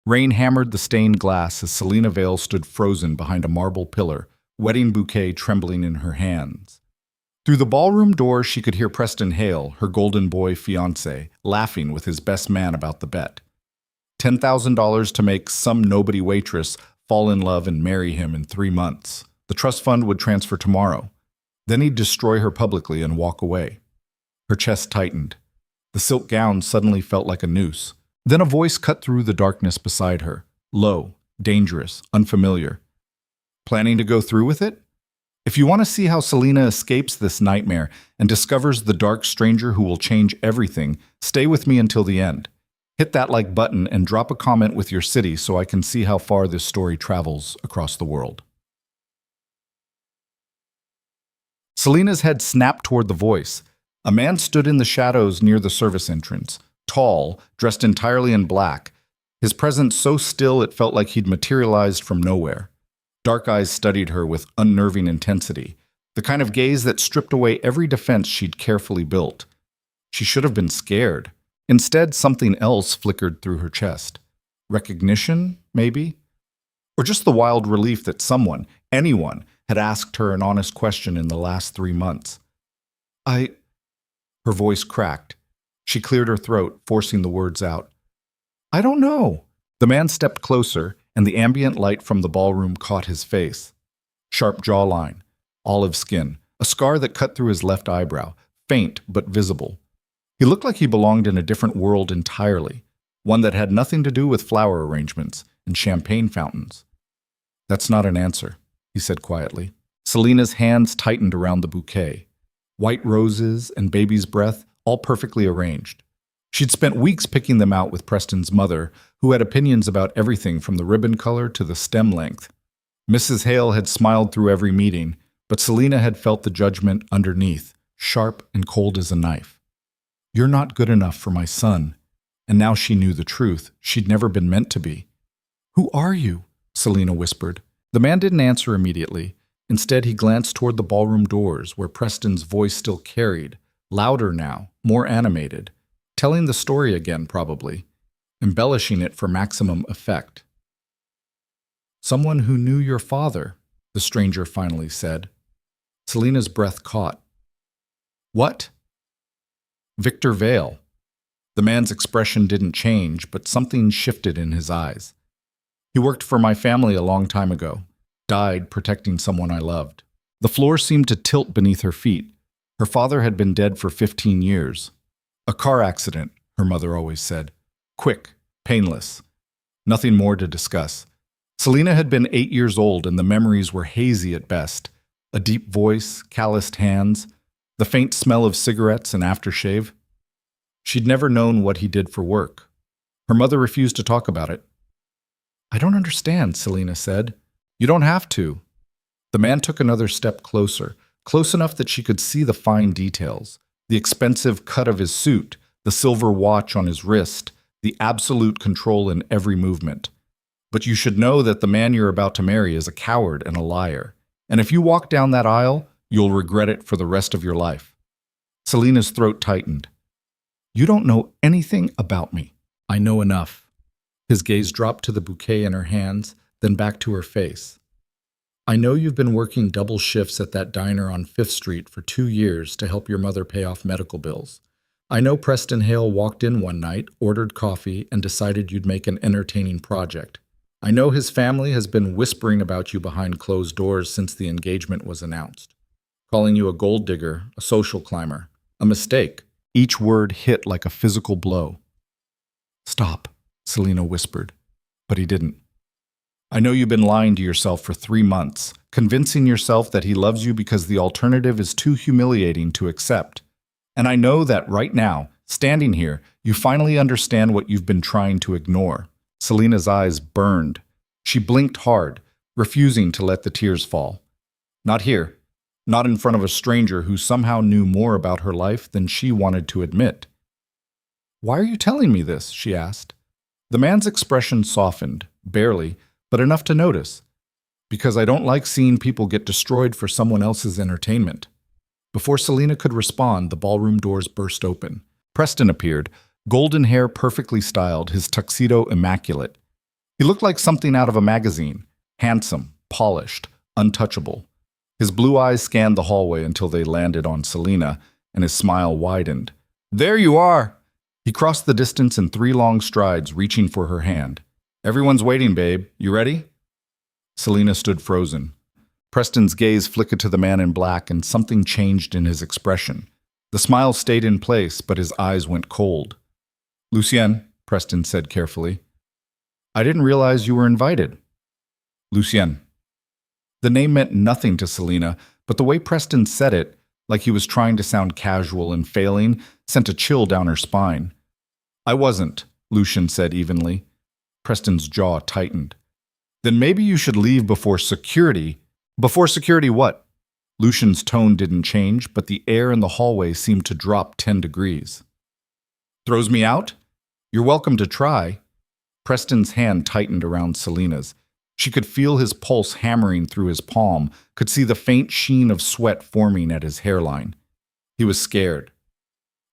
Rain hammered the stained glass as Selena Vale stood frozen behind a marble pillar, wedding bouquet trembling in her hands. Through the ballroom door, she could hear Preston Hale, her golden boy fiancé, laughing with his best man about the bet. $10,000 to make some nobody waitress fall in love and marry him in 3 months. The trust fund would transfer tomorrow. Then he'd destroy her publicly and walk away. Her chest tightened. The silk gown suddenly felt like a noose. Then a voice cut through the darkness beside her, low, dangerous, unfamiliar. Planning to go through with it? If you want to see how Selena escapes this nightmare and discovers the dark stranger who will change everything, stay with me until the end. Hit that like button and drop a comment with your city so I can see how far this story travels across the world. Selena's head snapped toward the voice. A man stood in the shadows near the service entrance, tall, dressed entirely in black, his presence so still it felt like he'd materialized from nowhere. Dark eyes studied her with unnerving intensity, the kind of gaze that stripped away every defense she'd carefully built. She should have been scared. Instead, something else flickered through her chest. Recognition, maybe? Or just the wild relief that someone, anyone, had asked her an honest question in the last 3 months. Her voice cracked. She cleared her throat, forcing the words out. I don't know. The man stepped closer, and the ambient light from the ballroom caught his face. Sharp jawline, olive skin, a scar that cut through his left eyebrow, faint but visible. He looked like he belonged in a different world entirely, one that had nothing to do with flower arrangements and champagne fountains. That's not an answer, he said quietly. Selena's hands tightened around the bouquet. White roses and baby's breath, all perfectly arranged. She'd spent weeks picking them out with Preston's mother, who had opinions about everything from the ribbon color to the stem length. Mrs. Hale had smiled through every meeting, but Selena had felt the judgment underneath, sharp and cold as a knife. You're not good enough for my son. And now she knew the truth. She'd never been meant to be. Who are you? Selena whispered. The man didn't answer immediately. Instead, he glanced toward the ballroom doors, where Preston's voice still carried, louder now, more animated, telling the story again, probably, embellishing it for maximum effect. Someone who knew your father, the stranger finally said. Selena's breath caught. What? Victor Vale. The man's expression didn't change, but something shifted in his eyes. He worked for my family a long time ago, died protecting someone I loved. The floor seemed to tilt beneath her feet. Her father had been dead for 15 years. A car accident, her mother always said. Quick, painless. Nothing more to discuss. Selena had been 8 years old and the memories were hazy at best. A deep voice, calloused hands, the faint smell of cigarettes and aftershave. She'd never known what he did for work. Her mother refused to talk about it. I don't understand, Selena said. You don't have to. The man took another step closer, close enough that she could see the fine details. The expensive cut of his suit, the silver watch on his wrist, the absolute control in every movement. But you should know that the man you're about to marry is a coward and a liar. And if you walk down that aisle, you'll regret it for the rest of your life. Selena's throat tightened. You don't know anything about me. I know enough. His gaze dropped to the bouquet in her hands, then back to her face. I know you've been working double shifts at that diner on 5th Street for 2 years to help your mother pay off medical bills. I know Preston Hale walked in one night, ordered coffee, and decided you'd make an entertaining project. I know his family has been whispering about you behind closed doors since the engagement was announced, calling you a gold digger, a social climber, a mistake. Each word hit like a physical blow. Stop, Selena whispered, but he didn't. I know you've been lying to yourself for 3 months, convincing yourself that he loves you because the alternative is too humiliating to accept. And I know that right now, standing here, you finally understand what you've been trying to ignore. Selena's eyes burned. She blinked hard, refusing to let the tears fall. Not here. Not in front of a stranger who somehow knew more about her life than she wanted to admit. Why are you telling me this? She asked. The man's expression softened, barely, but enough to notice. Because I don't like seeing people get destroyed for someone else's entertainment. Before Selena could respond, the ballroom doors burst open. Preston appeared, golden hair perfectly styled, his tuxedo immaculate. He looked like something out of a magazine, handsome, polished, untouchable. His blue eyes scanned the hallway until they landed on Selena, and his smile widened. "There you are!" He crossed the distance in 3 long strides, reaching for her hand. "Everyone's waiting, babe. You ready?" Selena stood frozen. Preston's gaze flickered to the man in black, and something changed in his expression. The smile stayed in place, but his eyes went cold. "Lucien," Preston said carefully, "I didn't realize you were invited." Lucien. The name meant nothing to Selena, but the way Preston said it, like he was trying to sound casual and failing, sent a chill down her spine. "I wasn't," Lucien said evenly. Preston's jaw tightened. "Then maybe you should leave before security." "Before security what?" Lucien's tone didn't change, but the air in the hallway seemed to drop 10 degrees. "Throws me out? You're welcome to try." Preston's hand tightened around Selena's. She could feel his pulse hammering through his palm, could see the faint sheen of sweat forming at his hairline. He was scared.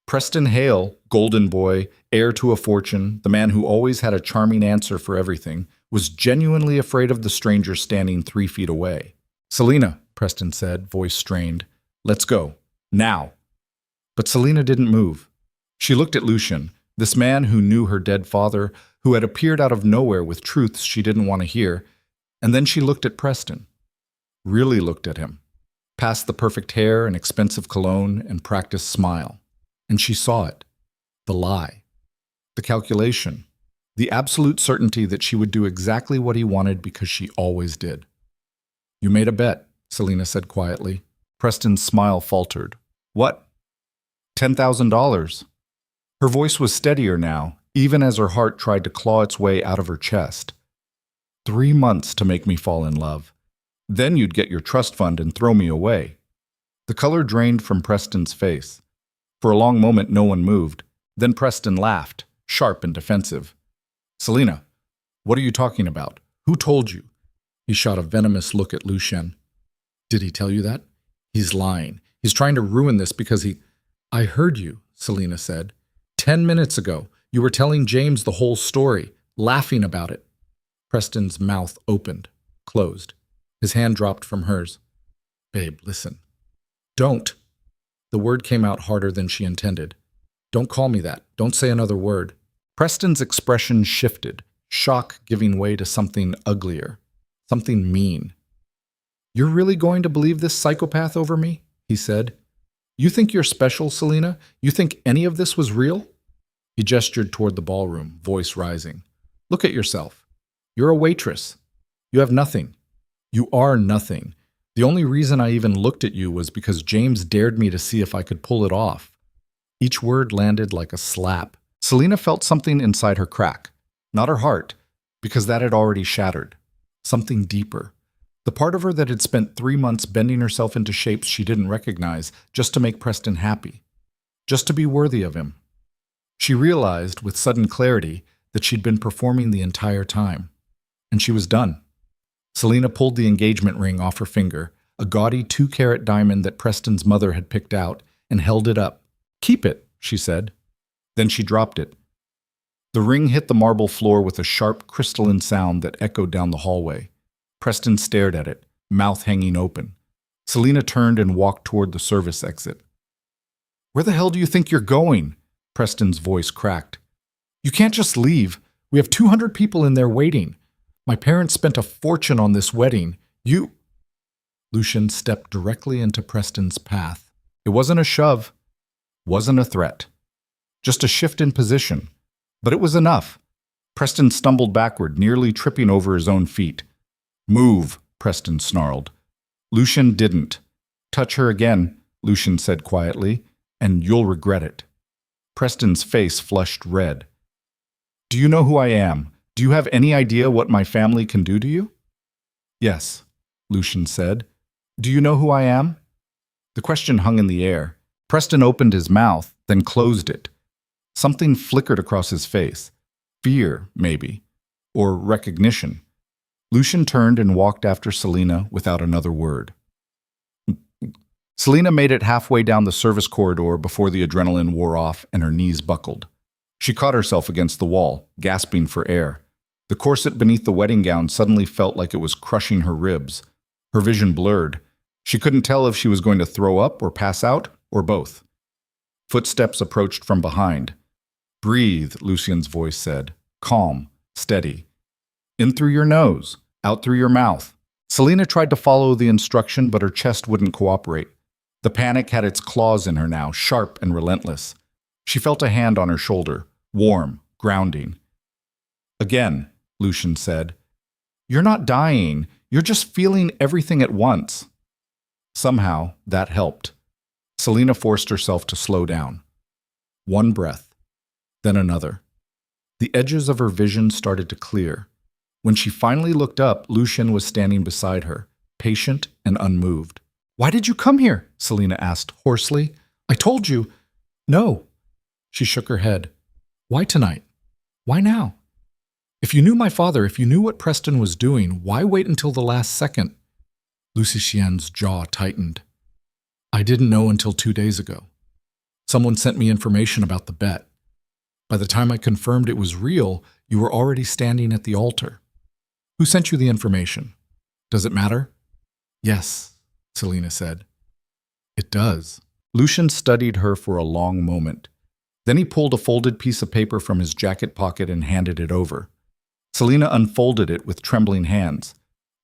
Preston Hale, golden boy, heir to a fortune, the man who always had a charming answer for everything, was genuinely afraid of the stranger standing 3 feet away. "Selena," Preston said, voice strained, "let's go. Now." But Selena didn't move. She looked at Lucien, this man who knew her dead father, who had appeared out of nowhere with truths she didn't want to hear, and then she looked at Preston. Really looked at him. Past the perfect hair and expensive cologne and practiced smile. And she saw it. The lie. The calculation. The absolute certainty that she would do exactly what he wanted because she always did. "You made a bet," Selena said quietly. Preston's smile faltered. "What?" $10,000. Her voice was steadier now, even as her heart tried to claw its way out of her chest. 3 months to make me fall in love. Then you'd get your trust fund and throw me away. The color drained from Preston's face. For a long moment, no one moved. Then Preston laughed, sharp and defensive. "Selena, what are you talking about? Who told you?" He shot a venomous look at Lucien. "Did he tell you that? He's lying. He's trying to ruin this because he—" "I heard you," Selena said. 10 minutes ago, you were telling James the whole story, laughing about it." Preston's mouth opened, closed. His hand dropped from hers. "Babe, listen." "Don't." The word came out harder than she intended. "Don't call me that. Don't say another word." Preston's expression shifted, shock giving way to something uglier, something mean. "You're really going to believe this psychopath over me?" he said. "You think you're special, Selena? You think any of this was real?" He gestured toward the ballroom, voice rising. "Look at yourself. You're a waitress. You have nothing. You are nothing. The only reason I even looked at you was because James dared me to see if I could pull it off." Each word landed like a slap. Selena felt something inside her crack. Not her heart, because that had already shattered. Something deeper. The part of her that had spent 3 months bending herself into shapes she didn't recognize just to make Preston happy. Just to be worthy of him. She realized, with sudden clarity, that she'd been performing the entire time. And she was done. Selena pulled the engagement ring off her finger, a gaudy 2-carat diamond that Preston's mother had picked out, and held it up. "Keep it," she said. Then she dropped it. The ring hit the marble floor with a sharp, crystalline sound that echoed down the hallway. Preston stared at it, mouth hanging open. Selena turned and walked toward the service exit. "Where the hell do you think you're going?" Preston's voice cracked. "You can't just leave. We have 200 people in there waiting. My parents spent a fortune on this wedding. You—" Lucien stepped directly into Preston's path. It wasn't a shove. Wasn't a threat. Just a shift in position. But it was enough. Preston stumbled backward, nearly tripping over his own feet. "Move," Preston snarled. Lucien didn't. "Touch her again," Lucien said quietly, "and you'll regret it." Preston's face flushed red. "Do you know who I am? Do you have any idea what my family can do to you?" "Yes," Lucien said. "Do you know who I am?" The question hung in the air. Preston opened his mouth, then closed it. Something flickered across his face. Fear, maybe. Or recognition. Lucien turned and walked after Selena without another word. Selena made it halfway down the service corridor before the adrenaline wore off and her knees buckled. She caught herself against the wall, gasping for air. The corset beneath the wedding gown suddenly felt like it was crushing her ribs. Her vision blurred. She couldn't tell if she was going to throw up or pass out, or both. Footsteps approached from behind. "Breathe," Lucien's voice said. "Calm, steady. In through your nose, out through your mouth." Selena tried to follow the instruction, but her chest wouldn't cooperate. The panic had its claws in her now, sharp and relentless. She felt a hand on her shoulder, warm, grounding. "Again," Lucien said. "You're not dying. You're just feeling everything at once." Somehow, that helped. Selena forced herself to slow down. One breath, then another. The edges of her vision started to clear. When she finally looked up, Lucien was standing beside her, patient and unmoved. "Why did you come here?" Selena asked hoarsely. "I told you." "No." She shook her head. "Why tonight? Why now? If you knew my father, if you knew what Preston was doing, why wait until the last second?" Lucien's jaw tightened. "I didn't know until 2 days ago. Someone sent me information about the bet. By the time I confirmed it was real, you were already standing at the altar. Who sent you the information? Does it matter?" "Yes," Selena said. "It does." Lucien studied her for a long moment. Then he pulled a folded piece of paper from his jacket pocket and handed it over. Selena unfolded it with trembling hands.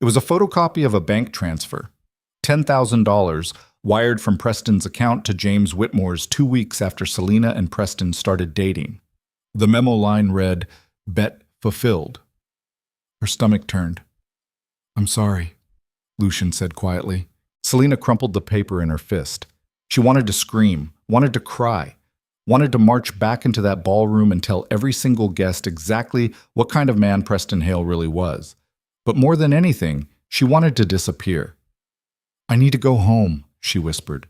It was a photocopy of a bank transfer. $10,000 wired from Preston's account to James Whitmore's 2 weeks after Selena and Preston started dating. The memo line read, "Bet fulfilled." Her stomach turned. "I'm sorry," Lucien said quietly. Selena crumpled the paper in her fist. She wanted to scream, wanted to cry, wanted to march back into that ballroom and tell every single guest exactly what kind of man Preston Hale really was. But more than anything, she wanted to disappear. "I need to go home," she whispered.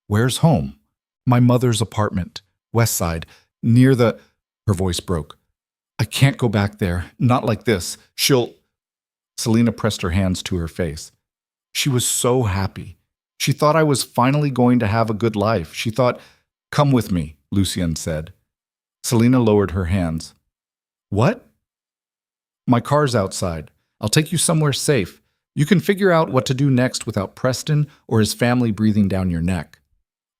"Where's home?" "My mother's apartment, West Side, near the—" Her voice broke. "I can't go back there, not like this. She'll—" Selena pressed her hands to her face. She was so happy. She thought I was finally going to have a good life. She thought, "Come with me," Lucien said. Selena lowered her hands. "What?" "My car's outside. I'll take you somewhere safe. You can figure out what to do next without Preston or his family breathing down your neck."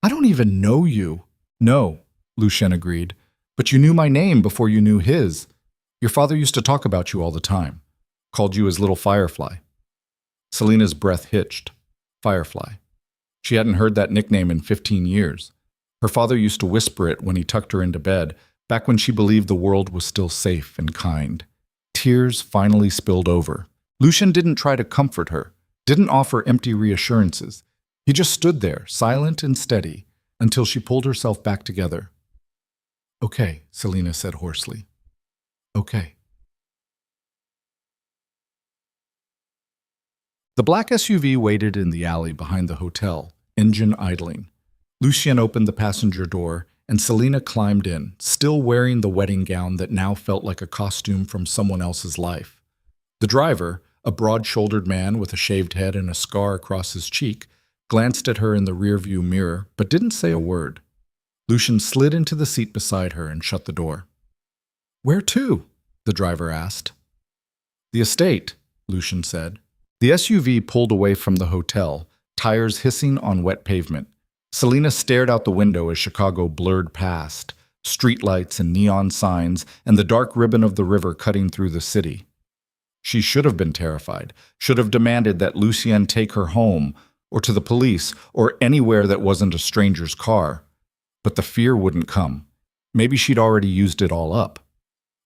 "I don't even know you." "No," Lucien agreed. "But you knew my name before you knew his. Your father used to talk about you all the time. Called you his little firefly." Selena's breath hitched. Firefly. She hadn't heard that nickname in 15 years. Her father used to whisper it when he tucked her into bed, back when she believed the world was still safe and kind. Tears finally spilled over. Lucien didn't try to comfort her, didn't offer empty reassurances. He just stood there, silent and steady, until she pulled herself back together. "Okay," Selena said hoarsely. "Okay." The black SUV waited in the alley behind the hotel, engine idling. Lucien opened the passenger door, and Selena climbed in, still wearing the wedding gown that now felt like a costume from someone else's life. The driver, a broad-shouldered man with a shaved head and a scar across his cheek, glanced at her in the rearview mirror, but didn't say a word. Lucien slid into the seat beside her and shut the door. "Where to?" the driver asked. "The estate," Lucien said. The SUV pulled away from the hotel, tires hissing on wet pavement. Selena stared out the window as Chicago blurred past, streetlights and neon signs, and the dark ribbon of the river cutting through the city. She should have been terrified, should have demanded that Lucien take her home, or to the police, or anywhere that wasn't a stranger's car. But the fear wouldn't come. Maybe she'd already used it all up.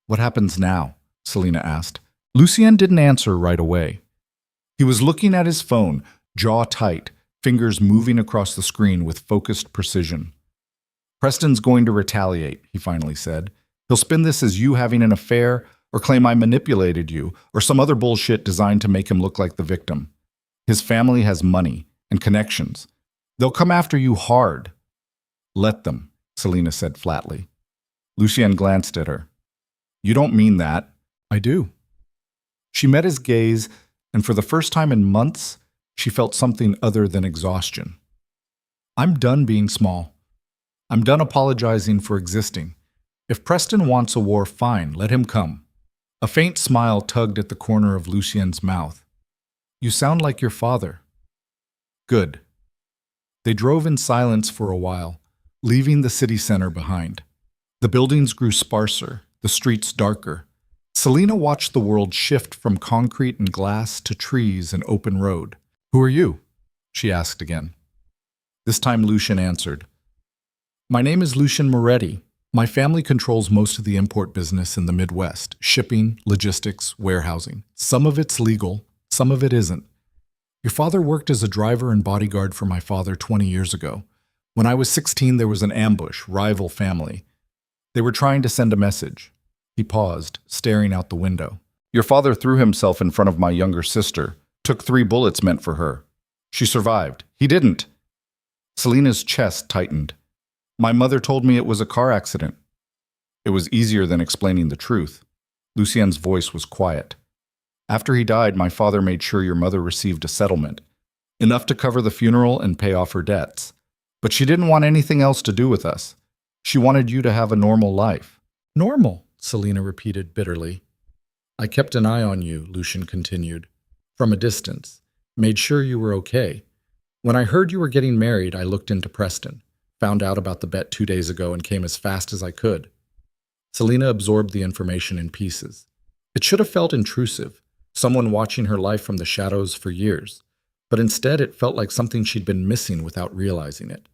"What happens now?" Selena asked. Lucien didn't answer right away. He was looking at his phone, jaw tight, fingers moving across the screen with focused precision. "Preston's going to retaliate," he finally said. "He'll spin this as you having an affair, or claim I manipulated you, or some other bullshit designed to make him look like the victim. His family has money and connections. They'll come after you hard." "Let them," Selena said flatly. Lucien glanced at her. "You don't mean that." "I do." She met his gaze, and for the first time in months, she felt something other than exhaustion. "I'm done being small. I'm done apologizing for existing. If Preston wants a war, fine, let him come. A faint smile tugged at the corner of Lucien's mouth. You sound like your father. Good. They drove in silence for a while, leaving the city center behind. The buildings grew sparser, the streets darker. Selena watched the world shift from concrete and glass to trees and open road. Who are you? She asked again. This time Lucien answered. My name is Lucien Moretti. My family controls most of the import business in the Midwest, shipping, logistics, warehousing. Some of it's legal, some of it isn't. Your father worked as a driver and bodyguard for my father 20 years ago. When I was 16, there was an ambush, rival family. They were trying to send a message. He paused, staring out the window. Your father threw himself in front of my younger sister, took 3 bullets meant for her. She survived. He didn't. Selena's chest tightened. My mother told me it was a car accident. It was easier than explaining the truth. Lucien's voice was quiet. After he died, my father made sure your mother received a settlement, enough to cover the funeral and pay off her debts. But she didn't want anything else to do with us. She wanted you to have a normal life. Normal, Selena repeated bitterly. I kept an eye on you, Lucien continued, from a distance, made sure you were okay. When I heard you were getting married, I looked into Preston, found out about the bet 2 days ago and came as fast as I could. Selena absorbed the information in pieces. It should have felt intrusive, someone watching her life from the shadows for years, but instead it felt like something she'd been missing without realizing it.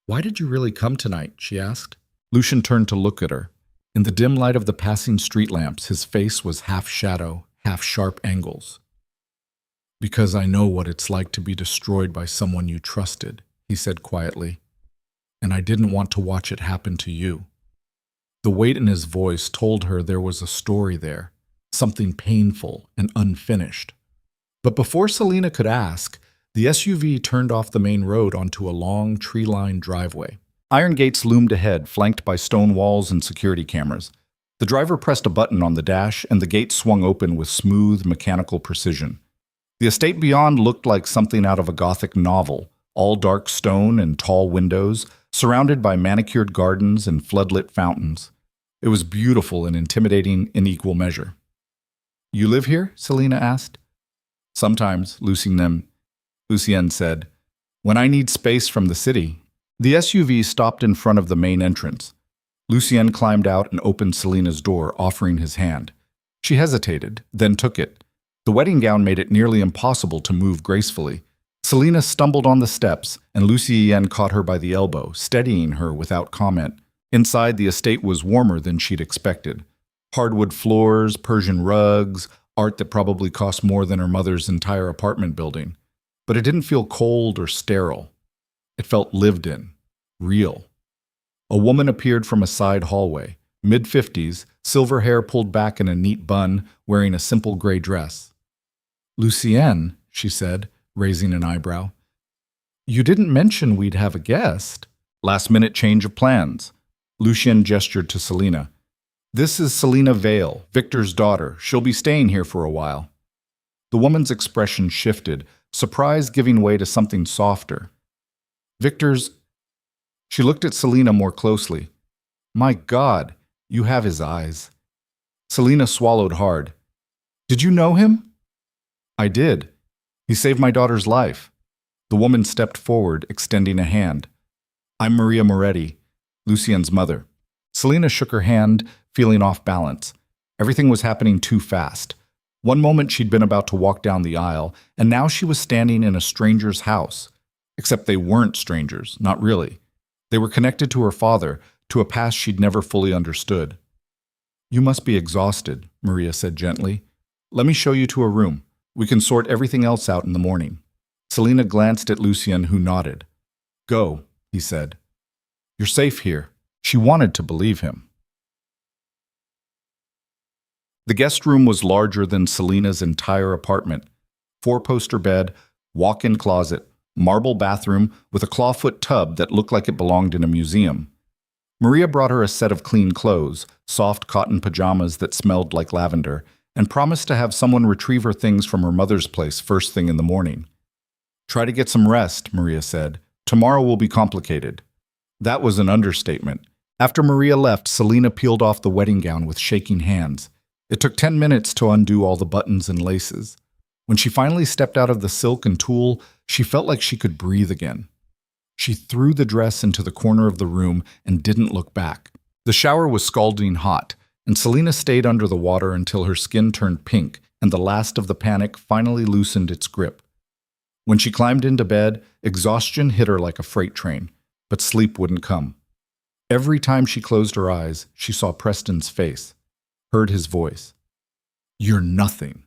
Why did you really come tonight? She asked. Lucien turned to look at her. In the dim light of the passing street lamps, his face was half shadow, half sharp angles. Because I know what it's like to be destroyed by someone you trusted, he said quietly, and I didn't want to watch it happen to you. The weight in his voice told her there was a story there, something painful and unfinished. But before Selena could ask, the SUV turned off the main road onto a long, tree-lined driveway. Iron gates loomed ahead, flanked by stone walls and security cameras. The driver pressed a button on the dash, and the gate swung open with smooth, mechanical precision. The estate beyond looked like something out of a Gothic novel, all dark stone and tall windows, surrounded by manicured gardens and floodlit fountains. It was beautiful and intimidating in equal measure. You live here? Selena asked. Sometimes, Lucien said. When I need space from the city. The SUV stopped in front of the main entrance. Lucien climbed out and opened Selena's door, offering his hand. She hesitated, then took it. The wedding gown made it nearly impossible to move gracefully. Selena stumbled on the steps, and Lucien caught her by the elbow, steadying her without comment. Inside, the estate was warmer than she'd expected. Hardwood floors, Persian rugs, art that probably cost more than her mother's entire apartment building. But it didn't feel cold or sterile. It felt lived in, real. A woman appeared from a side hallway, mid-50s, silver hair pulled back in a neat bun, wearing a simple gray dress. Lucien, she said, raising an eyebrow. You didn't mention we'd have a guest. Last-minute change of plans. Lucien gestured to Selena. This is Selena Vale, Victor's daughter. She'll be staying here for a while. The woman's expression shifted, surprise giving way to something softer. Victor's... She looked at Selena more closely. My God, you have his eyes. Selena swallowed hard. Did you know him? I did. He saved my daughter's life. The woman stepped forward, extending a hand. I'm Maria Moretti, Lucien's mother. Selena shook her hand, feeling off balance. Everything was happening too fast. One moment she'd been about to walk down the aisle, and now she was standing in a stranger's house. Except they weren't strangers, not really. They were connected to her father, to a past she'd never fully understood. You must be exhausted, Maria said gently. Let me show you to a room. We can sort everything else out in the morning. Selena glanced at Lucien, who nodded. Go, he said. You're safe here. She wanted to believe him. The guest room was larger than Selena's entire apartment. 4-poster bed, walk-in closet, marble bathroom with a clawfoot tub that looked like it belonged in a museum. Maria brought her a set of clean clothes, soft cotton pajamas that smelled like lavender, and promised to have someone retrieve her things from her mother's place first thing in the morning. Try to get some rest, Maria said. Tomorrow will be complicated. That was an understatement. After Maria left, Selena peeled off the wedding gown with shaking hands. It took 10 minutes to undo all the buttons and laces. When she finally stepped out of the silk and tulle, she felt like she could breathe again. She threw the dress into the corner of the room and didn't look back. The shower was scalding hot, and Selena stayed under the water until her skin turned pink and the last of the panic finally loosened its grip. When she climbed into bed, exhaustion hit her like a freight train, but sleep wouldn't come. Every time she closed her eyes, she saw Preston's face, heard his voice. "You're nothing."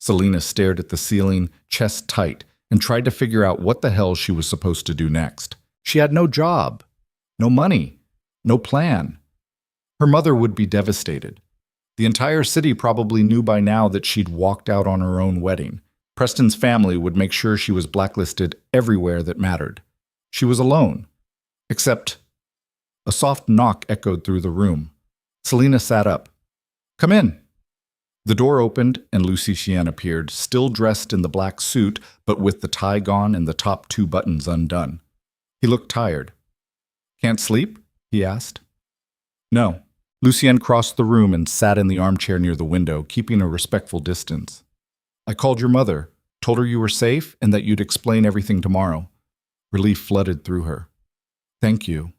Selena stared at the ceiling, chest tight, and tried to figure out what the hell she was supposed to do next. She had no job, no money, no plan. Her mother would be devastated. The entire city probably knew by now that she'd walked out on her own wedding. Preston's family would make sure she was blacklisted everywhere that mattered. She was alone. Except a soft knock echoed through the room. Selena sat up. "Come in." The door opened and Lucien appeared, still dressed in the black suit, but with the tie gone and the top 2 buttons undone. He looked tired. "Can't sleep?" he asked. "No." Lucien crossed the room and sat in the armchair near the window, keeping a respectful distance. "I called your mother, told her you were safe and that you'd explain everything tomorrow." Relief flooded through her. "Thank you."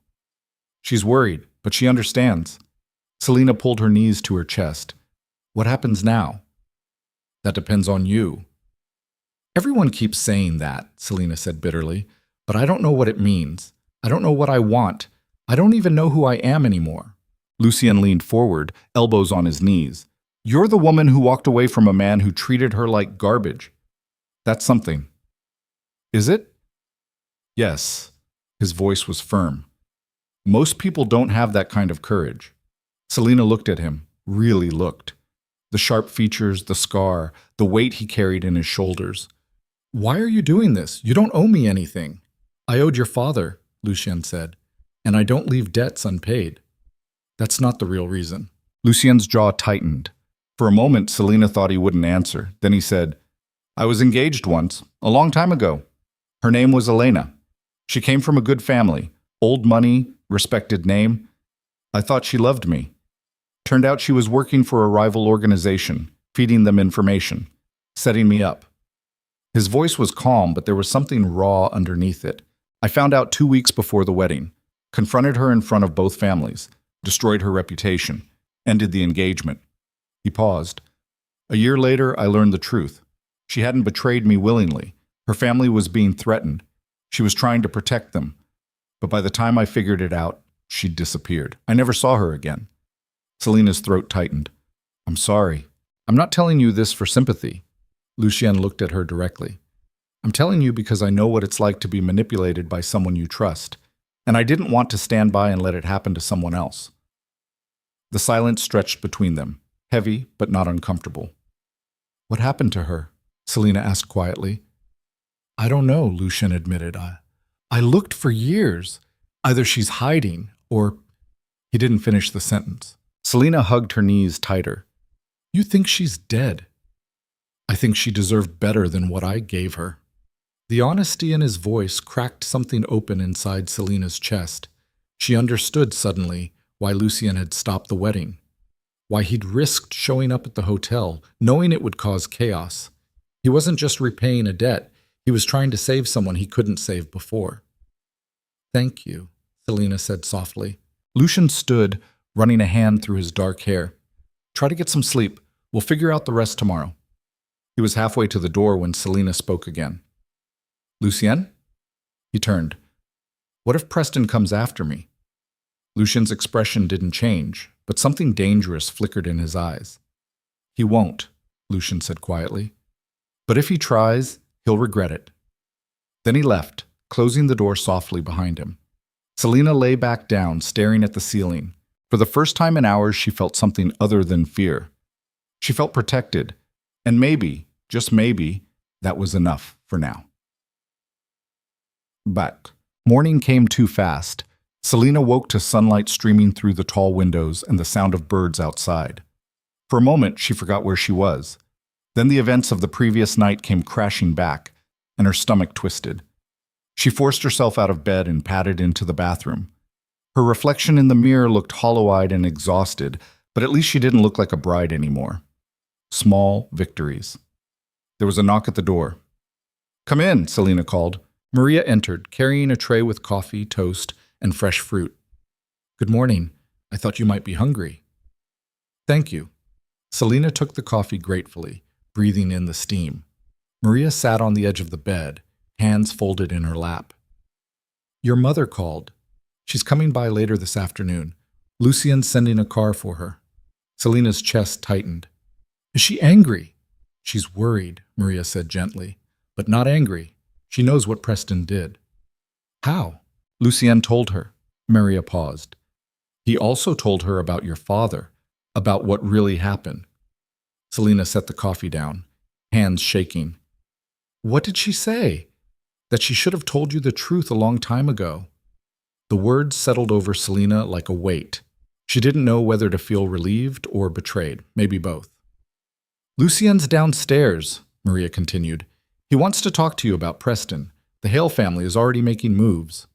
"She's worried, but she understands." Selena pulled her knees to her chest. "What happens now?" "That depends on you." "Everyone keeps saying that," Selena said bitterly, "but I don't know what it means. I don't know what I want. I don't even know who I am anymore." Lucien leaned forward, elbows on his knees. "You're the woman who walked away from a man who treated her like garbage. That's something." "Is it?" "Yes." His voice was firm. "Most people don't have that kind of courage." Selena looked at him, really looked. The sharp features, the scar, the weight he carried in his shoulders. "Why are you doing this? You don't owe me anything." "I owed your father," Lucien said, "and I don't leave debts unpaid." "That's not the real reason." Lucien's jaw tightened. For a moment, Selena thought he wouldn't answer. Then he said, "I was engaged once, a long time ago. Her name was Elena. She came from a good family, old money, respected name. I thought she loved me. Turned out she was working for a rival organization, feeding them information, setting me up." His voice was calm, but there was something raw underneath it. "I found out 2 weeks before the wedding, confronted her in front of both families, destroyed her reputation, ended the engagement." He paused. "A year later, I learned the truth. She hadn't betrayed me willingly. Her family was being threatened. She was trying to protect them. But by the time I figured it out, she'd disappeared. I never saw her again." Selena's throat tightened. "I'm sorry. I'm not telling you this for sympathy." Lucien looked at her directly. "I'm telling you because I know what it's like to be manipulated by someone you trust, and I didn't want to stand by and let it happen to someone else." The silence stretched between them, heavy but not uncomfortable. "What happened to her?" Selena asked quietly. "I don't know," Lucien admitted. I looked for years. Either she's hiding, or—" He didn't finish the sentence. Selena hugged her knees tighter. "You think she's dead?" "I think she deserved better than what I gave her." The honesty in his voice cracked something open inside Selena's chest. She understood suddenly why Lucien had stopped the wedding, why he'd risked showing up at the hotel, knowing it would cause chaos. He wasn't just repaying a debt, he was trying to save someone he couldn't save before. "Thank you," Selena said softly. Lucien stood, running a hand through his dark hair. "Try to get some sleep. We'll figure out the rest tomorrow." He was halfway to the door when Selena spoke again. "Lucien?" He turned. "What if Preston comes after me?" Lucien's expression didn't change, but something dangerous flickered in his eyes. "He won't," Lucien said quietly. "But if he tries, he'll regret it." Then he left, closing the door softly behind him. Selena lay back down, staring at the ceiling. For the first time in hours, she felt something other than fear. She felt protected, and maybe, just maybe, that was enough for now. But morning came too fast. Selena woke to sunlight streaming through the tall windows and the sound of birds outside. For a moment, she forgot where she was. Then the events of the previous night came crashing back, and her stomach twisted. She forced herself out of bed and padded into the bathroom. Her reflection in the mirror looked hollow-eyed and exhausted, But at least she didn't look like a bride anymore. Small victories. There was a knock at the door. "Come in," Selena called. Maria entered, carrying a tray with coffee, toast, and fresh fruit. "Good morning. I thought you might be hungry." "Thank you." Selena took the coffee gratefully, breathing in the steam. Maria sat on the edge of the bed, hands folded in her lap. "Your mother called. She's coming by later this afternoon. Lucien's sending a car for her." Selena's chest tightened. "Is she angry?" "She's worried," Maria said gently, "but not angry. She knows what Preston did." "How?" Lucien told her. Maria paused. "He also told her about your father, about what really happened." Selena set the coffee down, hands shaking. "What did she say?" "That she should have told you the truth a long time ago." The words settled over Selena like a weight. She didn't know whether to feel relieved or betrayed, maybe both. "Lucien's downstairs," Maria continued. "He wants to talk to you about Preston. The Hale family is already making moves."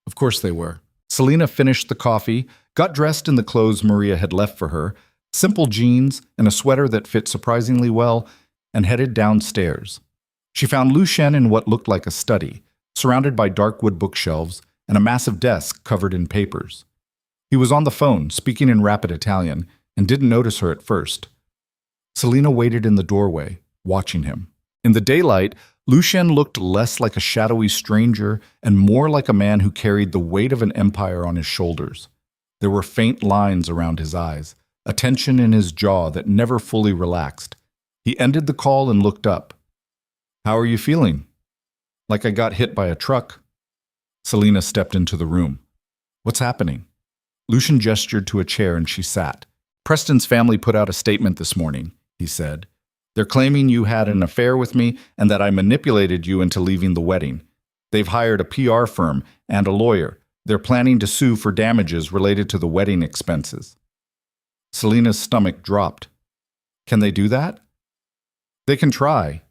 Of course they were. Selena finished the coffee, got dressed in the clothes Maria had left for her, simple jeans and a sweater that fit surprisingly well, and headed downstairs. She found Lucien in what looked like a study, surrounded by dark wood bookshelves and a massive desk covered in papers. He was on the phone, speaking in rapid Italian, and didn't notice her at first. Selena waited in the doorway, watching him. In the daylight, Lucien looked less like a shadowy stranger and more like a man who carried the weight of an empire on his shoulders. There were faint lines around his eyes, a tension in his jaw that never fully relaxed. He ended the call and looked up. "How are you feeling?" "Like I got hit by a truck." Selena stepped into the room. "What's happening?" Lucien gestured to a chair and she sat. "Preston's family put out a statement this morning," he said. "They're claiming you had an affair with me and that I manipulated you into leaving the wedding. They've hired a PR firm and a lawyer. They're planning to sue for damages related to the wedding expenses." Selena's stomach dropped. "Can they do that?" "They can try."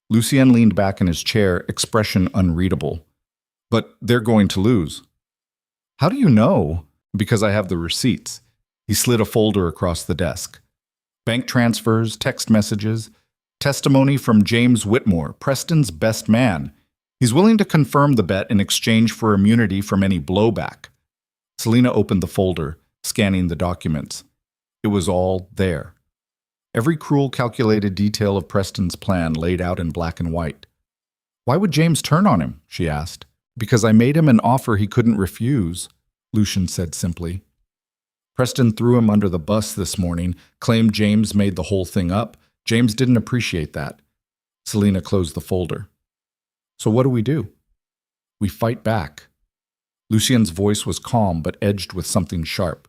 Lucien leaned back in his chair, expression unreadable. "But they're going to lose." "How do you know?" "Because I have the receipts." He slid a folder across the desk. Bank transfers, text messages, testimony from James Whitmore, Preston's best man. He's willing to confirm the bet in exchange for immunity from any blowback. Selena opened the folder, scanning the documents. It was all there. Every cruel, calculated detail of Preston's plan laid out in black and white. "Why would James turn on him?" she asked. "Because I made him an offer he couldn't refuse," Lucien said simply. "Preston threw him under the bus this morning, claimed James made the whole thing up. James didn't appreciate that." Selena closed the folder. "So what do? "We fight back." Lucien's voice was calm but edged with something sharp.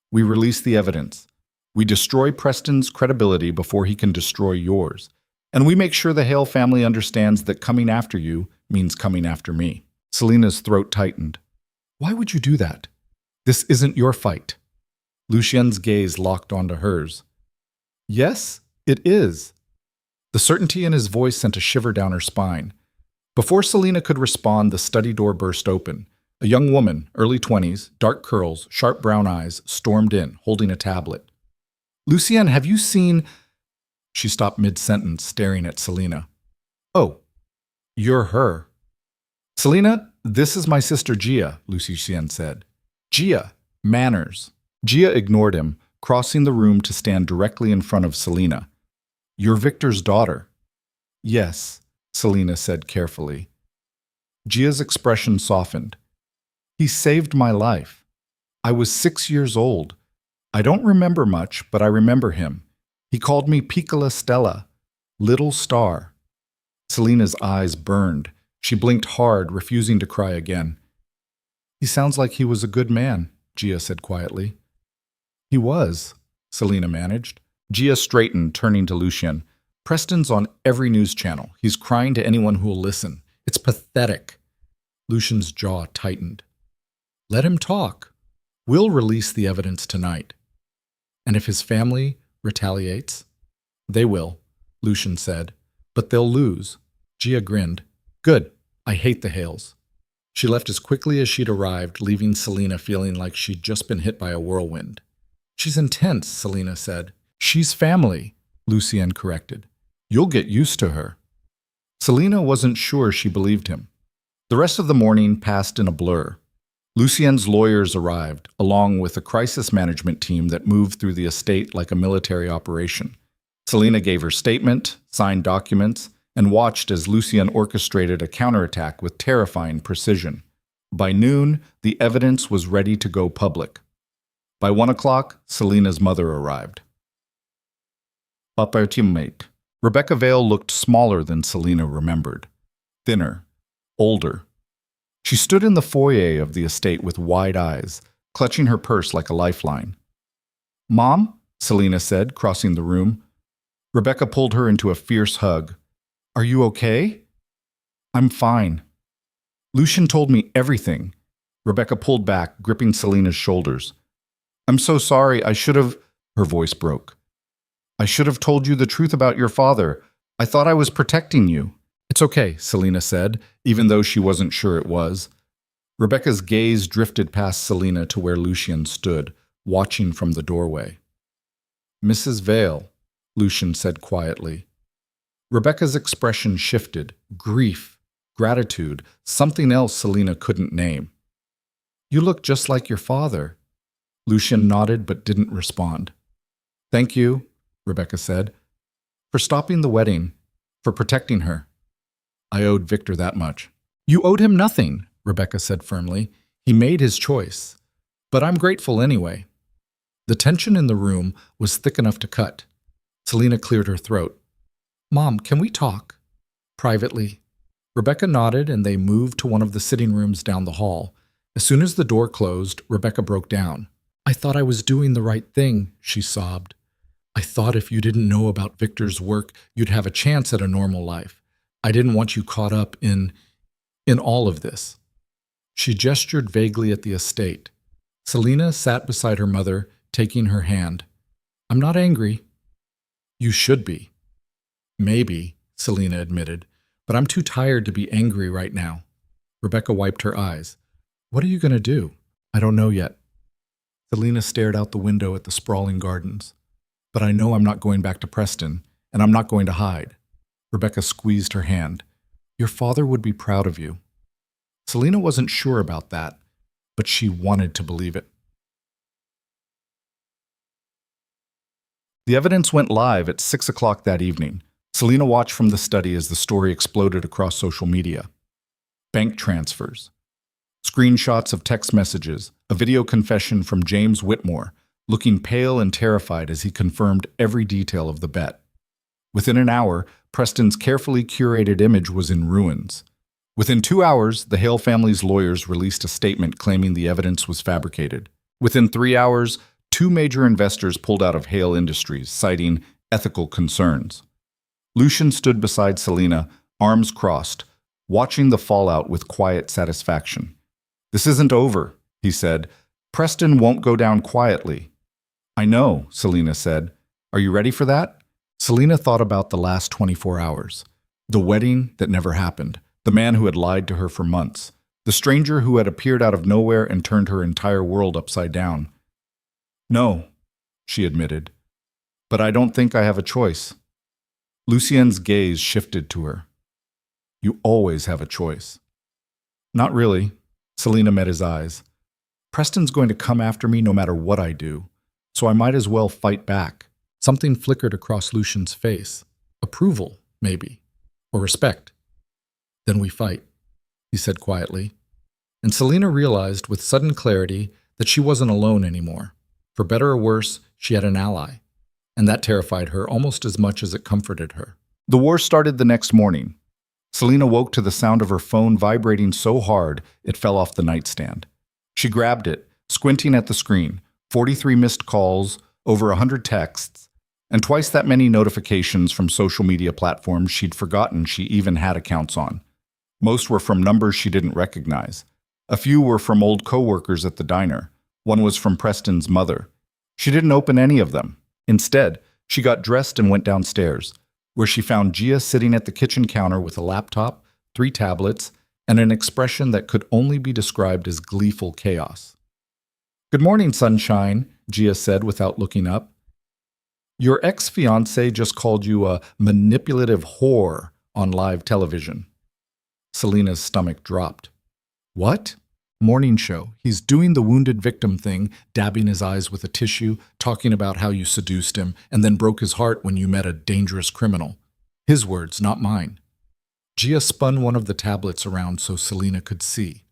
"We release the evidence. We destroy Preston's credibility before he can destroy yours. And we make sure the Hale family understands that coming after you means coming after me." Selena's throat tightened. "Why would you do that? This isn't your fight." Lucien's gaze locked onto hers. "Yes, it is." The certainty in his voice sent a shiver down her spine. Before Selena could respond, the study door burst open. A young woman, early 20s, dark curls, sharp brown eyes, stormed in, holding a tablet. "Lucien, have you seen—" She stopped mid-sentence, staring at Selena. "Oh, you're her." "Selena, this is my sister Gia," Lucien said. "Gia, manners." Gia ignored him, crossing the room to stand directly in front of Selena. "You're Victor's daughter." "Yes," Selena said carefully. Gia's expression softened. "He saved my life. I was 6 years old. I don't remember much, but I remember him. He called me Piccola Stella, little star." Selena's eyes burned. She blinked hard, refusing to cry again. "He sounds like he was a good man," Gia said quietly. "He was," Selena managed. Gia straightened, turning to Lucien. "Preston's on every news channel. He's crying to anyone who will listen. It's pathetic." Lucien's jaw tightened. "Let him talk. We'll release the evidence tonight." "And if his family retaliates?" "They will," Lucien said. "But they'll lose." Gia grinned. "Good. I hate the Hales." She left as quickly as she'd arrived, leaving Selena feeling like she'd just been hit by a whirlwind. She's intense, Selena said. She's family, Lucien corrected. You'll get used to her. Selena wasn't sure she believed him. The rest of the morning passed in a blur. Lucien's lawyers arrived, along with a crisis management team that moved through the estate like a military operation. Selena gave her statement, signed documents, and watched as Lucien orchestrated a counterattack with terrifying precision. By noon, the evidence was ready to go public. By 1 o'clock, Selena's mother arrived. Appartement. Rebecca Vale looked smaller than Selena remembered. Thinner. Older. She stood in the foyer of the estate with wide eyes, clutching her purse like a lifeline. "Mom?" Selena said, crossing the room. Rebecca pulled her into a fierce hug. "Are you okay?" "I'm fine." "Lucien told me everything." Rebecca pulled back, gripping Selena's shoulders. "I'm so sorry, I should have—" Her voice broke. "I should have told you the truth about your father. I thought I was protecting you." "It's okay," Selena said, even though she wasn't sure it was. Rebecca's gaze drifted past Selena to where Lucien stood, watching from the doorway. "Mrs. Vale," Lucien said quietly. Rebecca's expression shifted. Grief, gratitude, something else Selena couldn't name. "You look just like your father." Lucien nodded but didn't respond. "Thank you," Rebecca said, "for stopping the wedding, for protecting her. I owed Victor that much." "You owed him nothing," Rebecca said firmly. "He made his choice. But I'm grateful anyway." The tension in the room was thick enough to cut. Selena cleared her throat. "Mom, can we talk?" "Privately." Rebecca nodded and they moved to one of the sitting rooms down the hall. As soon as the door closed, Rebecca broke down. "I thought I was doing the right thing," she sobbed. "I thought if you didn't know about Victor's work, you'd have a chance at a normal life. I didn't want you caught up in all of this." She gestured vaguely at the estate. Selena sat beside her mother, taking her hand. "I'm not angry." "You should be." "Maybe," Selena admitted, "but I'm too tired to be angry right now." Rebecca wiped her eyes. "What are you going to do?" "I don't know yet." Selena stared out the window at the sprawling gardens. "But I know I'm not going back to Preston, and I'm not going to hide." Rebecca squeezed her hand. "Your father would be proud of you." Selena wasn't sure about that, but she wanted to believe it. The evidence went live at 6 o'clock that evening. Selena watched from the study as the story exploded across social media. Bank transfers. Screenshots of text messages, a video confession from James Whitmore, looking pale and terrified as he confirmed every detail of the bet. Within an hour, Preston's carefully curated image was in ruins. Within 2 hours, the Hale family's lawyers released a statement claiming the evidence was fabricated. Within 3 hours, 2 major investors pulled out of Hale Industries, citing ethical concerns. Lucien stood beside Selena, arms crossed, watching the fallout with quiet satisfaction. "This isn't over," he said. "Preston won't go down quietly." "I know," Selena said. "Are you ready for that?" Selena thought about the last 24 hours. The wedding that never happened. The man who had lied to her for months. The stranger who had appeared out of nowhere and turned her entire world upside down. "No," she admitted. "But I don't think I have a choice." Lucien's gaze shifted to her. "You always have a choice." "Not really." Selena met his eyes. "Preston's going to come after me no matter what I do, so I might as well fight back." Something flickered across Lucien's face. Approval, maybe. Or respect. "Then we fight," he said quietly. And Selena realized with sudden clarity that she wasn't alone anymore. For better or worse, she had an ally. And that terrified her almost as much as it comforted her. The war started the next morning. Selena woke to the sound of her phone vibrating so hard it fell off the nightstand. She grabbed it, squinting at the screen. 43 missed calls, over 100 texts, and twice that many notifications from social media platforms she'd forgotten she even had accounts on. Most were from numbers she didn't recognize. A few were from old coworkers at the diner. One was from Preston's mother. She didn't open any of them. Instead, she got dressed and went downstairs, where she found Gia sitting at the kitchen counter with a laptop, 3 tablets, and an expression that could only be described as gleeful chaos. "Good morning, sunshine," Gia said without looking up. Your ex-fiancé just called you a manipulative whore on live television. Selena's stomach dropped. What? Morning show. He's doing the wounded victim thing, dabbing his eyes with a tissue, talking about how you seduced him, and then broke his heart when you met a dangerous criminal. His words, not mine. Gia spun one of the tablets around so Selena could see.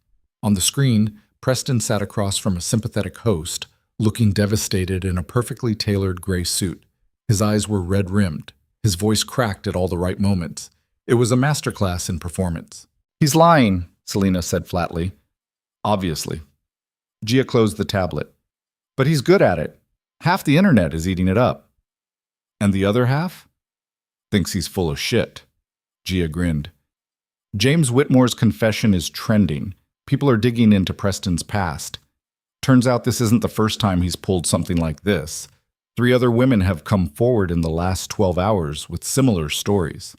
On the screen, Preston sat across from a sympathetic host, looking devastated in a perfectly tailored gray suit. His eyes were red-rimmed. His voice cracked at all the right moments. It was a masterclass in performance. He's lying, Selena said flatly. Obviously. Gia closed the tablet. But he's good at it. Half the internet is eating it up. And the other half? Thinks he's full of shit. Gia grinned. James Whitmore's confession is trending. People are digging into Preston's past. Turns out this isn't the first time he's pulled something like this. 3 other women have come forward in the last 12 hours with similar stories.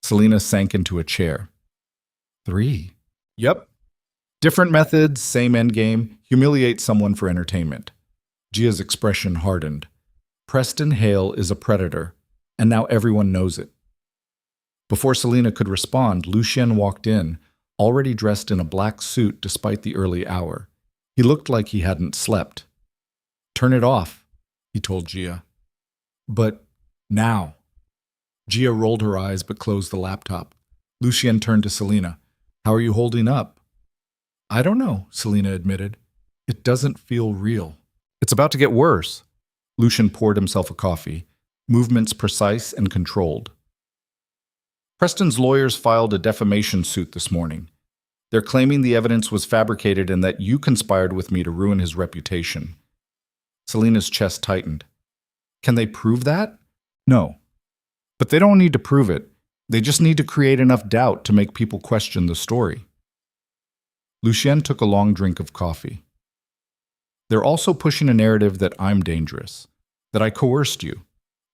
Selena sank into a chair. 3? Yep. Different methods, same endgame, humiliate someone for entertainment. Gia's expression hardened. Preston Hale is a predator, and now everyone knows it. Before Selena could respond, Lucien walked in, already dressed in a black suit despite the early hour. He looked like he hadn't slept. Turn it off, he told Gia. But now. Gia rolled her eyes but closed the laptop. Lucien turned to Selena. How are you holding up? I don't know, Selena admitted. It doesn't feel real. It's about to get worse. Lucien poured himself a coffee, movements precise and controlled. Preston's lawyers filed a defamation suit this morning. They're claiming the evidence was fabricated and that you conspired with me to ruin his reputation. Selena's chest tightened. Can they prove that? No. But they don't need to prove it. They just need to create enough doubt to make people question the story. Lucien took a long drink of coffee. They're also pushing a narrative that I'm dangerous, that I coerced you,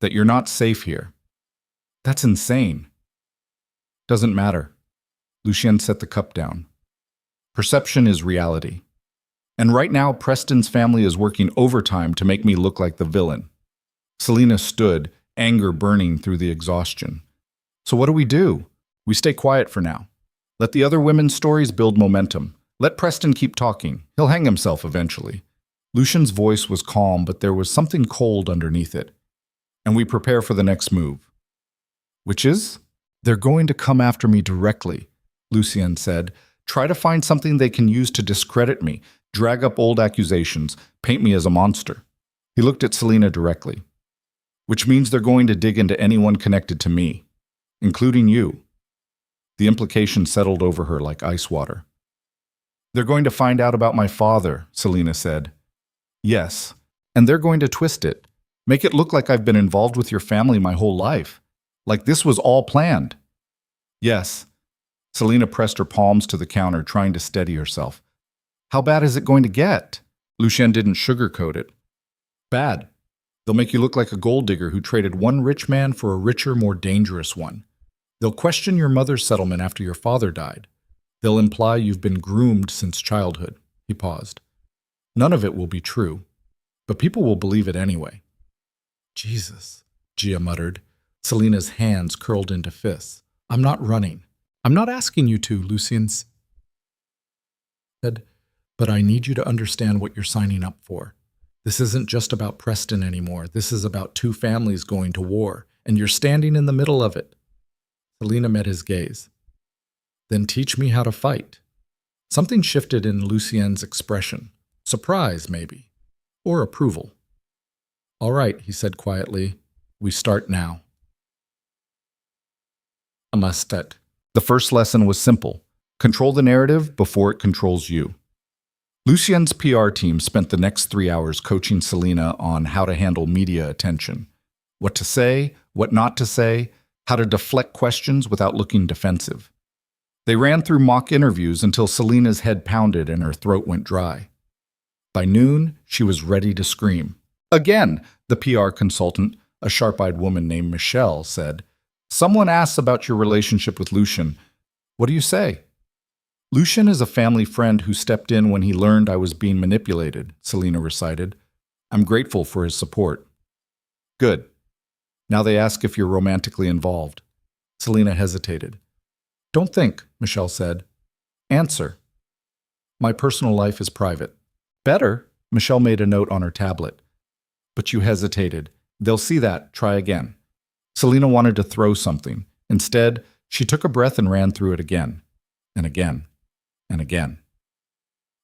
that you're not safe here. That's insane. Doesn't matter. Lucien set the cup down. Perception is reality. And right now, Preston's family is working overtime to make me look like the villain. Selena stood, anger burning through the exhaustion. So what do? We stay quiet for now. Let the other women's stories build momentum. Let Preston keep talking. He'll hang himself eventually. Lucien's voice was calm, but there was something cold underneath it. And we prepare for the next move. Which is? They're going to come after me directly, Lucien said. Try to find something they can use to discredit me, drag up old accusations, paint me as a monster. He looked at Selena directly. Which means they're going to dig into anyone connected to me, including you. The implication settled over her like ice water. They're going to find out about my father, Selena said. Yes, and they're going to twist it. Make it look like I've been involved with your family my whole life. Like this was all planned. Yes. Selena pressed her palms to the counter, trying to steady herself. How bad is it going to get? Lucien didn't sugarcoat it. Bad. They'll make you look like a gold digger who traded one rich man for a richer, more dangerous one. They'll question your mother's settlement after your father died. They'll imply you've been groomed since childhood. He paused. None of it will be true, but people will believe it anyway. Jesus, Gia muttered. Selena's hands curled into fists. I'm not running. I'm not asking you to, Lucien said, but I need you to understand what you're signing up for. This isn't just about Preston anymore. This is about 2 families going to war, and you're standing in the middle of it. Selena met his gaze. Then teach me how to fight. Something shifted in Lucien's expression. Surprise, maybe. Or approval. All right, he said quietly. We start now. Amastet. The first lesson was simple. Control the narrative before it controls you. Lucien's PR team spent the next 3 hours coaching Selena on how to handle media attention. What to say, what not to say, how to deflect questions without looking defensive. They ran through mock interviews until Selena's head pounded and her throat went dry. By noon, she was ready to scream. Again, the PR consultant, a sharp-eyed woman named Michelle, said, Someone asks about your relationship with Lucien. What do you say? Lucien is a family friend who stepped in when he learned I was being manipulated, Selena recited. I'm grateful for his support. Good. Now they ask if you're romantically involved. Selena hesitated. Don't think, Michelle said. Answer. My personal life is private. Better, Michelle made a note on her tablet. But you hesitated. They'll see that. Try again. Selena wanted to throw something. Instead, she took a breath and ran through it again, and again, and again.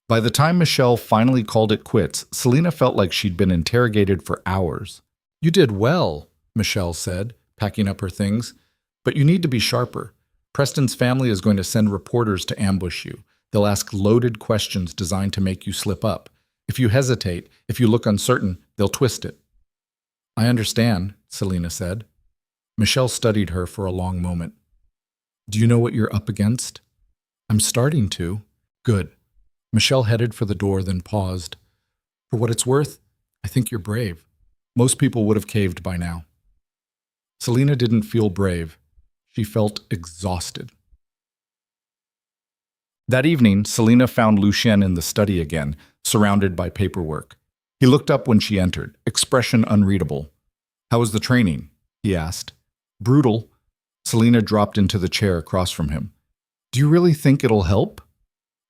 By the time Michelle finally called it quits, Selena felt like she'd been interrogated for hours. You did well, Michelle said, packing up her things, but you need to be sharper. Preston's family is going to send reporters to ambush you. They'll ask loaded questions designed to make you slip up. If you hesitate, if you look uncertain, they'll twist it. I understand, Selena said. Michelle studied her for a long moment. Do you know what you're up against? I'm starting to. Good. Michelle headed for the door, then paused. For what it's worth, I think you're brave. Most people would have caved by now. Selena didn't feel brave. She felt exhausted. That evening, Selena found Lucien in the study again, surrounded by paperwork. He looked up when she entered, expression unreadable. How was the training? He asked. Brutal. Selena dropped into the chair across from him. Do you really think it'll help?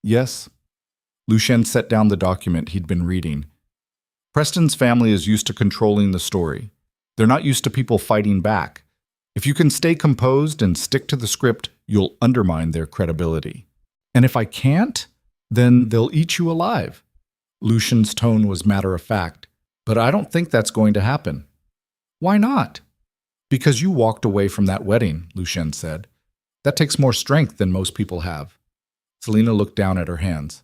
Yes. Lucien set down the document he'd been reading. Preston's family is used to controlling the story. They're not used to people fighting back. If you can stay composed and stick to the script, you'll undermine their credibility. And if I can't, then they'll eat you alive. Lucien's tone was matter-of-fact, but I don't think that's going to happen. Why not? Because you walked away from that wedding, Lucien said. That takes more strength than most people have. Selena looked down at her hands.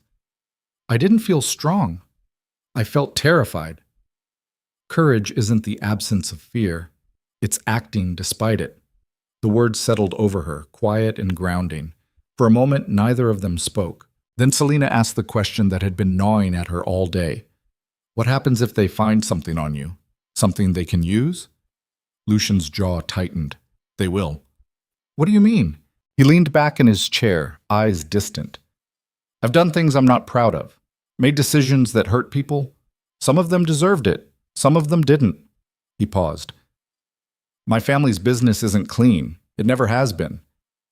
I didn't feel strong. I felt terrified. Courage isn't the absence of fear. It's acting despite it. The words settled over her, quiet and grounding. For a moment, neither of them spoke. Then Selena asked the question that had been gnawing at her all day. What happens if they find something on you? Something they can use? Lucien's jaw tightened. They will. What do you mean? He leaned back in his chair, eyes distant. I've done things I'm not proud of. Made decisions that hurt people. Some of them deserved it. Some of them didn't. He paused. My family's business isn't clean. It never has been.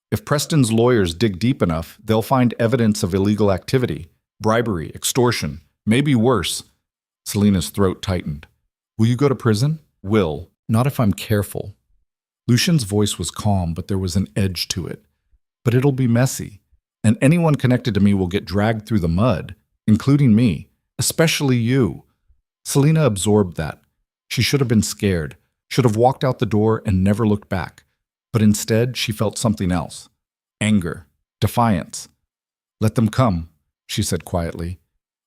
If Preston's lawyers dig deep enough, they'll find evidence of illegal activity, bribery, extortion, maybe worse. Selena's throat tightened. Will you go to prison? Will. Not if I'm careful. Lucien's voice was calm, but there was an edge to it. But it'll be messy, and anyone connected to me will get dragged through the mud, including me, especially you. Selena absorbed that. She should have been scared, should have walked out the door and never looked back. But instead, she felt something else. Anger. Defiance. Let them come, she said quietly.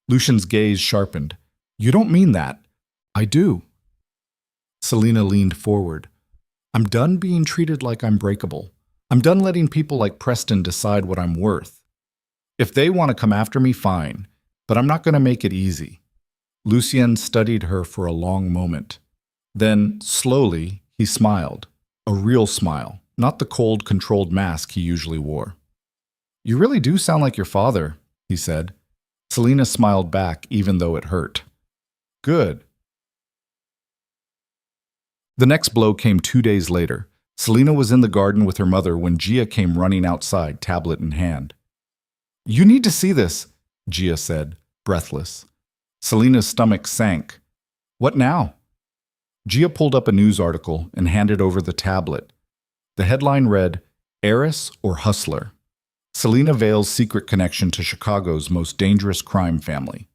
Lucien's gaze sharpened. You don't mean that. I do. Selena leaned forward. I'm done being treated like I'm breakable. I'm done letting people like Preston decide what I'm worth. If they want to come after me, fine, but I'm not going to make it easy. Lucien studied her for a long moment. Then, slowly, he smiled. A real smile, not the cold, controlled mask he usually wore. You really do sound like your father, he said. Selena smiled back, even though it hurt. Good. The next blow came 2 days later. Selena was in the garden with her mother when Gia came running outside, tablet in hand. You need to see this, Gia said, breathless. Selena's stomach sank. What now? Gia pulled up a news article and handed over the tablet. The headline read, Heiress or Hustler? Selena Vale's secret connection to Chicago's most dangerous crime family.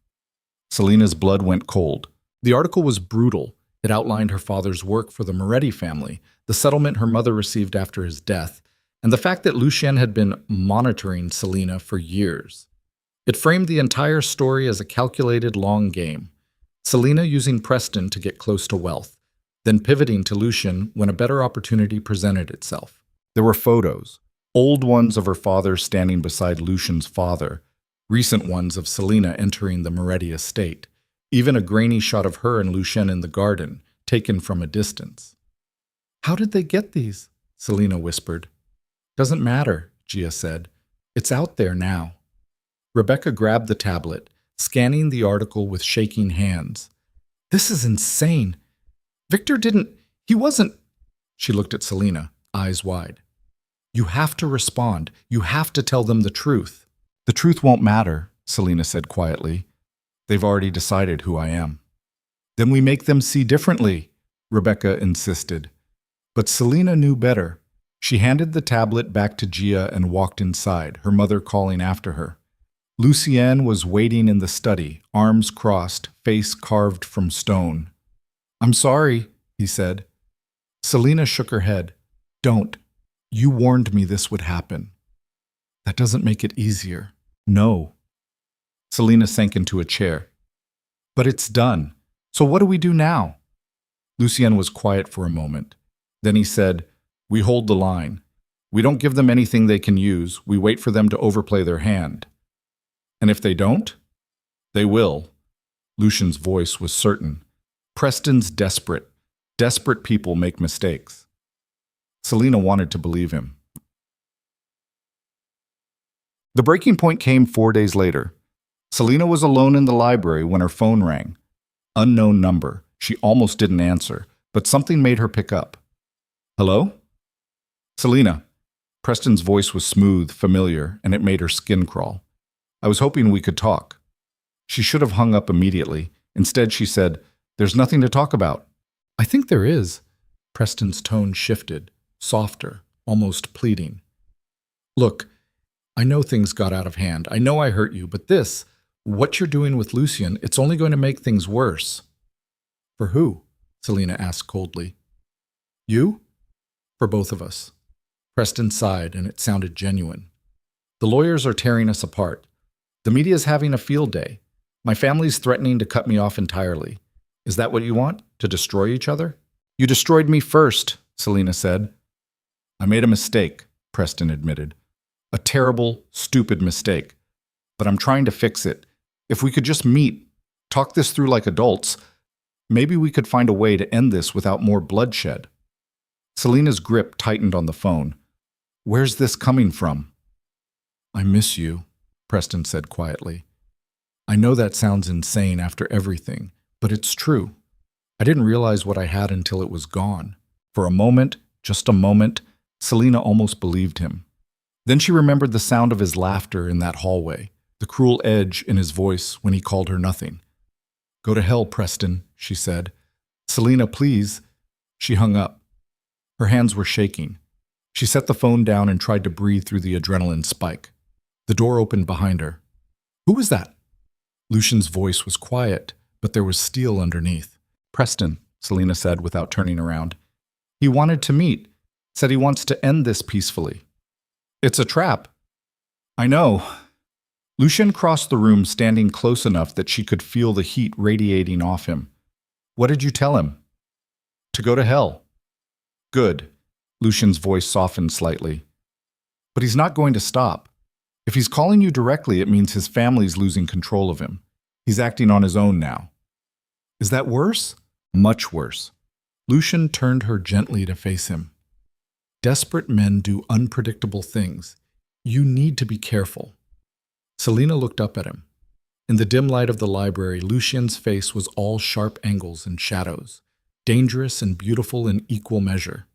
Selena's blood went cold. The article was brutal. It outlined her father's work for the Moretti family, the settlement her mother received after his death, and the fact that Lucien had been monitoring Selena for years. It framed the entire story as a calculated long game. Selena using Preston to get close to wealth, then pivoting to Lucien when a better opportunity presented itself. There were photos, old ones of her father standing beside Lucien's father, recent ones of Selena entering the Moretti estate, even a grainy shot of her and Lucien in the garden, taken from a distance. How did they get these? Selena whispered. Doesn't matter, Gia said. It's out there now. Rebecca grabbed the tablet, scanning the article with shaking hands. This is insane. Victor didn't. He wasn't. She looked at Selena, eyes wide. You have to respond. You have to tell them the truth. The truth won't matter, Selena said quietly. They've already decided who I am. Then we make them see differently, Rebecca insisted. But Selena knew better. She handed the tablet back to Gia and walked inside, her mother calling after her. Lucienne was waiting in the study, arms crossed, face carved from stone. I'm sorry, he said. Selena shook her head. Don't. You warned me this would happen. That doesn't make it easier. No. Selena sank into a chair. But it's done. So what do we do now? Lucienne was quiet for a moment. Then he said, we hold the line. We don't give them anything they can use. We wait for them to overplay their hand. And if they don't? They will. Lucien's voice was certain. Preston's desperate. Desperate people make mistakes. Selena wanted to believe him. The breaking point came 4 days later. Selena was alone in the library when her phone rang. Unknown number. She almost didn't answer, but something made her pick up. Hello? Selena. Preston's voice was smooth, familiar, and it made her skin crawl. I was hoping we could talk. She should have hung up immediately. Instead, she said, There's nothing to talk about. I think there is. Preston's tone shifted, softer, almost pleading. Look, I know things got out of hand. I know I hurt you, but what you're doing with Lucien, it's only going to make things worse. For who? Selena asked coldly. You? For both of us. Preston sighed, and it sounded genuine. The lawyers are tearing us apart. The media's having a field day. My family's threatening to cut me off entirely. Is that what you want? To destroy each other? You destroyed me first, Selena said. I made a mistake, Preston admitted. A terrible, stupid mistake. But I'm trying to fix it. If we could just meet, talk this through like adults, maybe we could find a way to end this without more bloodshed. Selena's grip tightened on the phone. Where's this coming from? I miss you, Preston said quietly. I know that sounds insane after everything, but it's true. I didn't realize what I had until it was gone. For a moment, just a moment, Selena almost believed him. Then she remembered the sound of his laughter in that hallway, the cruel edge in his voice when he called her nothing. Go to hell, Preston, she said. Selena, please. She hung up. Her hands were shaking. She set the phone down and tried to breathe through the adrenaline spike. The door opened behind her. Who was that? Lucien's voice was quiet, but there was steel underneath. Preston, Selena said without turning around. He wanted to meet. Said he wants to end this peacefully. It's a trap. I know. Lucien crossed the room, standing close enough that she could feel the heat radiating off him. What did you tell him? To go to hell. Good. Lucien's voice softened slightly. But he's not going to stop. If he's calling you directly, it means his family's losing control of him. He's acting on his own now. Is that worse? Much worse. Lucien turned her gently to face him. Desperate men do unpredictable things. You need to be careful. Selena looked up at him. In the dim light of the library, Lucien's face was all sharp angles and shadows, dangerous and beautiful in equal measure.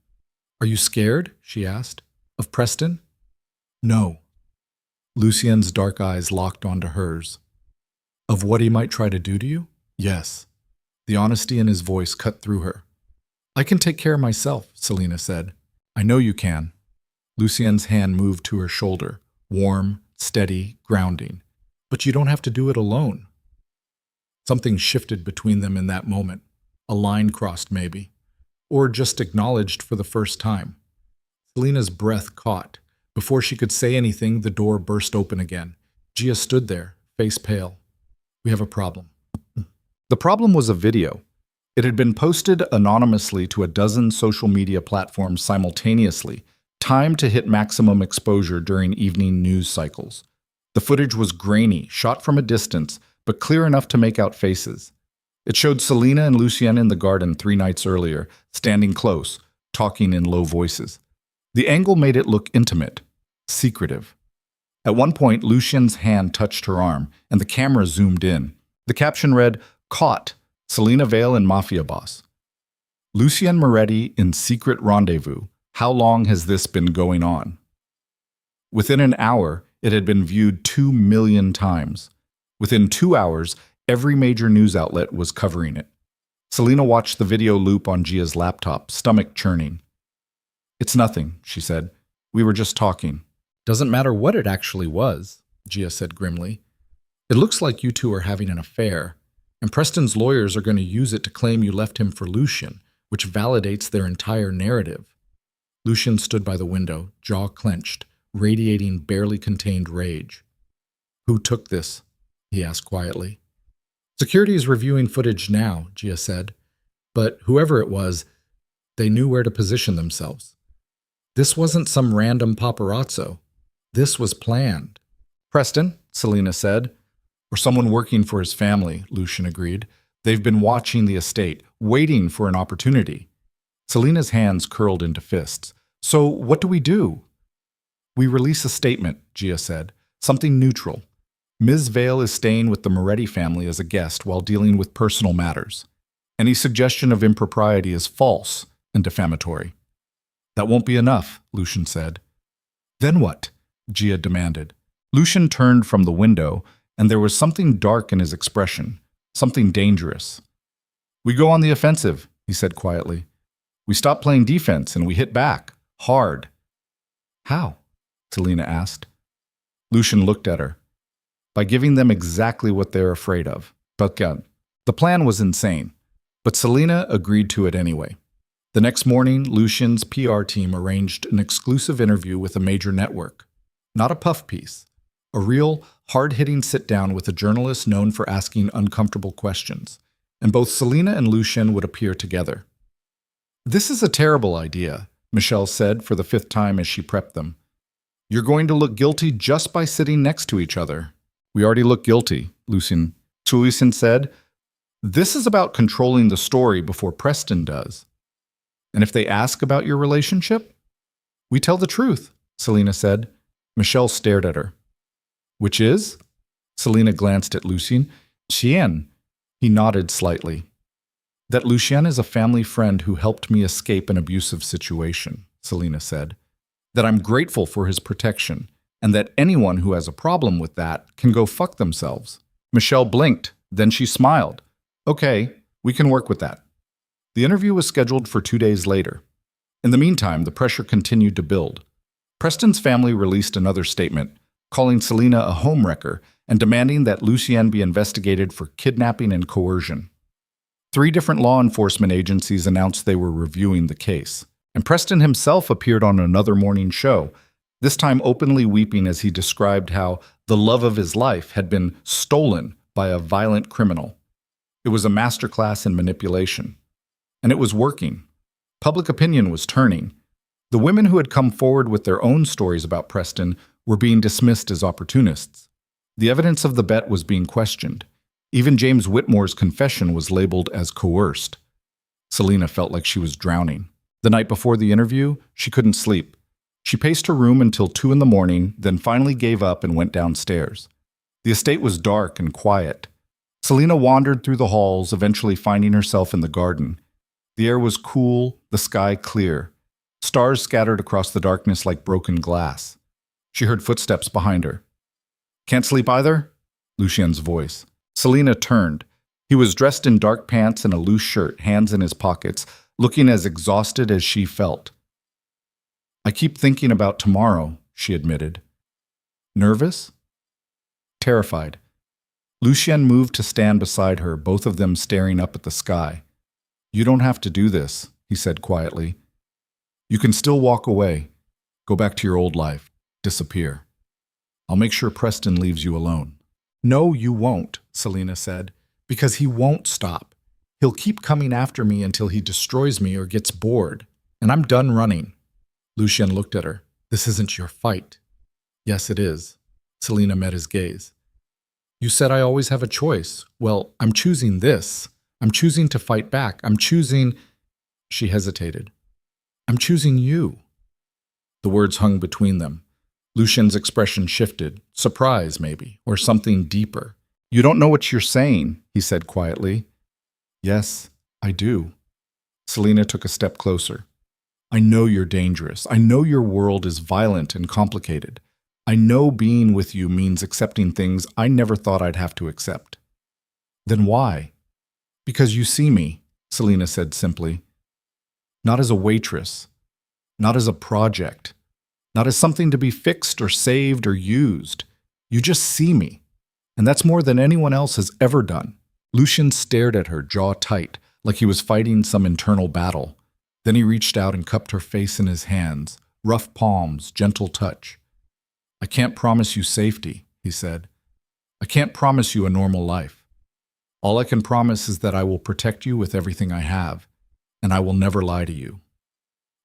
Are you scared? She asked. Of Preston? No. Lucien's dark eyes locked onto hers. Of what he might try to do to you? Yes. The honesty in his voice cut through her. I can take care of myself, Selena said. I know you can. Lucien's hand moved to her shoulder, warm, steady, grounding. But you don't have to do it alone. Something shifted between them in that moment. A line crossed, maybe. Or just acknowledged for the first time. Selena's breath caught. Before she could say anything, the door burst open again. Gia stood there, face pale. We have a problem. The problem was a video. It had been posted anonymously to a dozen social media platforms simultaneously, timed to hit maximum exposure during evening news cycles. The footage was grainy, shot from a distance, but clear enough to make out faces. It showed Selena and Lucien in the garden 3 nights earlier, standing close, talking in low voices. The angle made it look intimate, secretive. At one point, Lucien's hand touched her arm, and the camera zoomed in. The caption read, Caught. Selena Vale and Mafia Boss. Lucien Moretti in Secret Rendezvous. How long has this been going on? Within an hour, it had been viewed 2 million times. Within 2 hours, every major news outlet was covering it. Selena watched the video loop on Gia's laptop, stomach churning. "It's nothing," she said. "We were just talking." "Doesn't matter what it actually was," Gia said grimly. "It looks like you two are having an affair, and Preston's lawyers are going to use it to claim you left him for Lucien, which validates their entire narrative." Lucien stood by the window, jaw clenched, radiating barely contained rage. "Who took this?" he asked quietly. "Security is reviewing footage now," Gia said. "But whoever it was, they knew where to position themselves. This wasn't some random paparazzo. This was planned." "Preston," Selena said. "Or someone working for his family," Lucien agreed. "They've been watching the estate, waiting for an opportunity." Selena's hands curled into fists. "So what do we do?" "We release a statement," Gia said. "Something neutral. Ms. Vale is staying with the Moretti family as a guest while dealing with personal matters. Any suggestion of impropriety is false and defamatory." "That won't be enough," Lucien said. "Then what?" Gia demanded. Lucien turned from the window, and there was something dark in his expression, something dangerous. "We go on the offensive," he said quietly. "We stop playing defense and we hit back, hard." "How?" Selena asked. Lucien looked at her. "By giving them exactly what they're afraid of." The plan was insane, but Selena agreed to it anyway. The next morning, Lucien's PR team arranged an exclusive interview with a major network. Not a puff piece. A real, hard-hitting sit-down with a journalist known for asking uncomfortable questions. And both Selena and Lucien would appear together. "This is a terrible idea," Michelle said for the 5th time as she prepped them. "You're going to look guilty just by sitting next to each other." "We already look guilty," Lucien said. "This is about controlling the story before Preston does." "And if they ask about your relationship?" "We tell the truth," Selena said. Michelle stared at her. "Which is?" Selena glanced at Lucien. "Lucien." He nodded slightly. "That Lucien is a family friend who helped me escape an abusive situation," Selena said. "That I'm grateful for his protection, and that anyone who has a problem with that can go fuck themselves." Michelle blinked, then she smiled. "Okay, we can work with that." The interview was scheduled for 2 days later. In the meantime, the pressure continued to build. Preston's family released another statement, calling Selena a homewrecker and demanding that Lucien be investigated for kidnapping and coercion. 3 different law enforcement agencies announced they were reviewing the case, and Preston himself appeared on another morning show, this time openly weeping as he described how the love of his life had been stolen by a violent criminal. It was a masterclass in manipulation. And it was working. Public opinion was turning. The women who had come forward with their own stories about Preston were being dismissed as opportunists. The evidence of the bet was being questioned. Even James Whitmore's confession was labeled as coerced. Selena felt like she was drowning. The night before the interview, she couldn't sleep. She paced her room until 2 in the morning, then finally gave up and went downstairs. The estate was dark and quiet. Selena wandered through the halls, eventually finding herself in the garden. The air was cool, the sky clear. Stars scattered across the darkness like broken glass. She heard footsteps behind her. "Can't sleep either?" Lucien's voice. Selena turned. He was dressed in dark pants and a loose shirt, hands in his pockets, looking as exhausted as she felt. "I keep thinking about tomorrow," she admitted. "Nervous?" Terrified. Lucien moved to stand beside her, both of them staring up at the sky. "You don't have to do this," he said quietly. "You can still walk away, go back to your old life, disappear. I'll make sure Preston leaves you alone." "No, you won't," Selena said, "because he won't stop. He'll keep coming after me until he destroys me or gets bored, and I'm done running." Lucien looked at her. "This isn't your fight." "Yes, it is." Selena met his gaze. "You said I always have a choice. Well, I'm choosing this. I'm choosing to fight back. I'm choosing—" She hesitated. "I'm choosing you." The words hung between them. Lucien's expression shifted, surprise maybe, or something deeper. "You don't know what you're saying," he said quietly. Yes, I do. Selena took a step closer. I know you're dangerous. I know your world is violent and complicated. I know being with you means accepting things I never thought I'd have to accept. Then why? Because you see me, Selena said simply. Not as a waitress, not as a project, not as something to be fixed or saved or used. You just see me. And that's more than anyone else has ever done. Lucian stared at her, jaw tight, like he was fighting some internal battle. Then he reached out and cupped her face in his hands, rough palms, gentle touch. I can't promise you safety, he said. I can't promise you a normal life. All I can promise is that I will protect you with everything I have, and I will never lie to you.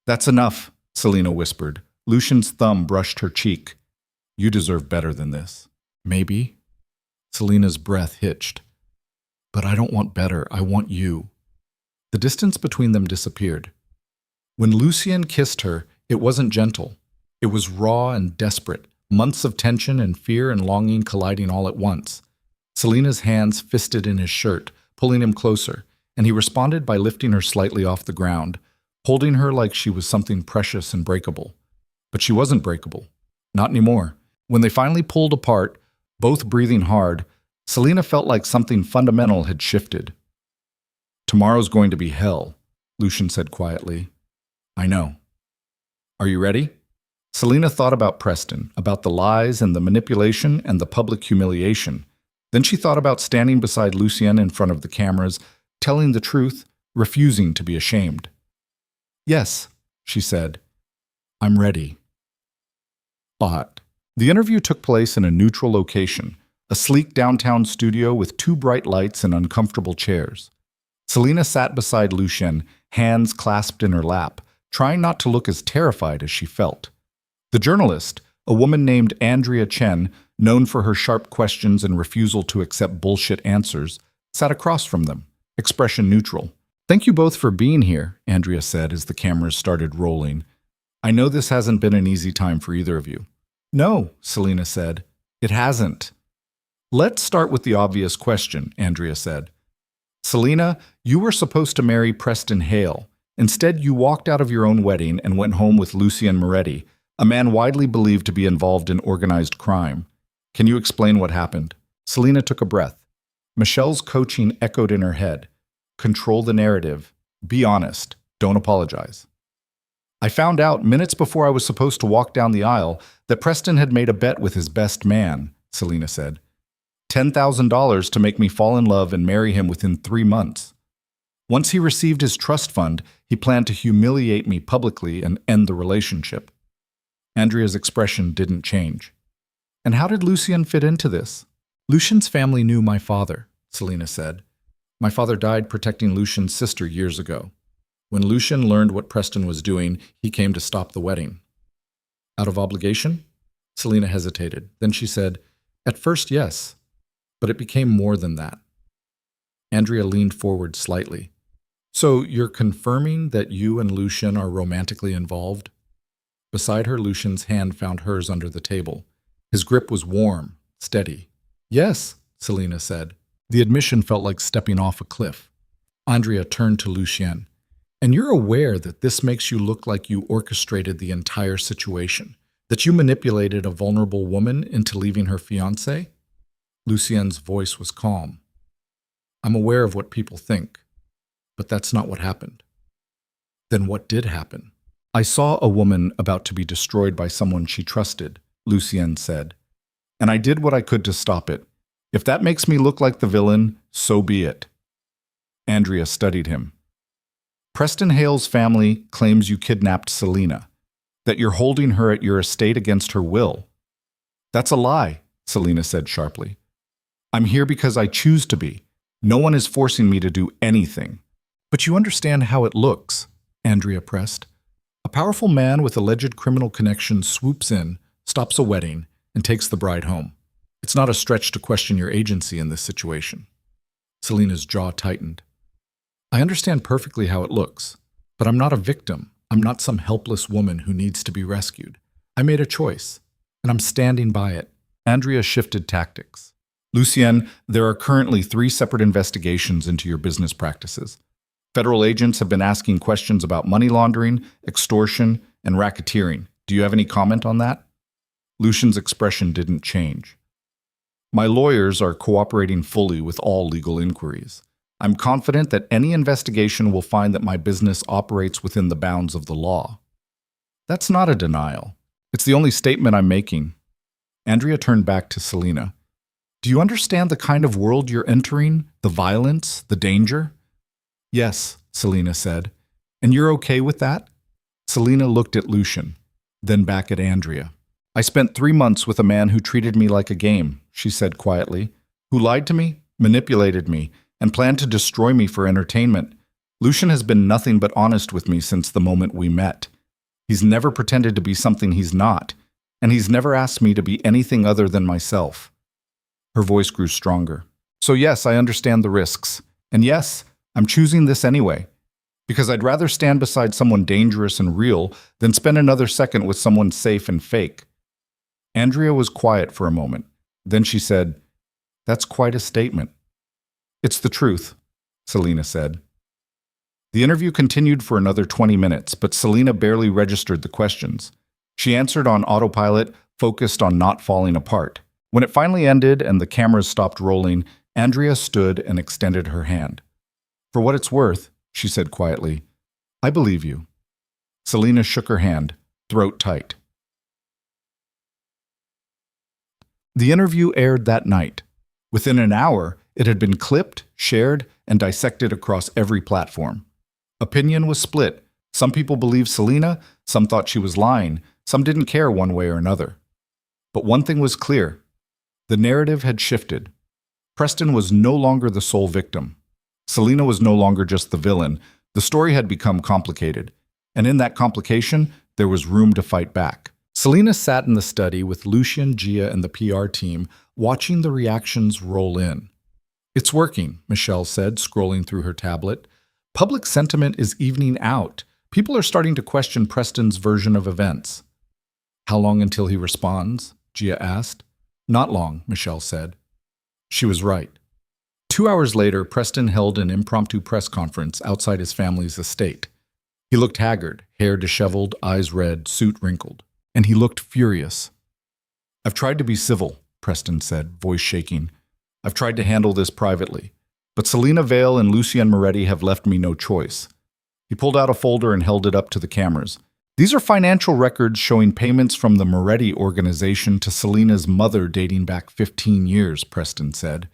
That's enough, Selena whispered. Lucian's thumb brushed her cheek. You deserve better than this. Maybe? Selena's breath hitched. But I don't want better, I want you. The distance between them disappeared. When Lucian kissed her, it wasn't gentle. It was raw and desperate, months of tension and fear and longing colliding all at once. Selena's hands fisted in his shirt, pulling him closer, and he responded by lifting her slightly off the ground, holding her like she was something precious and breakable. But she wasn't breakable. Not anymore. When they finally pulled apart, both breathing hard, Selena felt like something fundamental had shifted. Tomorrow's going to be hell, Lucian said quietly. I know. Are you ready? Selena thought about Preston, about the lies and the manipulation and the public humiliation. Then she thought about standing beside Lucian in front of the cameras, telling the truth, refusing to be ashamed. Yes, she said. I'm ready. Hot. The interview took place in a neutral location, a sleek downtown studio with 2 bright lights and uncomfortable chairs. Selena sat beside Lucian, hands clasped in her lap, trying not to look as terrified as she felt. The journalist, a woman named Andrea Chen, known for her sharp questions and refusal to accept bullshit answers, sat across from them, expression neutral. Thank you both for being here, Andrea said as the cameras started rolling. I know this hasn't been an easy time for either of you. No, Selena said. It hasn't. Let's start with the obvious question, Andrea said. Selena, you were supposed to marry Preston Hale. Instead, you walked out of your own wedding and went home with Lucian Moretti, a man widely believed to be involved in organized crime. Can you explain what happened? Selena took a breath. Michelle's coaching echoed in her head. Control the narrative. Be honest. Don't apologize. I found out minutes before I was supposed to walk down the aisle that Preston had made a bet with his best man, Selena said. $10,000 to make me fall in love and marry him within 3 months. Once he received his trust fund, he planned to humiliate me publicly and end the relationship. Andrea's expression didn't change. And how did Lucian fit into this? Lucian's family knew my father, Selena said. My father died protecting Lucian's sister years ago. When Lucian learned what Preston was doing, he came to stop the wedding. Out of obligation? Selena hesitated. Then she said, At first, yes, but it became more than that. Andrea leaned forward slightly. So you're confirming that you and Lucian are romantically involved? Beside her, Lucian's hand found hers under the table. His grip was warm, steady. Yes, Selena said. The admission felt like stepping off a cliff. Andrea turned to Lucian. And you're aware that this makes you look like you orchestrated the entire situation, that you manipulated a vulnerable woman into leaving her fiancé? Lucian's voice was calm. I'm aware of what people think, but that's not what happened. Then what did happen? I saw a woman about to be destroyed by someone she trusted, Lucian said, and I did what I could to stop it. If that makes me look like the villain, so be it. Andrea studied him. Preston Hale's family claims you kidnapped Selena, that you're holding her at your estate against her will. That's a lie, Selena said sharply. I'm here because I choose to be. No one is forcing me to do anything. But you understand how it looks, Andrea pressed. A powerful man with alleged criminal connections swoops in, stops a wedding, and takes the bride home. It's not a stretch to question your agency in this situation. Selena's jaw tightened. I understand perfectly how it looks, but I'm not a victim. I'm not some helpless woman who needs to be rescued. I made a choice, and I'm standing by it. Andrea shifted tactics. Lucien, there are currently 3 separate investigations into your business practices. Federal agents have been asking questions about money laundering, extortion, and racketeering. Do you have any comment on that? Lucian's expression didn't change. My lawyers are cooperating fully with all legal inquiries. I'm confident that any investigation will find that my business operates within the bounds of the law. That's not a denial. It's the only statement I'm making. Andrea turned back to Selena. Do you understand the kind of world you're entering? The violence, the danger? Yes, Selena said. And you're okay with that? Selena looked at Lucian, then back at Andrea. I spent 3 months with a man who treated me like a game, she said quietly, who lied to me, manipulated me, and planned to destroy me for entertainment. Lucian has been nothing but honest with me since the moment we met. He's never pretended to be something he's not, and he's never asked me to be anything other than myself. Her voice grew stronger. So yes, I understand the risks. And yes, I'm choosing this anyway. Because I'd rather stand beside someone dangerous and real than spend another second with someone safe and fake. Andrea was quiet for a moment. Then she said, That's quite a statement. It's the truth, Selena said. The interview continued for another 20 minutes, but Selena barely registered the questions. She answered on autopilot, focused on not falling apart. When it finally ended and the cameras stopped rolling, Andrea stood and extended her hand. For what it's worth, she said quietly, I believe you. Selena shook her hand, throat tight. The interview aired that night. Within an hour, it had been clipped, shared, and dissected across every platform. Opinion was split. Some people believed Selena, some thought she was lying, some didn't care one way or another. But one thing was clear. The narrative had shifted. Preston was no longer the sole victim. Selena was no longer just the villain. The story had become complicated. And in that complication, there was room to fight back. Selena sat in the study with Lucian, Gia, and the PR team, watching the reactions roll in. It's working, Michelle said, scrolling through her tablet. Public sentiment is evening out. People are starting to question Preston's version of events. How long until he responds? Gia asked. Not long, Michelle said. She was right. 2 hours later, Preston held an impromptu press conference outside his family's estate. He looked haggard, hair disheveled, eyes red, suit wrinkled. And he looked furious. I've tried to be civil, Preston said, voice shaking. I've tried to handle this privately. But Selena Vale and Lucien Moretti have left me no choice. He pulled out a folder and held it up to the cameras. These are financial records showing payments from the Moretti organization to Selena's mother dating back 15 years, Preston said.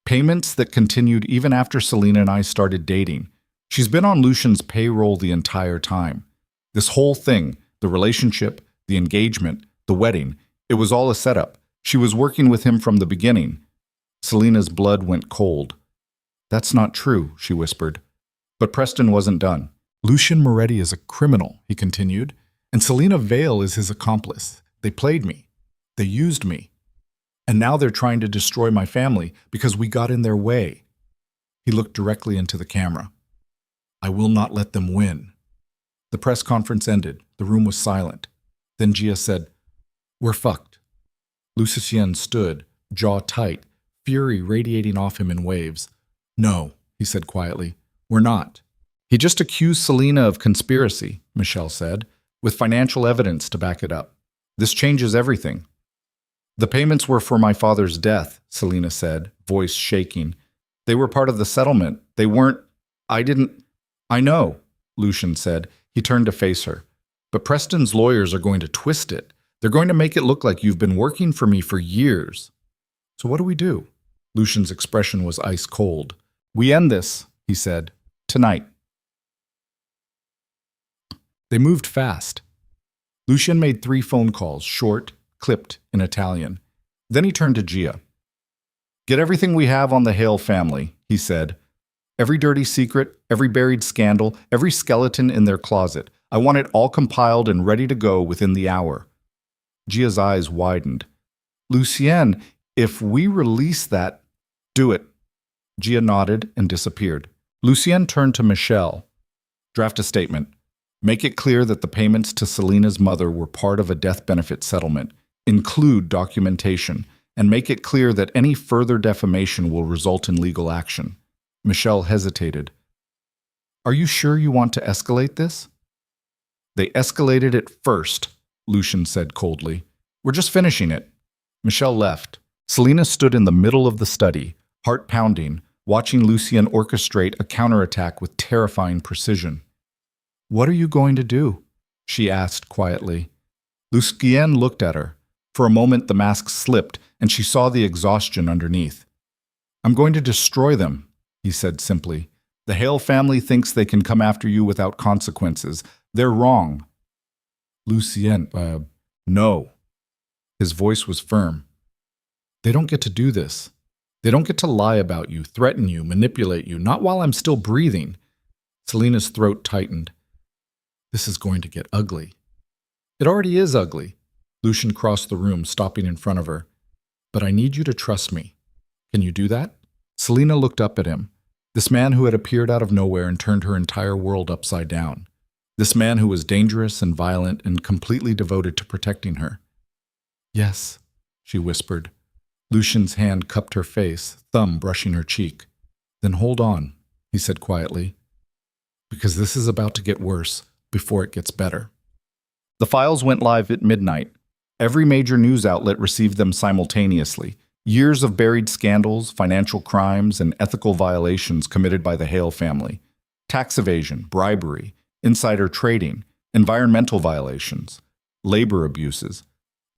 Payments that continued even after Selena and I started dating. She's been on Lucian's payroll the entire time. This whole thing, the relationship, the engagement, the wedding, it was all a setup. She was working with him from the beginning. Selena's blood went cold. That's not true, she whispered. But Preston wasn't done. Lucien Moretti is a criminal, he continued, and Selena Vale is his accomplice. They played me. They used me. And now they're trying to destroy my family because we got in their way. He looked directly into the camera. I will not let them win. The press conference ended. The room was silent. Then Gia said, We're fucked. Lucien stood, jaw tight, fury radiating off him in waves. No, he said quietly, we're not. He just accused Selena of conspiracy, Michelle said, with financial evidence to back it up. This changes everything. The payments were for my father's death, Selena said, voice shaking. They were part of the settlement. They weren't. I know, Lucien said. He turned to face her. But Preston's lawyers are going to twist it. They're going to make it look like you've been working for me for years. So what do we do? Lucian's expression was ice cold. We end this, he said, tonight. They moved fast. Lucien made 3 phone calls, short, clipped in Italian. Then he turned to Gia. Get everything we have on the Hale family, he said. Every dirty secret, every buried scandal, every skeleton in their closet. I want it all compiled and ready to go within the hour. Gia's eyes widened. Lucien, if we release that, do it. Gia nodded and disappeared. Lucien turned to Michelle. Draft a statement. Make it clear that the payments to Selena's mother were part of a death benefit settlement. Include documentation. and make it clear that any further defamation will result in legal action. Michelle hesitated. Are you sure you want to escalate this? They escalated it first, Lucian said coldly. We're just finishing it. Michelle left. Selena stood in the middle of the study, heart pounding, watching Lucien orchestrate a counterattack with terrifying precision. What are you going to do? She asked quietly. Lucien looked at her. For a moment the mask slipped, and she saw the exhaustion underneath. I'm going to destroy them, he said simply. The Hale family thinks they can come after you without consequences. They're wrong. Lucien, no. His voice was firm. They don't get to do this. They don't get to lie about you, threaten you, manipulate you, not while I'm still breathing. Selena's throat tightened. This is going to get ugly. It already is ugly. Lucian crossed the room, stopping in front of her. But I need you to trust me. Can you do that? Selena looked up at him. This man who had appeared out of nowhere and turned her entire world upside down. This man who was dangerous and violent and completely devoted to protecting her. Yes, she whispered. Lucian's hand cupped her face, thumb brushing her cheek. Then hold on, he said quietly. Because this is about to get worse before it gets better. The files went live at midnight. Every major news outlet received them simultaneously. Years of buried scandals, financial crimes, and ethical violations committed by the Hale family. Tax evasion, bribery, insider trading, environmental violations, labor abuses,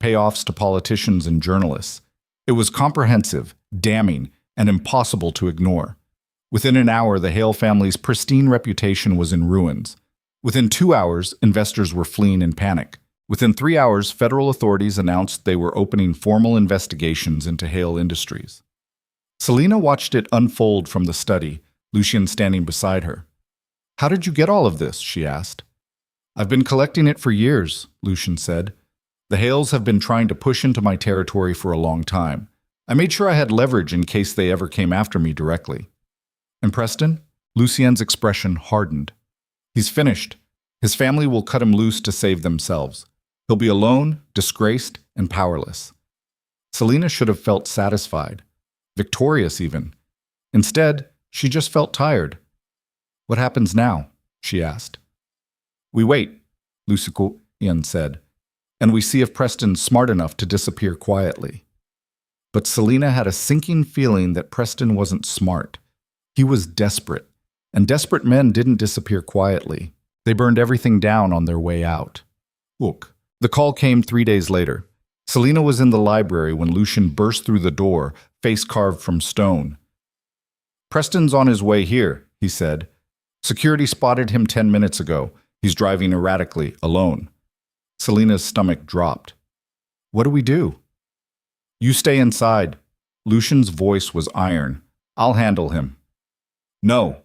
payoffs to politicians and journalists. It was comprehensive, damning, and impossible to ignore. Within an hour, the Hale family's pristine reputation was in ruins. Within 2 hours, investors were fleeing in panic. Within 3 hours, federal authorities announced they were opening formal investigations into Hale Industries. Selena watched it unfold from the study, Lucien standing beside her. How did you get all of this? She asked. I've been collecting it for years, Lucien said. The Hales have been trying to push into my territory for a long time. I made sure I had leverage in case they ever came after me directly. And Preston? Lucien's expression hardened. He's finished. His family will cut him loose to save themselves. He'll be alone, disgraced, and powerless. Selena should have felt satisfied, victorious even. Instead, she just felt tired. What happens now? She asked. We wait, Lucien said, and we see if Preston's smart enough to disappear quietly. But Selena had a sinking feeling that Preston wasn't smart. He was desperate, and desperate men didn't disappear quietly. They burned everything down on their way out. Look. The call came 3 days later. Selena was in the library when Lucien burst through the door, face carved from stone. Preston's on his way here, he said. Security spotted him 10 minutes ago. He's driving erratically, alone. Selena's stomach dropped. What do we do? You stay inside. Lucian's voice was iron. I'll handle him. No.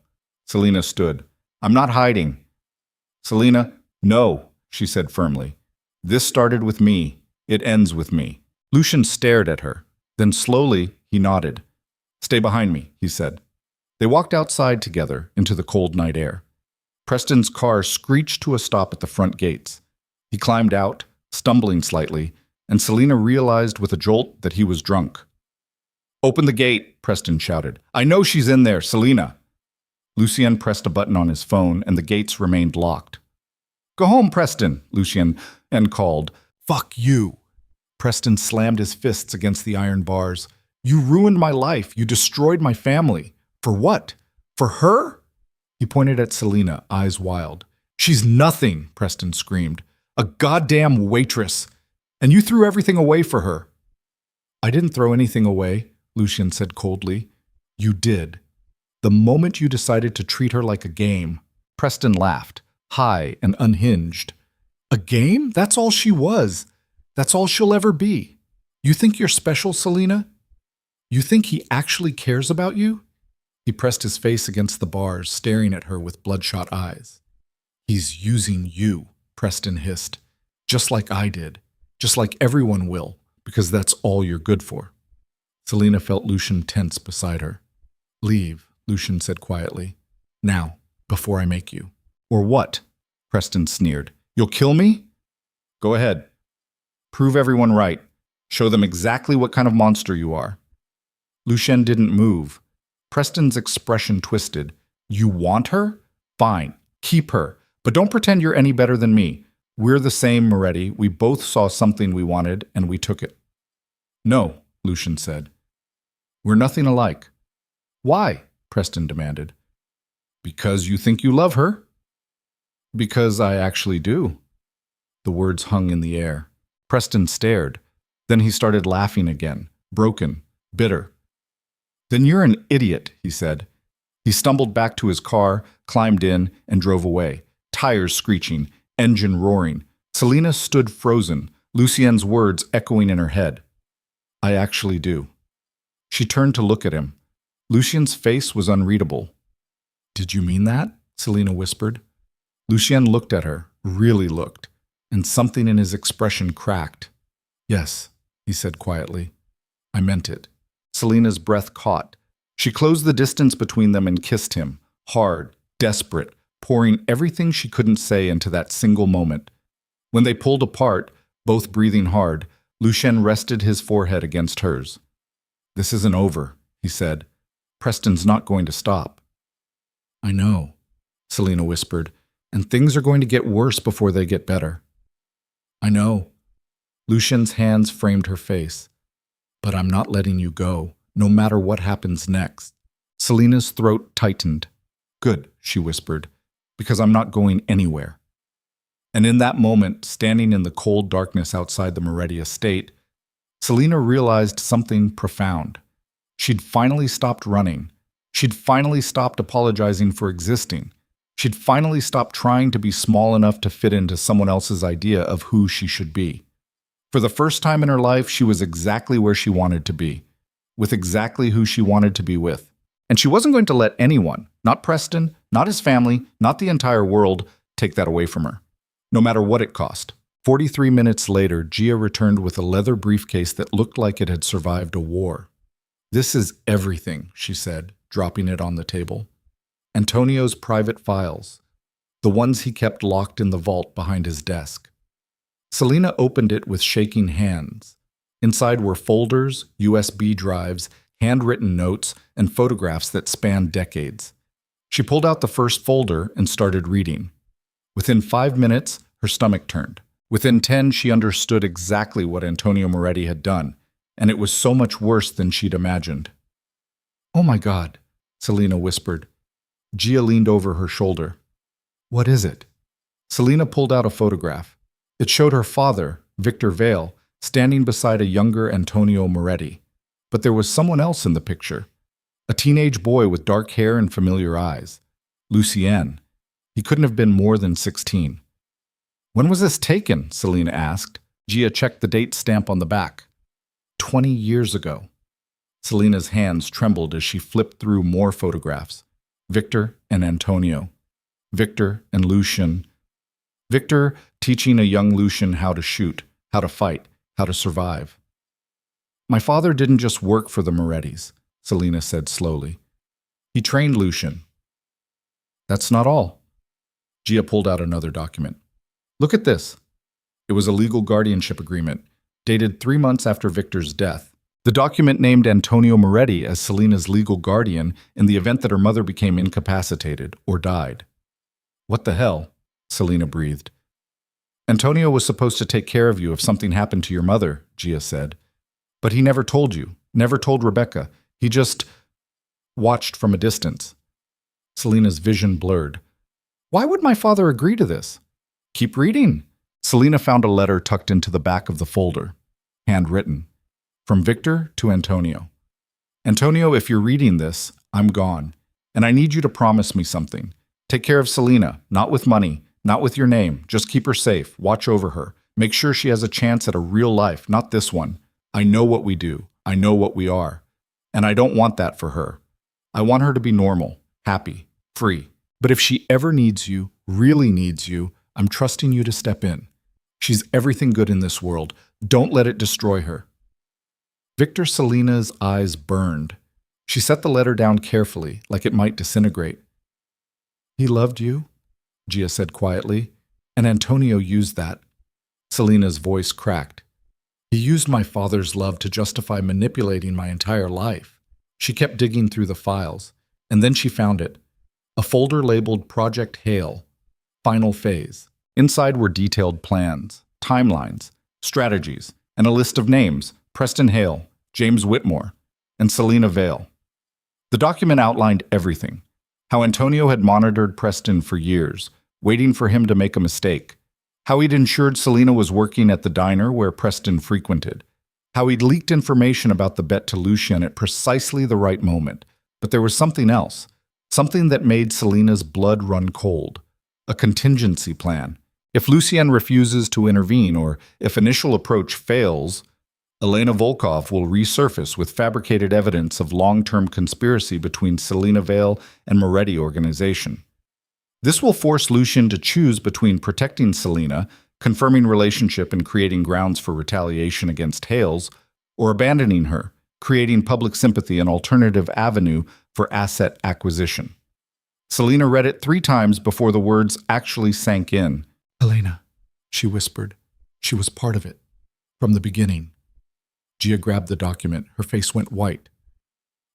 Selena stood. I'm not hiding. Selena, no, she said firmly. This started with me. It ends with me. Lucien stared at her. Then slowly, he nodded. Stay behind me, he said. They walked outside together into the cold night air. Preston's car screeched to a stop at the front gates. He climbed out, stumbling slightly, and Selena realized with a jolt that he was drunk. Open the gate, Preston shouted. I know she's in there, Selena. Lucien pressed a button on his phone, and the gates remained locked. Go home, Preston, Lucien called. Fuck you. Preston slammed his fists against the iron bars. You ruined my life. You destroyed my family. For what? For her? He pointed at Selena, eyes wild. She's nothing, Preston screamed. A goddamn waitress. And you threw everything away for her. I didn't throw anything away, Lucien said coldly. You did. The moment you decided to treat her like a game. Preston laughed, high and unhinged. A game? That's all she was. That's all she'll ever be. You think you're special, Selena? You think he actually cares about you? He pressed his face against the bars, staring at her with bloodshot eyes. He's using you, Preston hissed. Just like I did. Just like everyone will, because that's all you're good for. Selena felt Lucien tense beside her. Leave, Lucien said quietly. Now, before I make you. Or what? Preston sneered. You'll kill me? Go ahead. Prove everyone right. Show them exactly what kind of monster you are. Lucien didn't move. Preston's expression twisted. You want her? Fine. Keep her. But don't pretend you're any better than me. We're the same, Moretti. We both saw something we wanted, and we took it. No, Lucien said. We're nothing alike. Why? Preston demanded. Because you think you love her. Because I actually do. The words hung in the air. Preston stared. Then he started laughing again, broken, bitter. Then you're an idiot, he said. He stumbled back to his car, climbed in, and drove away, tires screeching, engine roaring. Selena stood frozen, Lucien's words echoing in her head. I actually do. She turned to look at him. Lucien's face was unreadable. Did you mean that? Selena whispered. Lucien looked at her, really looked, and something in his expression cracked. Yes, he said quietly. I meant it. Selena's breath caught. She closed the distance between them and kissed him, hard, desperate, pouring everything she couldn't say into that single moment. When they pulled apart, both breathing hard, Lucien rested his forehead against hers. This isn't over, he said. Preston's not going to stop. I know, Selena whispered, and things are going to get worse before they get better. I know. Lucien's hands framed her face. But I'm not letting you go, no matter what happens next. Selena's throat tightened. Good, she whispered, because I'm not going anywhere. And in that moment, standing in the cold darkness outside the Moretti estate, Selena realized something profound. She'd finally stopped running. She'd finally stopped apologizing for existing. She'd finally stopped trying to be small enough to fit into someone else's idea of who she should be. For the first time in her life, she was exactly where she wanted to be, with exactly who she wanted to be with. And she wasn't going to let anyone, not Preston, not his family, not the entire world, take that away from her, no matter what it cost. 43 minutes later, Gia returned with a leather briefcase that looked like it had survived a war. This is everything, she said, dropping it on the table. Antonio's private files, the ones he kept locked in the vault behind his desk. Selena opened it with shaking hands. Inside were folders, USB drives, handwritten notes, and photographs that spanned decades. She pulled out the first folder and started reading. Within 5 minutes, her stomach turned. Within 10, she understood exactly what Antonio Moretti had done, and it was so much worse than she'd imagined. Oh my God, Selena whispered. Gia leaned over her shoulder. What is it? Selena pulled out a photograph. It showed her father, Victor Vale, standing beside a younger Antonio Moretti. But there was someone else in the picture. A teenage boy with dark hair and familiar eyes. Lucien. He couldn't have been more than 16. When was this taken? Selena asked. Gia checked the date stamp on the back. 20 years ago. Selena's hands trembled as she flipped through more photographs. Victor and Antonio. Victor and Lucien. Victor teaching a young Lucien how to shoot, how to fight, how to survive. My father didn't just work for the Morettis, Selena said slowly. He trained Lucien. That's not all. Gia pulled out another document. Look at this. It was a legal guardianship agreement, dated 3 months after Victor's death. The document named Antonio Moretti as Selena's legal guardian in the event that her mother became incapacitated or died. What the hell? Selena breathed. Antonio was supposed to take care of you if something happened to your mother, Gia said. But he never told you, never told Rebecca. He just watched from a distance. Selena's vision blurred. Why would my father agree to this? Keep reading. Selena found a letter tucked into the back of the folder, handwritten. From Victor to Antonio. Antonio, if you're reading this, I'm gone. And I need you to promise me something. Take care of Selena, not with money, not with your name. Just keep her safe. Watch over her. Make sure she has a chance at a real life, not this one. I know what we do. I know what we are. And I don't want that for her. I want her to be normal, happy, free. But if she ever needs you, really needs you, I'm trusting you to step in. She's everything good in this world. Don't let it destroy her. Victor Selena's eyes burned. She set the letter down carefully, like it might disintegrate. He loved you, Gia said quietly, and Antonio used that. Selena's voice cracked. He used my father's love to justify manipulating my entire life. She kept digging through the files, and then she found it. A folder labeled Project Hale, Final Phase. Inside were detailed plans, timelines, strategies, and a list of names: Preston Hale, James Whitmore, and Selena Vale. The document outlined everything: how Antonio had monitored Preston for years, waiting for him to make a mistake; how he'd ensured Selena was working at the diner where Preston frequented; how he'd leaked information about the bet to Lucien at precisely the right moment. But there was something else, something that made Selena's blood run cold: a contingency plan. If Lucien refuses to intervene, or if initial approach fails, Elena Volkov will resurface with fabricated evidence of long-term conspiracy between Selena Vale and Moretti organization. This will force Lucien to choose between protecting Selena, confirming relationship and creating grounds for retaliation against Hales, or abandoning her, creating public sympathy and alternative avenue for asset acquisition. Selena read it 3 times before the words actually sank in. "Elena," she whispered. "She was part of it. From the beginning." Gia grabbed the document. Her face went white.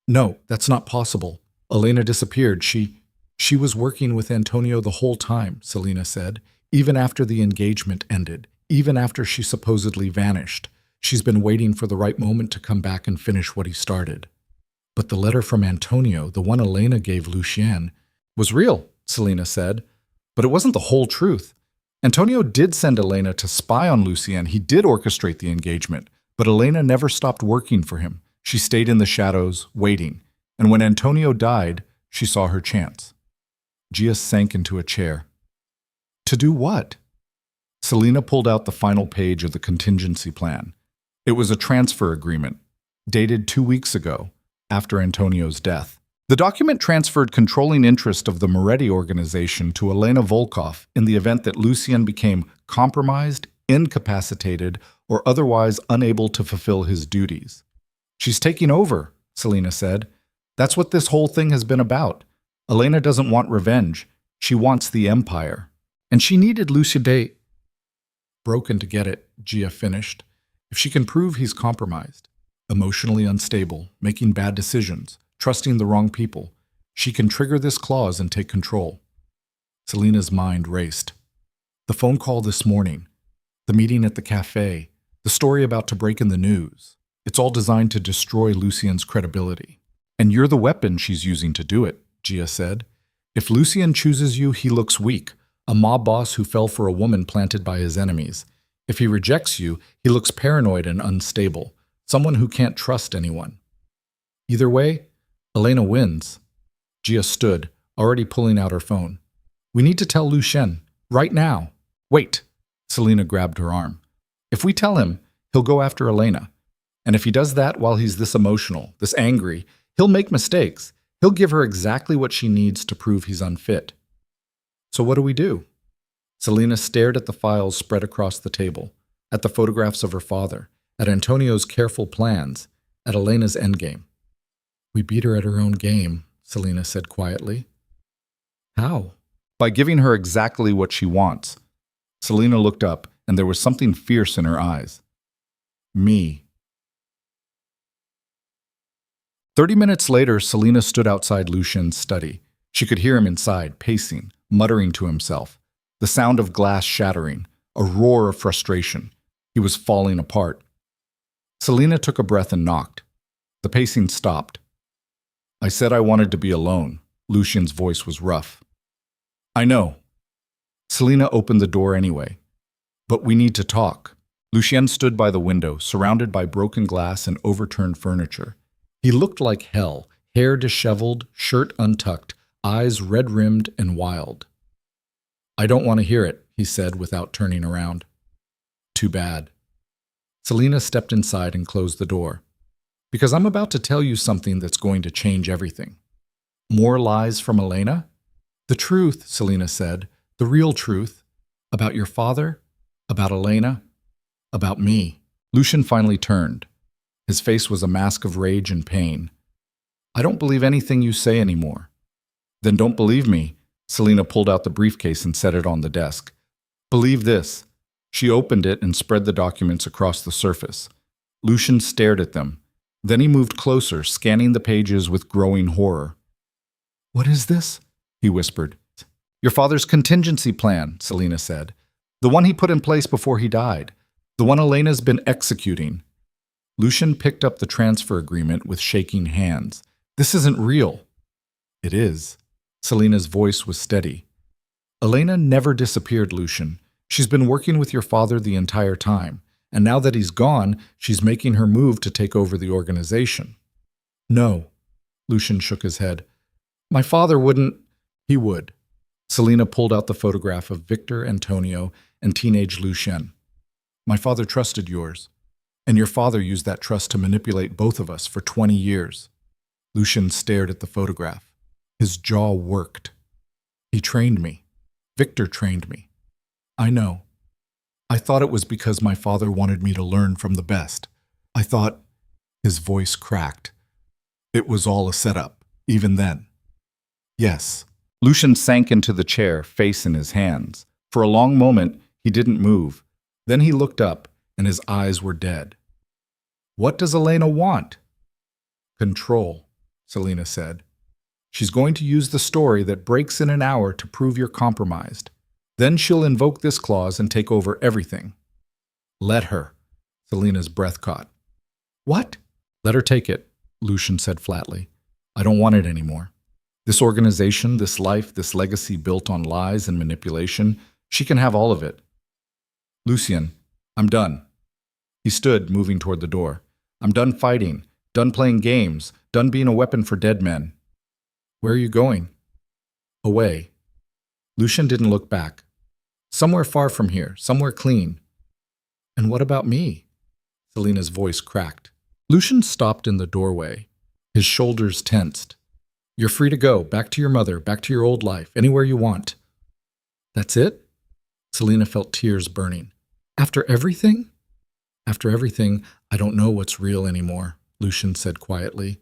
"No, that's not possible. Elena disappeared. She was working with Antonio the whole time," Selena said. "Even after the engagement ended, even after she supposedly vanished. She's been waiting for the right moment to come back and finish what he started." "But the letter from Antonio, the one Elena gave Lucien, was real," Selena said. "But it wasn't the whole truth. Antonio did send Elena to spy on Lucien. He did orchestrate the engagement. But Elena never stopped working for him. She stayed in the shadows, waiting. And when Antonio died, she saw her chance." Gia sank into a chair. "To do what?" Selena pulled out the final page of the contingency plan. It was a transfer agreement, dated 2 weeks ago, after Antonio's death. The document transferred controlling interest of the Moretti organization to Elena Volkov in the event that Lucien became compromised, incapacitated, or otherwise unable to fulfill his duties. "She's taking over," Selena said. "That's what this whole thing has been about. Elena doesn't want revenge. She wants the empire. And she needed Lucien broken to get it," Gia finished. "If she can prove he's compromised, emotionally unstable, making bad decisions, trusting the wrong people, she can trigger this clause and take control." Selena's mind raced. The phone call this morning, the meeting at the cafe, the story about to break in the news. It's all designed to destroy Lucien's credibility. "And you're the weapon she's using to do it," Gia said. "If Lucien chooses you, he looks weak, a mob boss who fell for a woman planted by his enemies. If he rejects you, he looks paranoid and unstable, someone who can't trust anyone. Either way, Elena wins." Gia stood, already pulling out her phone. "We need to tell Lucien, right now." "Wait," Selena grabbed her arm. "If we tell him, he'll go after Elena. And if he does that while he's this emotional, this angry, he'll make mistakes. He'll give her exactly what she needs to prove he's unfit." "So what do we do?" Selena stared at the files spread across the table, at the photographs of her father, at Antonio's careful plans, at Elena's endgame. "We beat her at her own game," Selena said quietly. "How?" "By giving her exactly what she wants." Selena looked up, and there was something fierce in her eyes. "Me." 30 minutes later, Selena stood outside Lucien's study. She could hear him inside, pacing, muttering to himself. The sound of glass shattering, a roar of frustration. He was falling apart. Selena took a breath and knocked. The pacing stopped. "I said I wanted to be alone." Lucien's voice was rough. "I know." Selena opened the door anyway. "But we need to talk." Lucien stood by the window, surrounded by broken glass and overturned furniture. He looked like hell, hair disheveled, shirt untucked, eyes red-rimmed and wild. "I don't want to hear it," he said without turning around. "Too bad." Selena stepped inside and closed the door. "Because I'm about to tell you something that's going to change everything." "More lies from Elena?" "The truth," Selena said. "The real truth. About your father, about Elena, about me." Lucien finally turned. His face was a mask of rage and pain. "I don't believe anything you say anymore." "Then don't believe me." Selena pulled out the briefcase and set it on the desk. "Believe this. She opened it and spread the documents across the surface. Lucian stared at them. Then he moved closer, scanning the pages with growing horror. "What is this?" he whispered. "Your father's contingency plan," Selena said. "The one he put in place before he died. The one Elena's been executing." Lucian picked up the transfer agreement with shaking hands. "This isn't real." "It is." Selena's voice was steady. "Elena never disappeared, Lucian. She's been working with your father the entire time, and now that he's gone, she's making her move to take over the organization." "No." Lucian shook his head. "My father wouldn't." "He would." Selena pulled out the photograph of Victor, Antonio, and teenage Lucien. "My father trusted yours, and your father used that trust to manipulate both of us for 20 years. Lucian stared at the photograph. His jaw worked. "He trained me. Victor trained me. I know. I thought it was because my father wanted me to learn from the best. I thought—" His voice cracked. "It was all a setup, even then." "Yes." Lucian sank into the chair, face in his hands. For a long moment, he didn't move. Then he looked up, and his eyes were dead. "What does Elena want?" "Control," Selena said. "She's going to use the story that breaks in an hour to prove you're compromised. Then she'll invoke this clause and take over everything." "Let her." Selena's breath caught. "What?" "Let her take it," Lucian said flatly. "I don't want it anymore. This organization, this life, this legacy built on lies and manipulation, she can have all of it." "Lucien, I'm done." He stood, moving toward the door. "I'm done fighting, done playing games, done being a weapon for dead men." "Where are you going?" "Away." Lucian didn't look back. "Somewhere far from here, somewhere clean." "And what about me?" Selena's voice cracked. Lucian stopped in the doorway. His shoulders tensed. "You're free to go, back to your mother, back to your old life, anywhere you want." "That's it?" Selena felt tears burning. "After everything?" "After everything, I don't know what's real anymore," Lucian said quietly.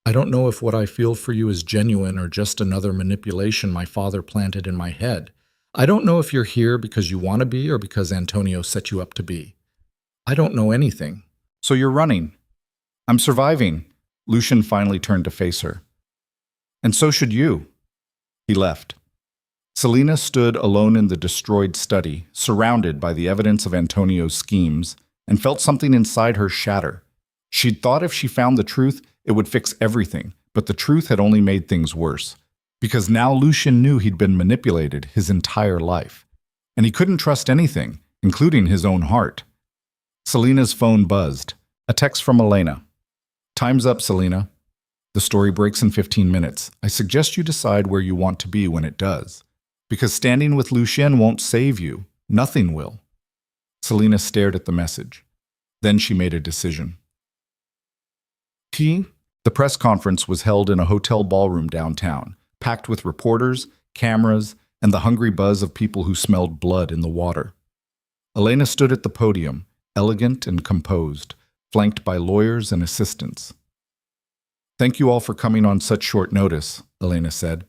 "I don't know if what I feel for you is genuine or just another manipulation my father planted in my head. I don't know if you're here because you want to be or because Antonio set you up to be. I don't know anything." "So you're running." "I'm surviving." Lucian finally turned to face her. "And so should you." He left. Selena stood alone in the destroyed study, surrounded by the evidence of Antonio's schemes, and felt something inside her shatter. She'd thought if she found the truth, it would fix everything, but the truth had only made things worse. Because now Lucian knew he'd been manipulated his entire life. And he couldn't trust anything, including his own heart. Selena's phone buzzed. A text from Elena. "Time's up, Selena. The story breaks in 15 minutes. I suggest you decide where you want to be when it does. Because standing with Lucien won't save you. Nothing will." Selena stared at the message. Then she made a decision. The press conference was held in a hotel ballroom downtown, packed with reporters, cameras, and the hungry buzz of people who smelled blood in the water. Elena stood at the podium, elegant and composed, flanked by lawyers and assistants. "Thank you all for coming on such short notice," Elena said.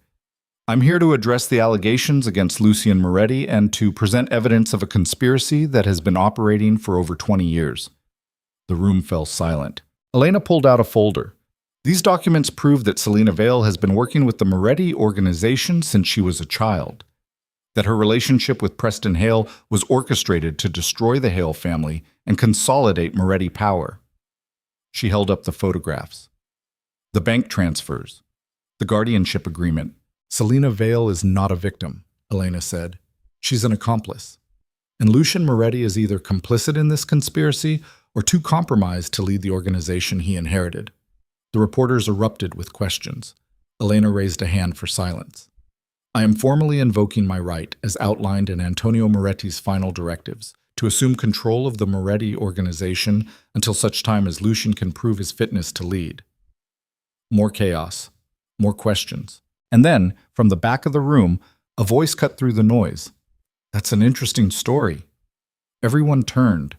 "I'm here to address the allegations against Lucien Moretti and to present evidence of a conspiracy that has been operating for over 20 years. The room fell silent. Elena pulled out a folder. These documents prove that Selena Vale has been working with the Moretti organization since she was a child. That her relationship with Preston Hale was orchestrated to destroy the Hale family and consolidate Moretti power. She held up the photographs. The bank transfers. The guardianship agreement. "Selena Vale is not a victim," Elena said. "She's an accomplice. And Lucien Moretti is either complicit in this conspiracy or too compromised to lead the organization he inherited." The reporters erupted with questions. Elena raised a hand for silence. "I am formally invoking my right, as outlined in Antonio Moretti's final directives, to assume control of the Moretti organization until such time as Lucien can prove his fitness to lead." More chaos. More questions. And then, from the back of the room, a voice cut through the noise. "That's an interesting story." Everyone turned.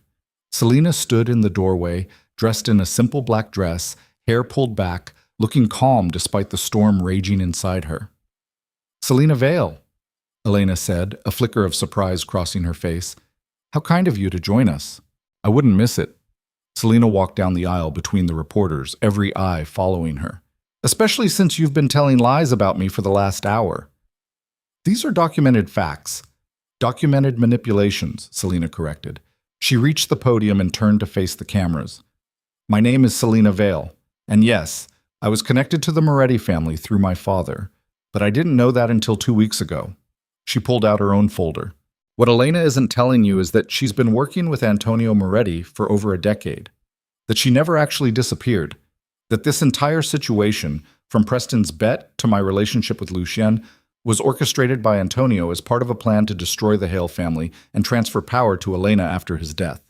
Selena stood in the doorway, dressed in a simple black dress, hair pulled back, looking calm despite the storm raging inside her. "Selena Vale," Elena said, a flicker of surprise crossing her face. How kind of you to join us. I wouldn't miss it. Selena walked down the aisle between the reporters, every eye following her. Especially since you've been telling lies about me for the last hour. These are documented facts. Documented manipulations, Selena corrected. She reached the podium and turned to face the cameras. My name is Selena Vale, and yes, I was connected to the Moretti family through my father, but I didn't know that until 2 weeks ago. She pulled out her own folder. What Elena isn't telling you is that she's been working with Antonio Moretti for over a decade, that she never actually disappeared, that this entire situation, from Preston's bet to my relationship with Lucien, was orchestrated by Antonio as part of a plan to destroy the Hale family and transfer power to Elena after his death.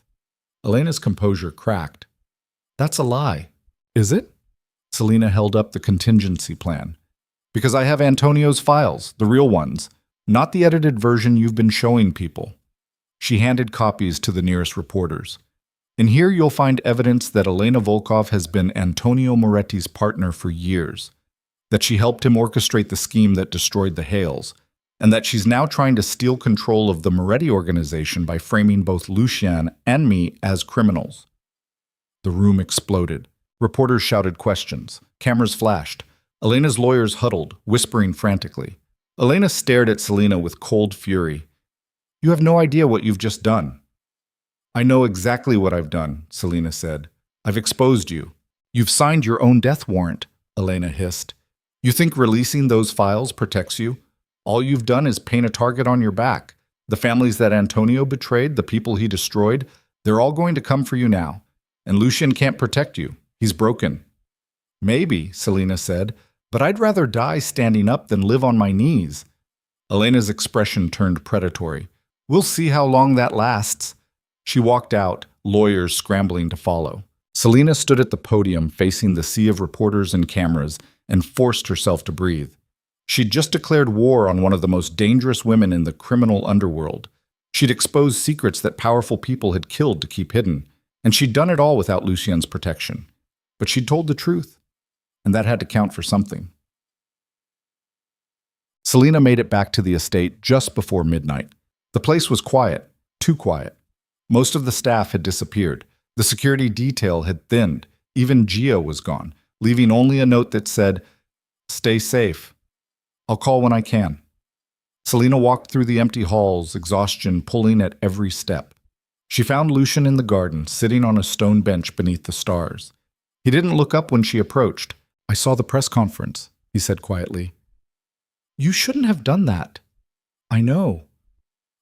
Elena's composure cracked. That's a lie. Is it? Selena held up the contingency plan. Because I have Antonio's files, the real ones, not the edited version you've been showing people. She handed copies to the nearest reporters. In here you'll find evidence that Elena Volkov has been Antonio Moretti's partner for years, that she helped him orchestrate the scheme that destroyed the Hales, and that she's now trying to steal control of the Moretti organization by framing both Lucien and me as criminals. The room exploded. Reporters shouted questions. Cameras flashed. Elena's lawyers huddled, whispering frantically. Elena stared at Selena with cold fury. You have no idea what you've just done. I know exactly what I've done, Selena said. I've exposed you. You've signed your own death warrant, Elena hissed. You think releasing those files protects you? All you've done is paint a target on your back. The families that Antonio betrayed, the people he destroyed, they're all going to come for you now. And Lucien can't protect you. He's broken. Maybe, Selena said, but I'd rather die standing up than live on my knees. Elena's expression turned predatory. We'll see how long that lasts. She walked out, lawyers scrambling to follow. Selena stood at the podium facing the sea of reporters and cameras and forced herself to breathe. She'd just declared war on one of the most dangerous women in the criminal underworld. She'd exposed secrets that powerful people had killed to keep hidden, and she'd done it all without Lucien's protection. But she'd told the truth, and that had to count for something. Selena made it back to the estate just before midnight. The place was quiet, too quiet. Most of the staff had disappeared. The security detail had thinned. Even Gio was gone, leaving only a note that said, "Stay safe. I'll call when I can." Selena walked through the empty halls, exhaustion pulling at every step. She found Lucien in the garden, sitting on a stone bench beneath the stars. He didn't look up when she approached. "I saw the press conference," he said quietly. "You shouldn't have done that." "I know.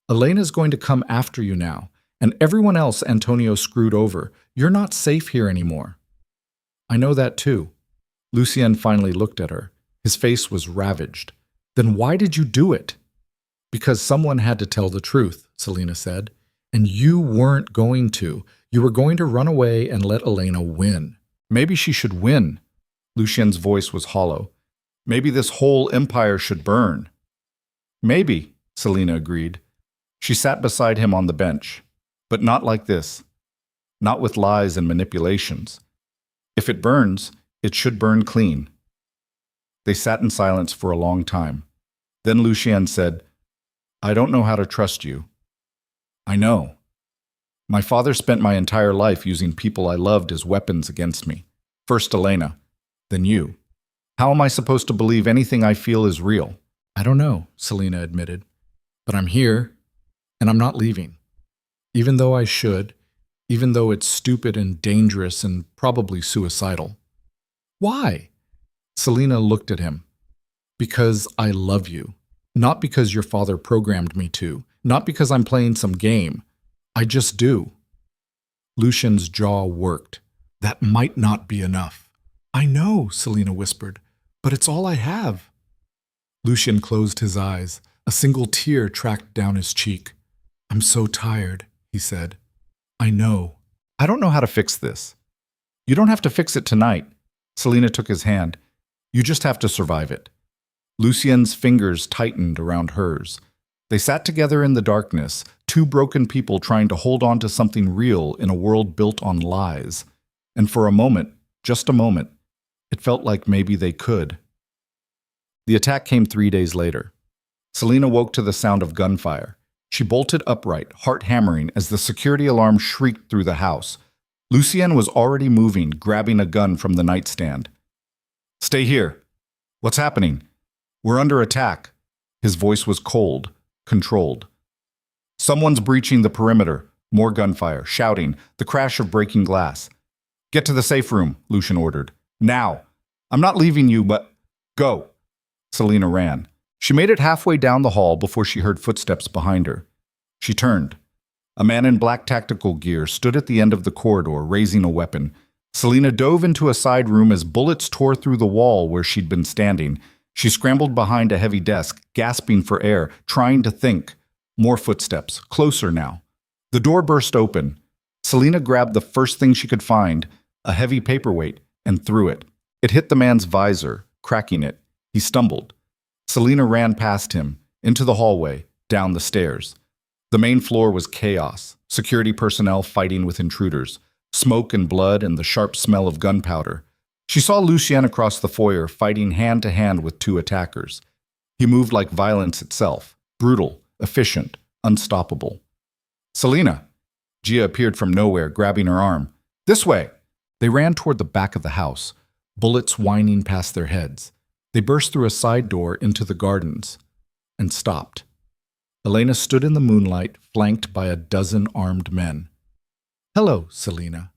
Elena's going to come after you now, and everyone else Antonio screwed over. You're not safe here anymore." "I know that too." Lucien finally looked at her. His face was ravaged. "Then why did you do it?" "Because someone had to tell the truth," Selena said. "And you weren't going to. You were going to run away and let Elena win." "Maybe she should win." Lucien's voice was hollow. "Maybe this whole empire should burn." "Maybe," Selena agreed. She sat beside him on the bench. "But not like this. Not with lies and manipulations. If it burns, it should burn clean." They sat in silence for a long time. Then Lucien said, "I don't know how to trust you." "I know. My father spent my entire life using people I loved as weapons against me. First Elena, then you. How am I supposed to believe anything I feel is real?" "I don't know," Selena admitted. "But I'm here, and I'm not leaving. Even though I should, even though it's stupid and dangerous and probably suicidal." "Why?" Selena looked at him. "Because I love you. Not because your father programmed me to. Not because I'm playing some game. I just do." Lucien's jaw worked. "That might not be enough." "I know," Selena whispered, "but it's all I have." Lucien closed his eyes. A single tear tracked down his cheek. "I'm so tired," he said. "I know. I don't know how to fix this." "You don't have to fix it tonight." Selena took his hand. "You just have to survive it." Lucien's fingers tightened around hers. They sat together in the darkness, two broken people trying to hold on to something real in a world built on lies. And for a moment, just a moment, it felt like maybe they could. The attack came 3 days later. Selena woke to the sound of gunfire. She bolted upright, heart hammering, as the security alarm shrieked through the house. Lucien was already moving, grabbing a gun from the nightstand. "Stay here. What's happening? We're under attack." His voice was cold, controlled. "Someone's breaching the perimeter." More gunfire, shouting, the crash of breaking glass. "Get to the safe room," Lucien ordered. "Now. I'm not leaving you, but go." Selena ran. She made it halfway down the hall before she heard footsteps behind her. She turned. A man in black tactical gear stood at the end of the corridor, raising a weapon. Selena dove into a side room as bullets tore through the wall where she'd been standing. She scrambled behind a heavy desk, gasping for air, trying to think. More footsteps, closer now. The door burst open. Selena grabbed the first thing she could find, a heavy paperweight, and threw it. It hit the man's visor, cracking it. He stumbled. Selena ran past him, into the hallway, down the stairs. The main floor was chaos, security personnel fighting with intruders, smoke and blood and the sharp smell of gunpowder. She saw Lucien across the foyer fighting hand-to-hand with two attackers. He moved like violence itself, brutal, efficient, unstoppable. "Selena!" Gia appeared from nowhere, grabbing her arm. "This way!" They ran toward the back of the house, bullets whining past their heads. They burst through a side door into the gardens and stopped. Elena stood in the moonlight, flanked by a dozen armed men. "Hello, Selena,"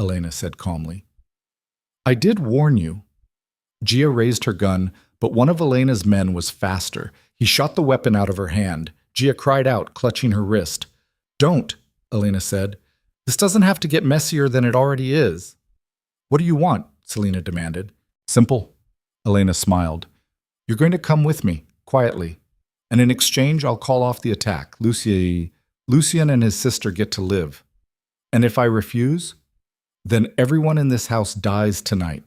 Elena said calmly. "I did warn you." Gia raised her gun, but one of Elena's men was faster. He shot the weapon out of her hand. Gia cried out, clutching her wrist. "Don't," Elena said. "This doesn't have to get messier than it already is." "What do you want?" Selena demanded. "Simple." Elena smiled. "You're going to come with me, quietly. And in exchange, I'll call off the attack. Lucien and his sister get to live. And if I refuse, then everyone in this house dies tonight."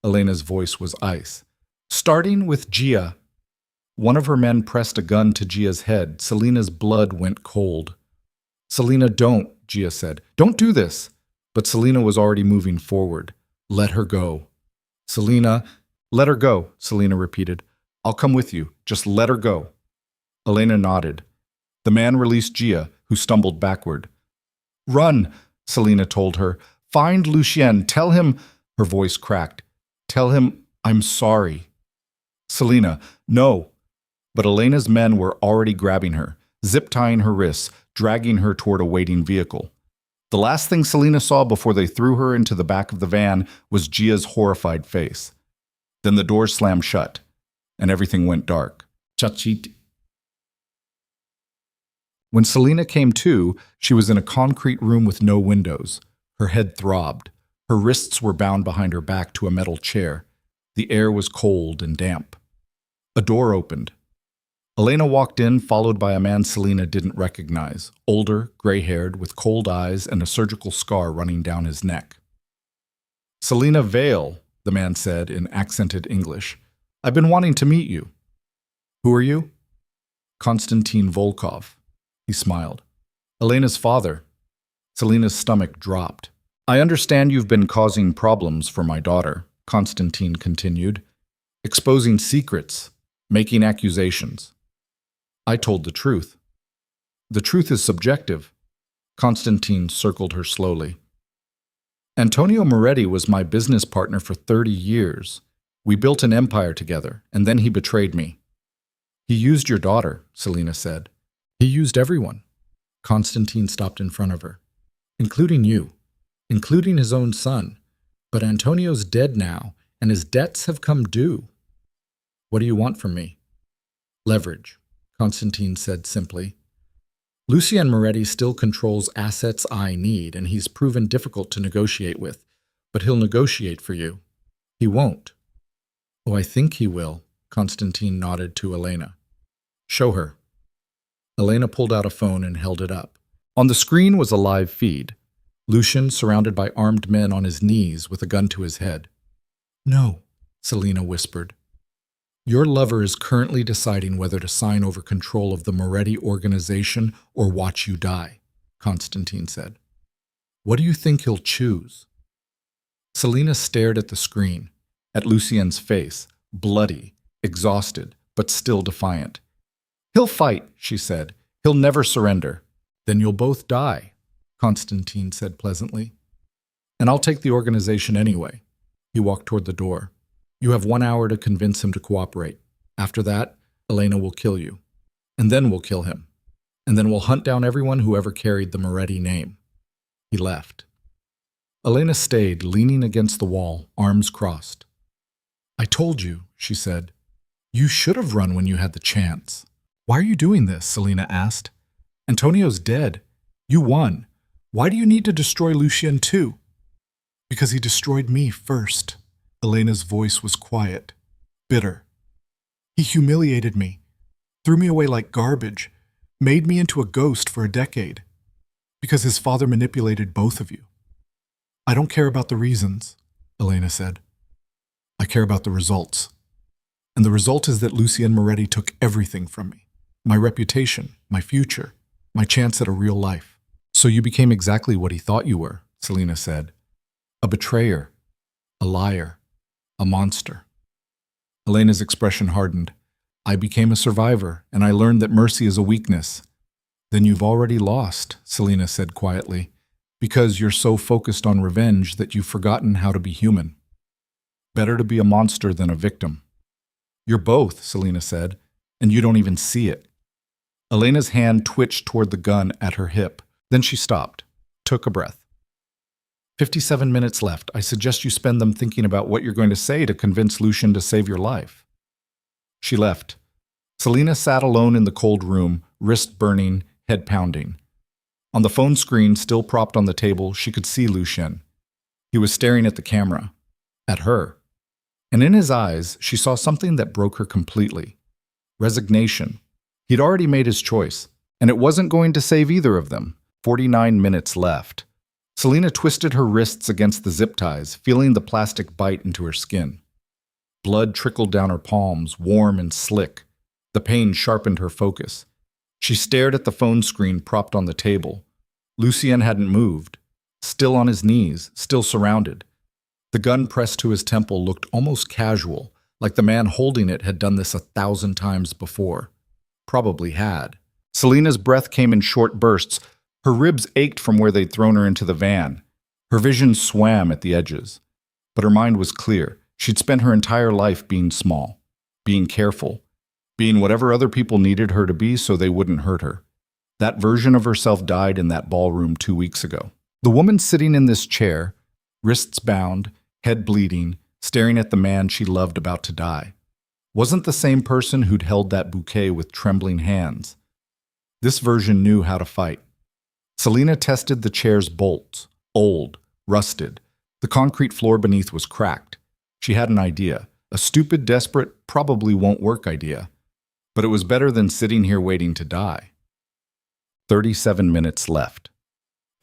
Elena's voice was ice. Starting with Gia. One of her men pressed a gun to Gia's head. Selena's blood went cold. "Selena, don't," Gia said. "Don't do this." But Selena was already moving forward. "Let her go." "Selena, let her go," Selena repeated. "I'll come with you. Just let her go." Elena nodded. The man released Gia, who stumbled backward. "Run," Selena told her. "Find Lucien. Tell him—" Her voice cracked. "Tell him I'm sorry." Selena, "No." But Elena's men were already grabbing her, zip-tying her wrists, dragging her toward a waiting vehicle. The last thing Selena saw before they threw her into the back of the van was Gia's horrified face. Then the doors slammed shut, and everything went dark. Chachit. When Selena came to, she was in a concrete room with no windows. Her head throbbed. Her wrists were bound behind her back to a metal chair. The air was cold and damp. A door opened. Elena walked in, followed by a man Selena didn't recognize, older, gray-haired, with cold eyes and a surgical scar running down his neck. "Selena Vale," the man said in accented English. "I've been wanting to meet you." "Who are you?" "Konstantin Volkov." He smiled. "Elena's father." Selena's stomach dropped. "I understand you've been causing problems for my daughter," Konstantin continued. "Exposing secrets, making accusations." "I told the truth." "The truth is subjective." Konstantin circled her slowly. "Antonio Moretti was my business partner for 30 years. We built an empire together, and then he betrayed me." "He used your daughter," Selena said. "He used everyone." Konstantin stopped in front of her. "Including you. Including his own son. But Antonio's dead now, and his debts have come due." "What do you want from me?" "Leverage," Konstantin said simply. "Lucien Moretti still controls assets I need, and he's proven difficult to negotiate with. But he'll negotiate for you." "He won't." "Oh, I think he will," Konstantin nodded to Elena. "Show her." Elena pulled out a phone and held it up. On the screen was a live feed. Lucien surrounded by armed men on his knees with a gun to his head. "No," Selena whispered. "Your lover is currently deciding whether to sign over control of the Moretti organization or watch you die," Konstantin said. "What do you think he'll choose?" Selena stared at the screen, at Lucien's face, bloody, exhausted, but still defiant. "He'll fight," she said. He'll never surrender. Then you'll both die, Constantine said pleasantly. And I'll take the organization anyway. He walked toward the door. You have 1 hour to convince him to cooperate. After that, Elena will kill you. And then we'll kill him. And then we'll hunt down everyone who ever carried the Moretti name. He left. Elena stayed, leaning against the wall, arms crossed. I told you, she said. You should have run when you had the chance. Why are you doing this? Selena asked. Antonio's dead. You won. Why do you need to destroy Lucien too? Because he destroyed me first. Elena's voice was quiet, bitter. He humiliated me, threw me away like garbage, made me into a ghost for a decade. Because his father manipulated both of you. I don't care about the reasons, Elena said. I care about the results. And the result is that Lucien Moretti took everything from me. My reputation, my future, my chance at a real life. So you became exactly what he thought you were, Selena said. A betrayer, a liar, a monster. Elena's expression hardened. I became a survivor, and I learned that mercy is a weakness. Then you've already lost, Selena said quietly, because you're so focused on revenge that you've forgotten how to be human. Better to be a monster than a victim. You're both, Selena said, and you don't even see it. Elena's hand twitched toward the gun at her hip. Then she stopped, took a breath. 57 minutes left. I suggest you spend them thinking about what you're going to say to convince Lucien to save your life. She left. Selena sat alone in the cold room, wrist burning, head pounding. On the phone screen, still propped on the table, she could see Lucien. He was staring at the camera, at her. And in his eyes, she saw something that broke her completely. Resignation. He'd already made his choice, and it wasn't going to save either of them. 49 minutes left. Selena twisted her wrists against the zip ties, feeling the plastic bite into her skin. Blood trickled down her palms, warm and slick. The pain sharpened her focus. She stared at the phone screen propped on the table. Lucien hadn't moved. Still on his knees, still surrounded. The gun pressed to his temple looked almost casual, like the man holding it had done this 1,000 times before. Probably had. Selena's breath came in short bursts. Her ribs ached from where they'd thrown her into the van. Her vision swam at the edges. But her mind was clear. She'd spent her entire life being small, being careful, being whatever other people needed her to be so they wouldn't hurt her. That version of herself died in that ballroom 2 weeks ago. The woman sitting in this chair, wrists bound, head bleeding, staring at the man she loved about to die, wasn't the same person who'd held that bouquet with trembling hands. This version knew how to fight. Selena tested the chair's bolts, old, rusted. The concrete floor beneath was cracked. She had an idea, a stupid, desperate, probably won't work idea. But it was better than sitting here waiting to die. 37 minutes left.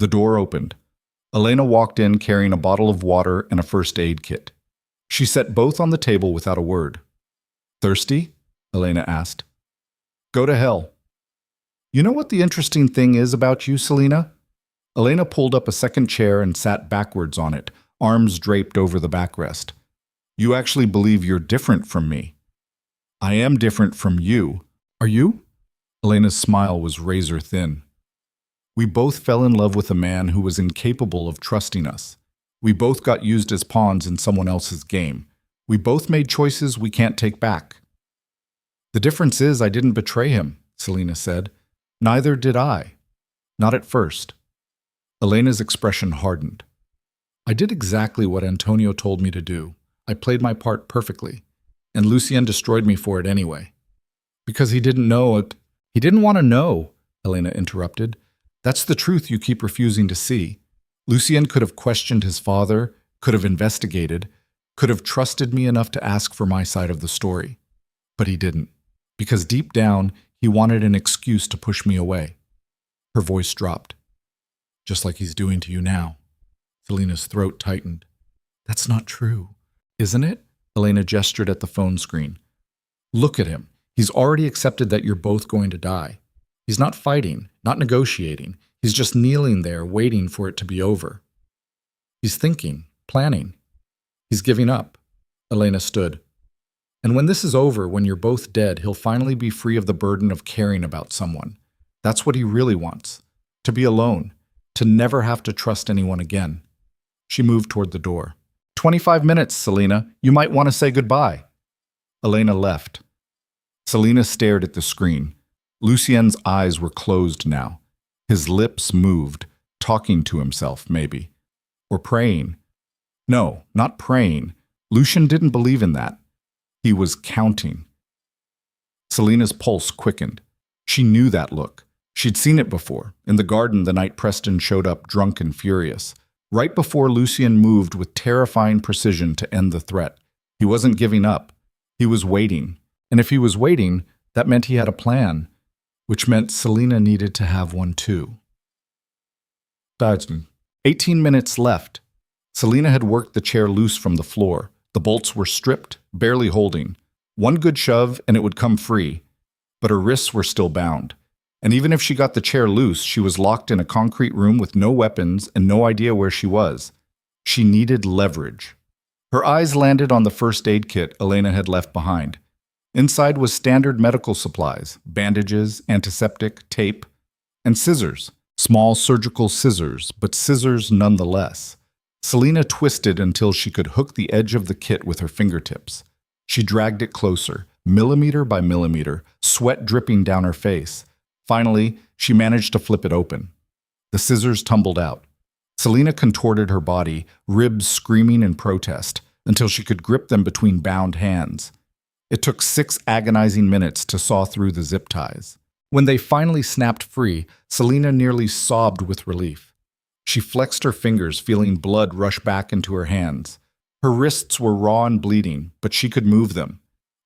The door opened. Elena walked in carrying a bottle of water and a first aid kit. She set both on the table without a word. Thirsty? Elena asked. Go to hell. You know what the interesting thing is about you, Selena? Elena pulled up a second chair and sat backwards on it, arms draped over the backrest. You actually believe you're different from me. I am different from you. Are you? Elena's smile was razor thin. We both fell in love with a man who was incapable of trusting us. We both got used as pawns in someone else's game. We both made choices we can't take back. The difference is I didn't betray him, Selena said. Neither did I. Not at first. Elena's expression hardened. I did exactly what Antonio told me to do. I played my part perfectly. And Lucien destroyed me for it anyway. Because he didn't know it. He didn't want to know, Elena interrupted. That's the truth you keep refusing to see. Lucien could have questioned his father, could have investigated, could have trusted me enough to ask for my side of the story. But he didn't. Because deep down, he wanted an excuse to push me away. Her voice dropped. Just like he's doing to you now. Selena's throat tightened. That's not true. Isn't it? Elena gestured at the phone screen. Look at him. He's already accepted that you're both going to die. He's not fighting, not negotiating. He's just kneeling there, waiting for it to be over. He's thinking, planning. He's giving up. Elena stood. And when this is over, when you're both dead, he'll finally be free of the burden of caring about someone. That's what he really wants. To be alone. To never have to trust anyone again. She moved toward the door. 25 minutes, Selena. You might want to say goodbye. Elena left. Selena stared at the screen. Lucien's eyes were closed now. His lips moved, talking to himself, maybe. Or praying. No, not praying. Lucien didn't believe in that. He was counting. Selena's pulse quickened. She knew that look. She'd seen it before, in the garden the night Preston showed up drunk and furious, right before Lucien moved with terrifying precision to end the threat. He wasn't giving up. He was waiting. And if he was waiting, that meant he had a plan, which meant Selena needed to have one too. 18 minutes left. Selena had worked the chair loose from the floor. The bolts were stripped, barely holding. One good shove and it would come free. But her wrists were still bound. And even if she got the chair loose, she was locked in a concrete room with no weapons and no idea where she was. She needed leverage. Her eyes landed on the first aid kit Elena had left behind. Inside was standard medical supplies, bandages, antiseptic, tape, and scissors. Small surgical scissors, but scissors nonetheless. Selena twisted until she could hook the edge of the kit with her fingertips. She dragged it closer, millimeter by millimeter, sweat dripping down her face. Finally, she managed to flip it open. The scissors tumbled out. Selena contorted her body, ribs screaming in protest, until she could grip them between bound hands. It took 6 agonizing minutes to saw through the zip ties. When they finally snapped free, Selena nearly sobbed with relief. She flexed her fingers, feeling blood rush back into her hands. Her wrists were raw and bleeding, but she could move them.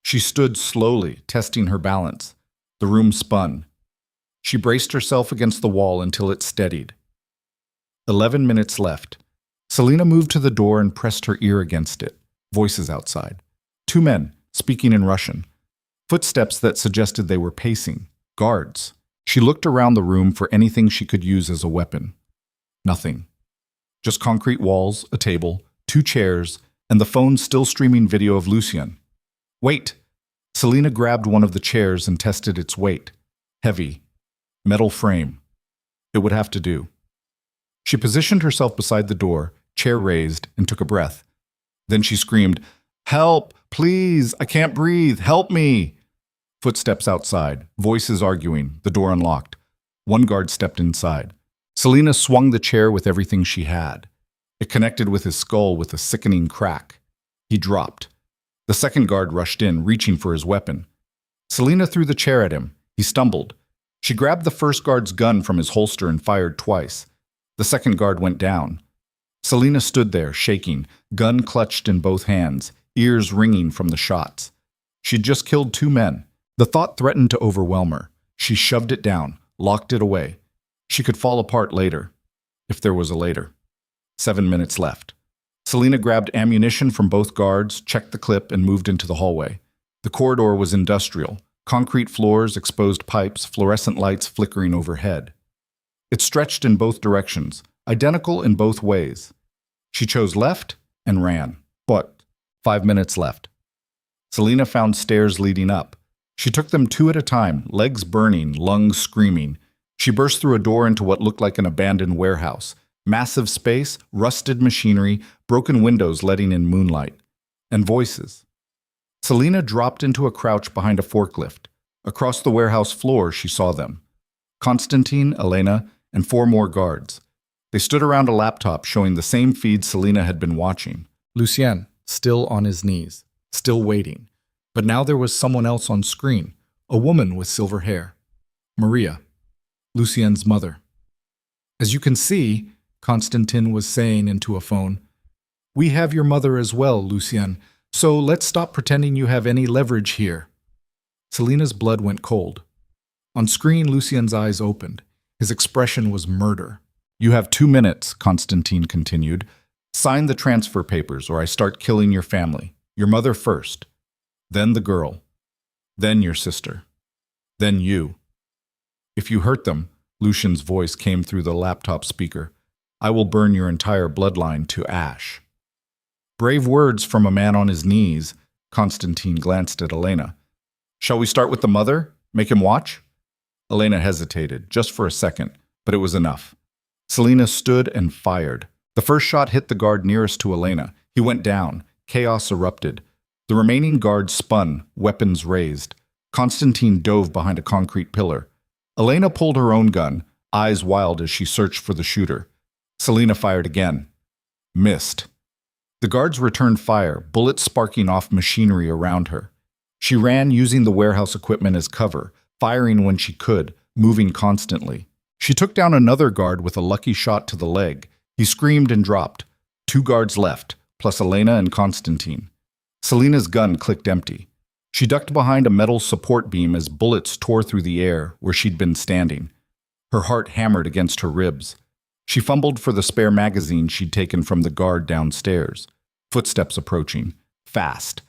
She stood slowly, testing her balance. The room spun. She braced herself against the wall until it steadied. 11 minutes left. Selena moved to the door and pressed her ear against it. Voices outside. 2 men, speaking in Russian. Footsteps that suggested they were pacing. Guards. She looked around the room for anything she could use as a weapon. Nothing. Just concrete walls, a table, 2 chairs, and the phone still streaming video of Lucien. Wait! Selena grabbed one of the chairs and tested its weight. Heavy. Metal frame. It would have to do. She positioned herself beside the door, chair raised, and took a breath. Then she screamed, "Help! Please! I can't breathe! Help me!" Footsteps outside, voices arguing, the door unlocked. One guard stepped inside. Selena swung the chair with everything she had. It connected with his skull with a sickening crack. He dropped. The second guard rushed in, reaching for his weapon. Selena threw the chair at him. He stumbled. She grabbed the first guard's gun from his holster and fired twice. The second guard went down. Selena stood there, shaking, gun clutched in both hands, ears ringing from the shots. She'd just killed 2 men. The thought threatened to overwhelm her. She shoved it down, locked it away. She could fall apart later, if there was a later. 7 minutes left. Selena grabbed ammunition from both guards, checked the clip, and moved into the hallway. The corridor was industrial. Concrete floors, exposed pipes, fluorescent lights flickering overhead. It stretched in both directions, identical in both ways. She chose left and ran. But 5 minutes left. Selena found stairs leading up. She took them 2 at a time, legs burning, lungs screaming. She burst through a door into what looked like an abandoned warehouse. Massive space, rusted machinery, broken windows letting in moonlight. And voices. Selena dropped into a crouch behind a forklift. Across the warehouse floor, she saw them. Constantine, Elena, and 4 more guards. They stood around a laptop showing the same feed Selena had been watching. Lucien, still on his knees, still waiting. But now there was someone else on screen, a woman with silver hair. Maria, Lucien's mother. As you can see, Constantine was saying into a phone, "We have your mother as well, Lucien, so let's stop pretending you have any leverage here." Selena's blood went cold. On screen, Lucien's eyes opened. His expression was murder. "You have 2 minutes," Constantine continued. "Sign the transfer papers or I start killing your family. Your mother first. Then the girl. Then your sister. Then you. If you hurt them," Lucien's voice came through the laptop speaker, "I will burn your entire bloodline to ash." Brave words from a man on his knees. Constantine glanced at Elena. "Shall we start with the mother? Make him watch?" Elena hesitated, just for a second, but it was enough. Selena stood and fired. The first shot hit the guard nearest to Elena. He went down. Chaos erupted. The remaining guards spun, weapons raised. Constantine dove behind a concrete pillar. Elena pulled her own gun, eyes wild as she searched for the shooter. Selena fired again. Missed. The guards returned fire, bullets sparking off machinery around her. She ran using the warehouse equipment as cover, firing when she could, moving constantly. She took down another guard with a lucky shot to the leg. He screamed and dropped. 2 guards left, plus Elena and Constantine. Selena's gun clicked empty. She ducked behind a metal support beam as bullets tore through the air where she'd been standing. Her heart hammered against her ribs. She fumbled for the spare magazine she'd taken from the guard downstairs. Footsteps approaching. Fast.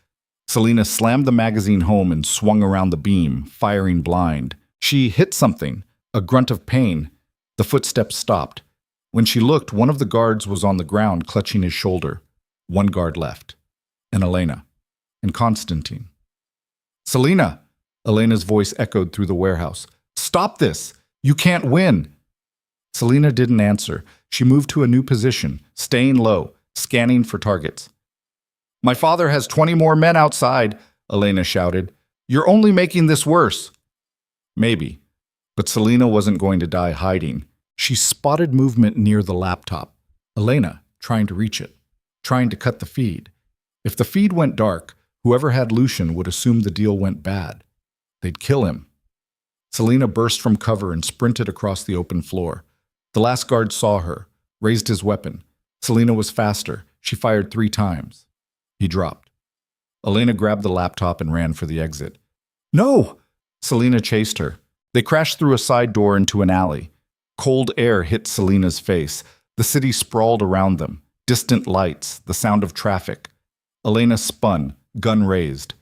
Selena slammed the magazine home and swung around the beam, firing blind. She hit something, a grunt of pain. The footsteps stopped. When she looked, one of the guards was on the ground clutching his shoulder. 1 guard left. And Elena. And Constantine. Selena! Elena's voice echoed through the warehouse. Stop this! You can't win! Selena didn't answer. She moved to a new position, staying low, scanning for targets. My father has 20 more men outside, Elena shouted. You're only making this worse. Maybe. But Selena wasn't going to die hiding. She spotted movement near the laptop. Elena, trying to reach it, trying to cut the feed. If the feed went dark, whoever had Lucian would assume the deal went bad. They'd kill him. Selena burst from cover and sprinted across the open floor. The last guard saw her, raised his weapon. Selena was faster. She fired 3 times. He dropped. Elena grabbed the laptop and ran for the exit. No! Selena chased her. They crashed through a side door into an alley. Cold air hit Selena's face. The city sprawled around them. Distant lights, the sound of traffic. Elena spun, gun raised.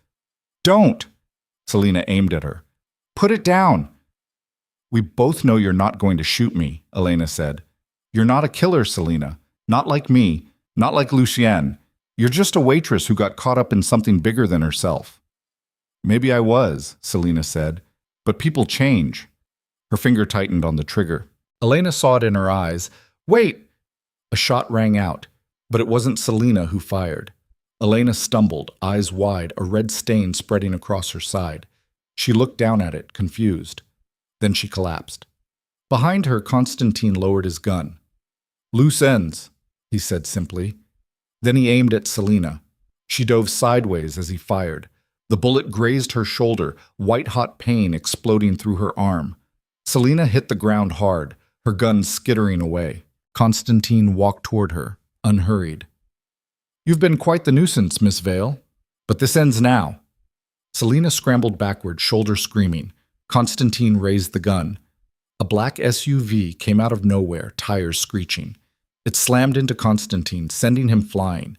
Don't! Selena aimed at her. Put it down! We both know you're not going to shoot me, Elena said. You're not a killer, Selena. Not like me. Not like Lucienne. You're just a waitress who got caught up in something bigger than herself. Maybe I was, Selena said. But people change. Her finger tightened on the trigger. Elena saw it in her eyes. Wait! A shot rang out, but it wasn't Selena who fired. Elena stumbled, eyes wide, a red stain spreading across her side. She looked down at it, confused. Then she collapsed. Behind her, Constantine lowered his gun. Loose ends, he said simply. Then he aimed at Selena. She dove sideways as he fired. The bullet grazed her shoulder, white-hot pain exploding through her arm. Selena hit the ground hard, her gun skittering away. Constantine walked toward her, unhurried. You've been quite the nuisance, Miss Vale. But this ends now. Selena scrambled backward, shoulder screaming. Constantine raised the gun. A black SUV came out of nowhere, tires screeching. It slammed into Constantine, sending him flying.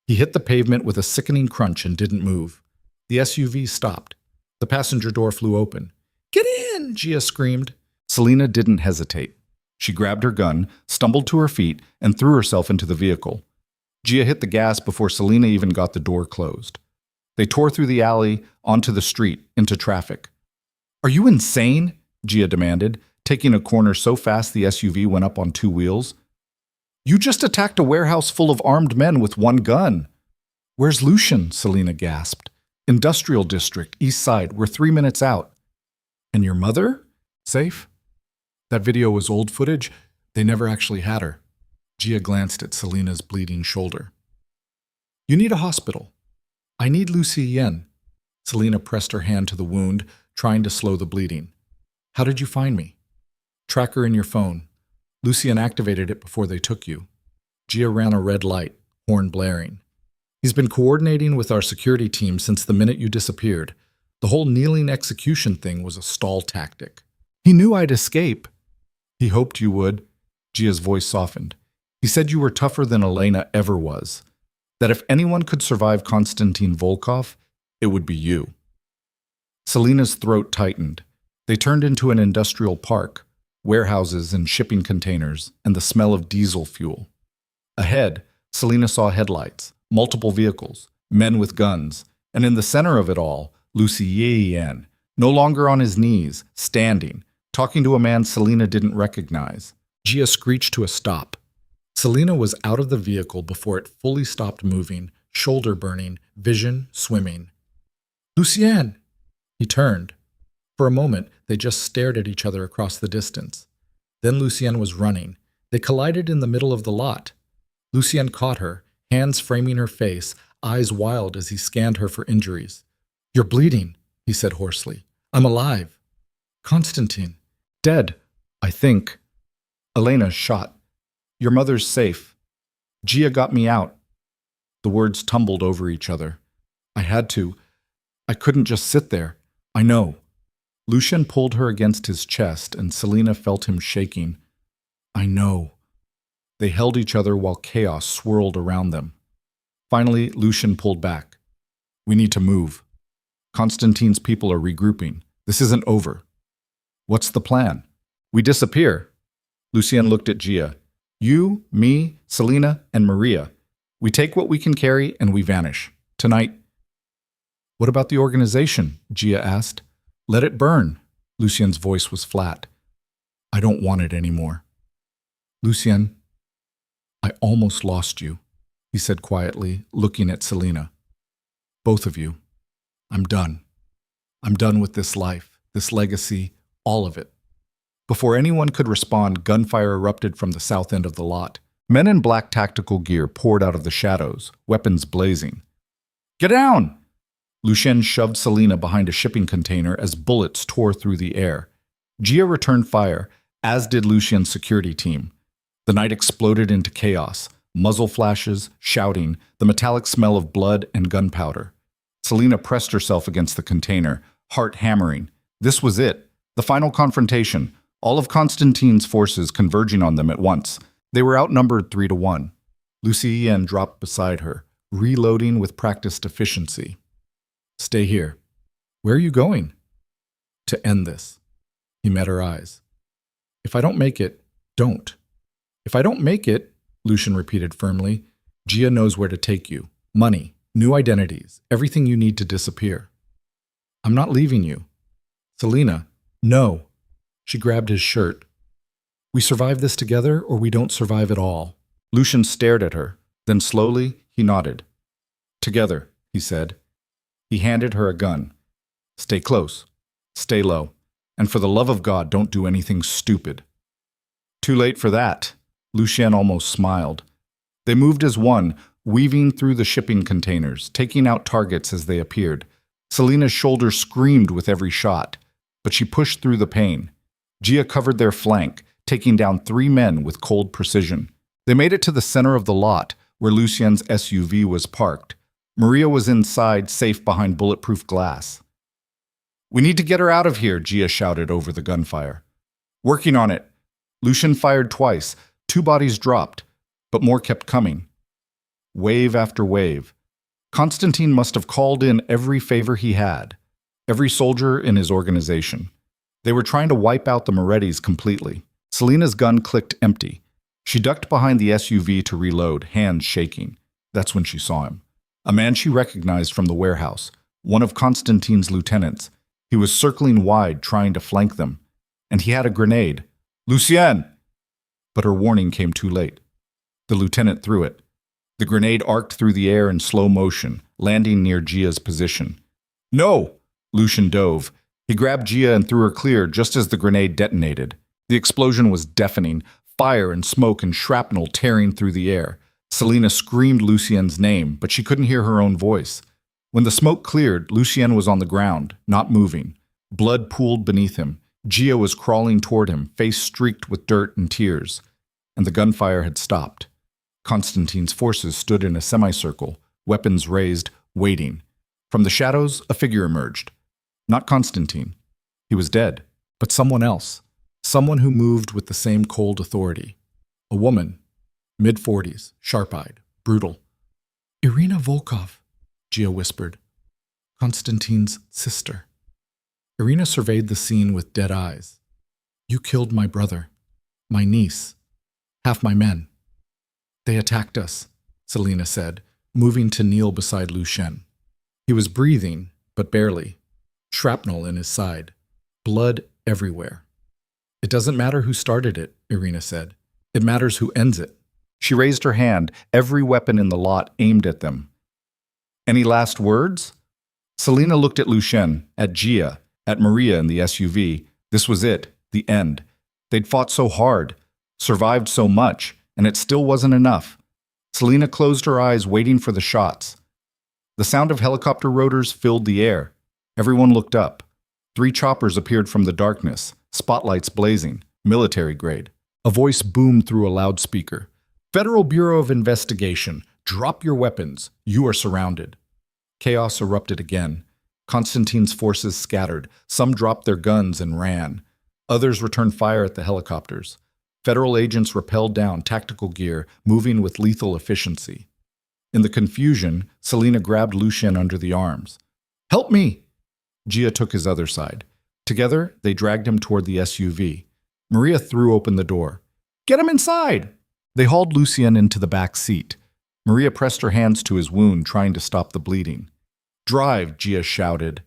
He hit the pavement with a sickening crunch and didn't move. The SUV stopped. The passenger door flew open. Get in, Gia screamed. Selena didn't hesitate. She grabbed her gun, stumbled to her feet, and threw herself into the vehicle. Gia hit the gas before Selena even got the door closed. They tore through the alley, onto the street, into traffic. Are you insane? Gia demanded, taking a corner so fast the SUV went up on 2 wheels. You just attacked a warehouse full of armed men with 1 gun. Where's Lucian? Selena gasped. Industrial District, East Side. We're 3 minutes out. And your mother? Safe? That video was old footage. They never actually had her. Gia glanced at Selena's bleeding shoulder. You need a hospital. I need Lucienne. Selena pressed her hand to the wound, trying to slow the bleeding. How did you find me? Tracker in your phone. Lucienne activated it before they took you. Gia ran a red light, horn blaring. He's been coordinating with our security team since the minute you disappeared. The whole kneeling execution thing was a stall tactic. He knew I'd escape. He hoped you would. Gia's voice softened. He said you were tougher than Elena ever was. That if anyone could survive Konstantin Volkov, it would be you. Selena's throat tightened. They turned into an industrial park, warehouses and shipping containers, and the smell of diesel fuel. Ahead, Selena saw headlights, multiple vehicles, men with guns, and in the center of it all, Lucienne, no longer on his knees, standing, talking to a man Selena didn't recognize. Gia screeched to a stop. Selena was out of the vehicle before it fully stopped moving, shoulder burning, vision swimming. "Lucien!" He turned. For a moment, they just stared at each other across the distance. Then Lucien was running. They collided in the middle of the lot. Lucien caught her, hands framing her face, eyes wild as he scanned her for injuries. "You're bleeding," he said hoarsely. "I'm alive." "Constantine." "Dead, I think." "Elena's shot. Your mother's safe. Gia got me out." The words tumbled over each other. "I had to. I couldn't just sit there. I know." Lucien pulled her against his chest, and Selena felt him shaking. "I know." They held each other while chaos swirled around them. Finally, Lucien pulled back. "We need to move. Constantine's people are regrouping. This isn't over." "What's the plan?" "We disappear." Lucien looked at Gia. "You, me, Selena, and Maria. We take what we can carry and we vanish. Tonight." "What about the organization?" Gia asked. "Let it burn." Lucien's voice was flat. "I don't want it anymore." "Lucien, I almost lost you," he said quietly, looking at Selena. "Both of you. I'm done. I'm done with this life, this legacy, all of it." Before anyone could respond, gunfire erupted from the south end of the lot. Men in black tactical gear poured out of the shadows, weapons blazing. "Get down!" Lucien shoved Selena behind a shipping container as bullets tore through the air. Gia returned fire, as did Lucien's security team. The night exploded into chaos, muzzle flashes, shouting, the metallic smell of blood and gunpowder. Selena pressed herself against the container, heart hammering. This was it, the final confrontation, all of Constantine's forces converging on them at once. They were outnumbered 3-1. Lucien dropped beside her, reloading with practiced efficiency. "Stay here." "Where are you going?" "To end this." He met her eyes. "If I don't make it, don't." "If I don't make it," Lucien repeated firmly, "Gia knows where to take you. Money, new identities, everything you need to disappear." "I'm not leaving you." "Selena, no." She grabbed his shirt. "We survive this together or we don't survive at all." Lucien stared at her. Then slowly, he nodded. "Together," he said. He handed her a gun. "Stay close. Stay low. And for the love of God, don't do anything stupid." "Too late for that." Lucien almost smiled. They moved as one, weaving through the shipping containers, taking out targets as they appeared. Selena's shoulder screamed with every shot, but she pushed through the pain. Gia covered their flank, taking down 3 men with cold precision. They made it to the center of the lot, where Lucien's SUV was parked. Maria was inside, safe behind bulletproof glass. "We need to get her out of here," Gia shouted over the gunfire. "Working on it." Lucien fired twice. 2 bodies dropped, but more kept coming. Wave after wave. Constantine must have called in every favor he had, every soldier in his organization. They were trying to wipe out the Morettis completely. Selena's gun clicked empty. She ducked behind the SUV to reload, hands shaking. That's when she saw him. A man she recognized from the warehouse, one of Constantine's lieutenants. He was circling wide, trying to flank them. And he had a grenade. "Lucien!" But her warning came too late. The lieutenant threw it. The grenade arced through the air in slow motion, landing near Gia's position. "No!" Lucien dove. He grabbed Gia and threw her clear just as the grenade detonated. The explosion was deafening, fire and smoke and shrapnel tearing through the air. Selena screamed Lucien's name, but she couldn't hear her own voice. When the smoke cleared, Lucien was on the ground, not moving. Blood pooled beneath him. Gia was crawling toward him, face streaked with dirt and tears. And the gunfire had stopped. Constantine's forces stood in a semicircle, weapons raised, waiting. From the shadows, a figure emerged. Not Constantine. He was dead, but someone else. Someone who moved with the same cold authority. A woman, mid-40s, sharp-eyed, brutal. "Irina Volkov," Gia whispered. "Constantine's sister." Irina surveyed the scene with dead eyes. "You killed my brother, my niece, half my men." "They attacked us," Selena said, moving to kneel beside Lucien. He was breathing, but barely. Shrapnel in his side. Blood everywhere. It doesn't matter who started it, Irina said. It matters who ends it. She raised her hand, every weapon in the lot aimed at them. Any last words? Selena looked at Lucien, at Gia, at Maria in the SUV. This was it, the end. They'd fought so hard, survived so much, and it still wasn't enough. Selena closed her eyes, waiting for the shots. The sound of helicopter rotors filled the air. Everyone looked up. 3 choppers appeared from the darkness, spotlights blazing, military grade. A voice boomed through a loudspeaker. Federal Bureau of Investigation, drop your weapons. You are surrounded. Chaos erupted again. Constantine's forces scattered. Some dropped their guns and ran. Others returned fire at the helicopters. Federal agents rappelled down tactical gear, moving with lethal efficiency. In the confusion, Selena grabbed Lucien under the arms. Help me! Gia took his other side. Together, they dragged him toward the SUV. Maria threw open the door. Get him inside! They hauled Lucien into the back seat. Maria pressed her hands to his wound, trying to stop the bleeding. Drive, Gia shouted.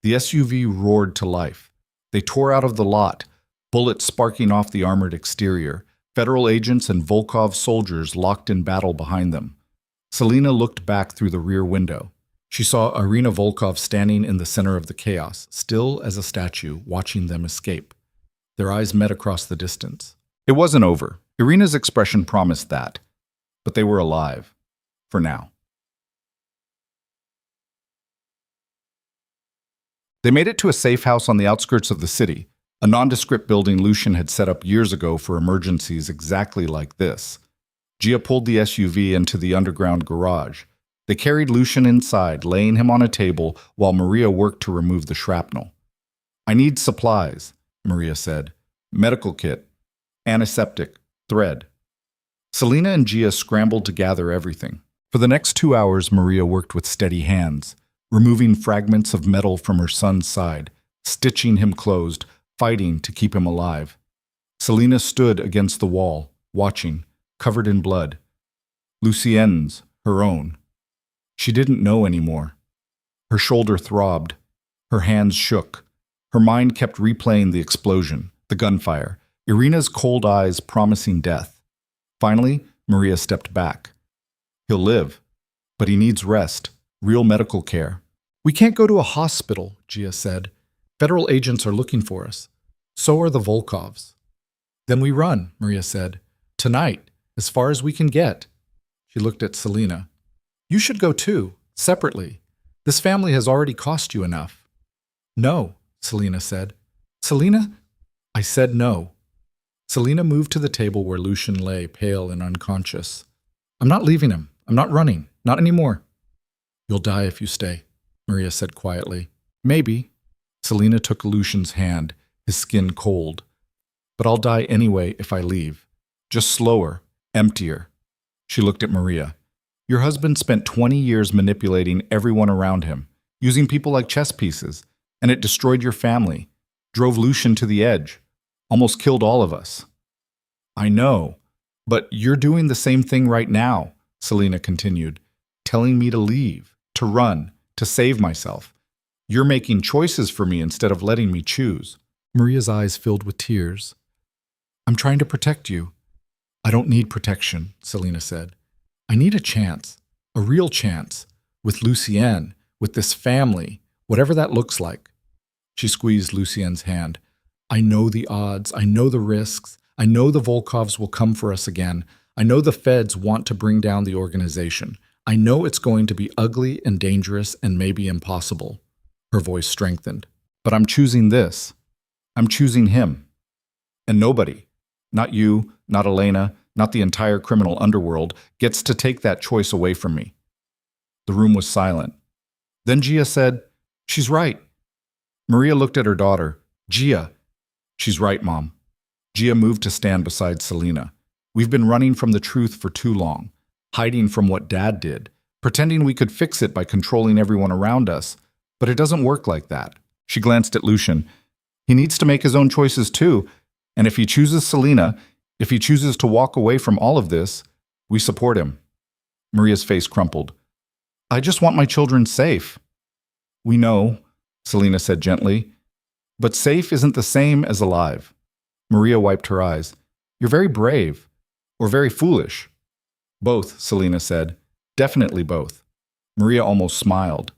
The SUV roared to life. They tore out of the lot, bullets sparking off the armored exterior. Federal agents and Volkov soldiers locked in battle behind them. Selena looked back through the rear window. She saw Irina Volkov standing in the center of the chaos, still as a statue, watching them escape. Their eyes met across the distance. It wasn't over. Irina's expression promised that. But they were alive. For now. They made it to a safe house on the outskirts of the city, a nondescript building Lucien had set up years ago for emergencies exactly like this. Gia pulled the SUV into the underground garage. They carried Lucien inside, laying him on a table while Maria worked to remove the shrapnel. I need supplies, Maria said. Medical kit, antiseptic, thread. Selena and Gia scrambled to gather everything. For the next 2 hours, Maria worked with steady hands, removing fragments of metal from her son's side, stitching him closed, fighting to keep him alive. Selena stood against the wall, watching, covered in blood. Lucien's, her own. She didn't know anymore. Her shoulder throbbed. Her hands shook. Her mind kept replaying the explosion, the gunfire, Irina's cold eyes promising death. Finally, Maria stepped back. He'll live, but he needs rest, real medical care. We can't go to a hospital, Gia said. Federal agents are looking for us. So are the Volkovs. Then we run, Maria said. Tonight, as far as we can get. She looked at Selena. You should go too, separately. This family has already cost you enough. No, Selena said. Selena? I said no. Selena moved to the table where Lucien lay, pale and unconscious. I'm not leaving him. I'm not running. Not anymore. You'll die if you stay, Maria said quietly. Maybe. Selena took Lucien's hand, his skin cold. But I'll die anyway if I leave. Just slower, emptier. She looked at Maria. Your husband spent 20 years manipulating everyone around him, using people like chess pieces, and it destroyed your family, drove Lucien to the edge, almost killed all of us. I know, but you're doing the same thing right now, Selena continued, telling me to leave, to run, to save myself. You're making choices for me instead of letting me choose. Maria's eyes filled with tears. I'm trying to protect you. I don't need protection, Selena said. I need a chance, a real chance, with Lucien, with this family, whatever that looks like. She squeezed Lucien's hand. I know the odds, I know the risks, I know the Volkovs will come for us again. I know the feds want to bring down the organization. I know it's going to be ugly and dangerous and maybe impossible. Her voice strengthened. But I'm choosing this. I'm choosing him. And nobody, not you, not Elena, not the entire criminal underworld, gets to take that choice away from me. The room was silent. Then Gia said, She's right. Maria looked at her daughter. Gia. She's right, Mom. Gia moved to stand beside Selena. We've been running from the truth for too long, hiding from what Dad did, pretending we could fix it by controlling everyone around us. But it doesn't work like that. She glanced at Lucien. He needs to make his own choices too, and if he chooses Selena, if he chooses to walk away from all of this, we support him. Maria's face crumpled. I just want my children safe. We know, Selena said gently, but safe isn't the same as alive. Maria wiped her eyes. You're very brave. Or very foolish. Both, Selena said. Definitely both. Maria almost smiled.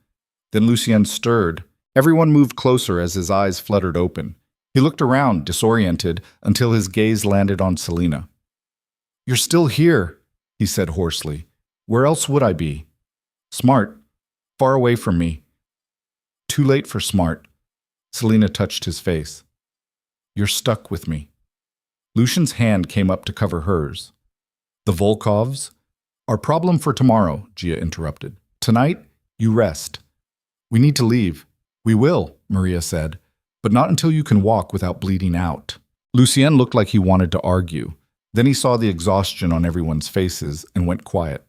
Then Lucien stirred. Everyone moved closer as his eyes fluttered open. He looked around, disoriented, until his gaze landed on Selena. You're still here, he said hoarsely. Where else would I be? Smart. Far away from me. Too late for smart. Selena touched his face. You're stuck with me. Lucian's hand came up to cover hers. The Volkovs? Our problem for tomorrow, Gia interrupted. Tonight, you rest. We need to leave. We will, Maria said, but not until you can walk without bleeding out. Lucien looked like he wanted to argue. Then he saw the exhaustion on everyone's faces and went quiet.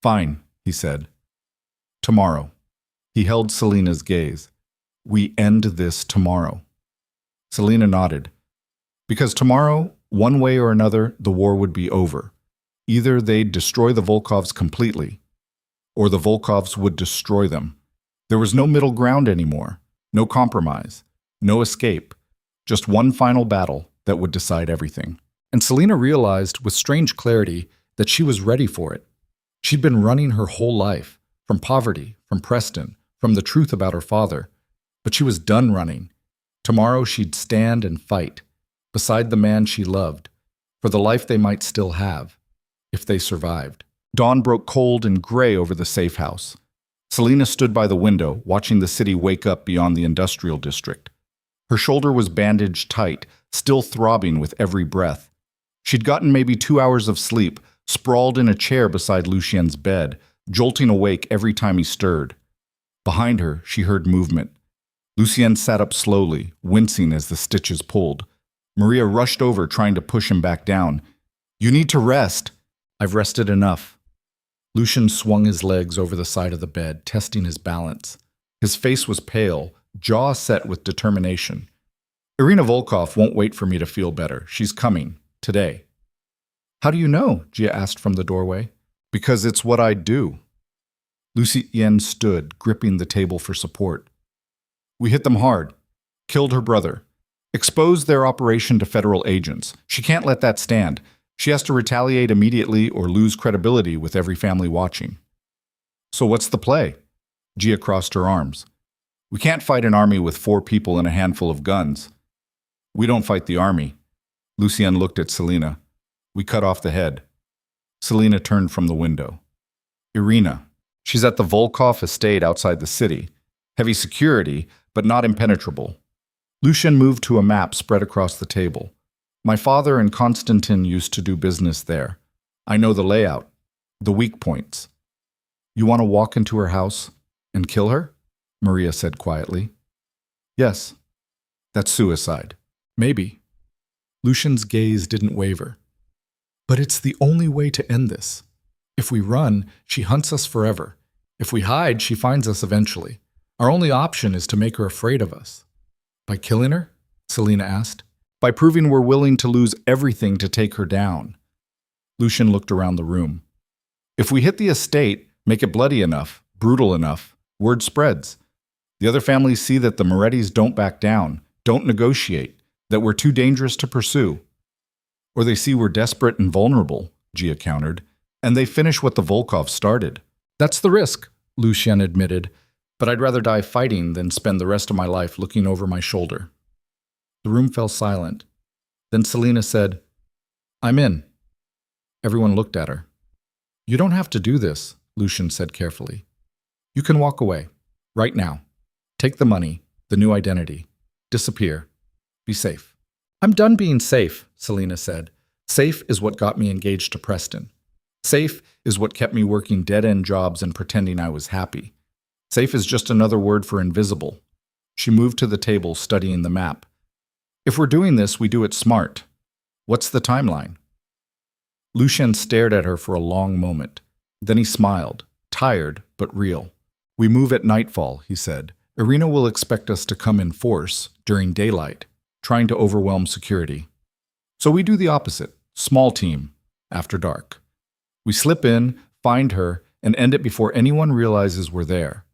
Fine, he said. Tomorrow. He held Selena's gaze. We end this tomorrow. Selena nodded. Because tomorrow, one way or another, the war would be over. Either they'd destroy the Volkovs completely, or the Volkovs would destroy them. There was no middle ground anymore, no compromise, no escape, just one final battle that would decide everything. And Selena realized with strange clarity that she was ready for it. She'd been running her whole life, from poverty, from Preston, from the truth about her father, but she was done running. Tomorrow she'd stand and fight, beside the man she loved, for the life they might still have, if they survived. Dawn broke cold and gray over the safe house. Selena stood by the window, watching the city wake up beyond the industrial district. Her shoulder was bandaged tight, still throbbing with every breath. She'd gotten maybe 2 hours of sleep, sprawled in a chair beside Lucien's bed, jolting awake every time he stirred. Behind her, she heard movement. Lucien sat up slowly, wincing as the stitches pulled. Maria rushed over, trying to push him back down. You need to rest. I've rested enough. Lucien swung his legs over the side of the bed, testing his balance. His face was pale, jaw set with determination. Irina Volkov won't wait for me to feel better. She's coming. Today. How do you know? Gia asked from the doorway. Because it's what I do. Lucien stood, gripping the table for support. We hit them hard. Killed her brother. Exposed their operation to federal agents. She can't let that stand. She has to retaliate immediately or lose credibility with every family watching. So what's the play? Gia crossed her arms. We can't fight an army with 4 people and a handful of guns. We don't fight the army. Lucien looked at Selena. We cut off the head. Selena turned from the window. Irina. She's at the Volkov estate outside the city. Heavy security, but not impenetrable. Lucien moved to a map spread across the table. My father and Konstantin used to do business there. I know the layout, the weak points. You want to walk into her house and kill her? Maria said quietly. Yes. That's suicide. Maybe. Lucien's gaze didn't waver. But it's the only way to end this. If we run, she hunts us forever. If we hide, she finds us eventually. Our only option is to make her afraid of us. By killing her? Selena asked. By proving we're willing to lose everything to take her down. Lucien looked around the room. If we hit the estate, make it bloody enough, brutal enough, word spreads. The other families see that the Morettis don't back down, don't negotiate, that we're too dangerous to pursue. Or they see we're desperate and vulnerable, Gia countered, and they finish what the Volkovs started. That's the risk, Lucien admitted, but I'd rather die fighting than spend the rest of my life looking over my shoulder. The room fell silent. Then Selena said, I'm in. Everyone looked at her. You don't have to do this, Lucien said carefully. You can walk away, right now. Take the money, the new identity. Disappear. Be safe. I'm done being safe, Selena said. Safe is what got me engaged to Preston. Safe is what kept me working dead-end jobs and pretending I was happy. Safe is just another word for invisible. She moved to the table, studying the map. If we're doing this, we do it smart. What's the timeline? Lucien stared at her for a long moment. Then he smiled, tired but real. We move at nightfall, he said. Irina will expect us to come in force during daylight, trying to overwhelm security. So we do the opposite, small team, after dark. We slip in, find her, and end it before anyone realizes we're there.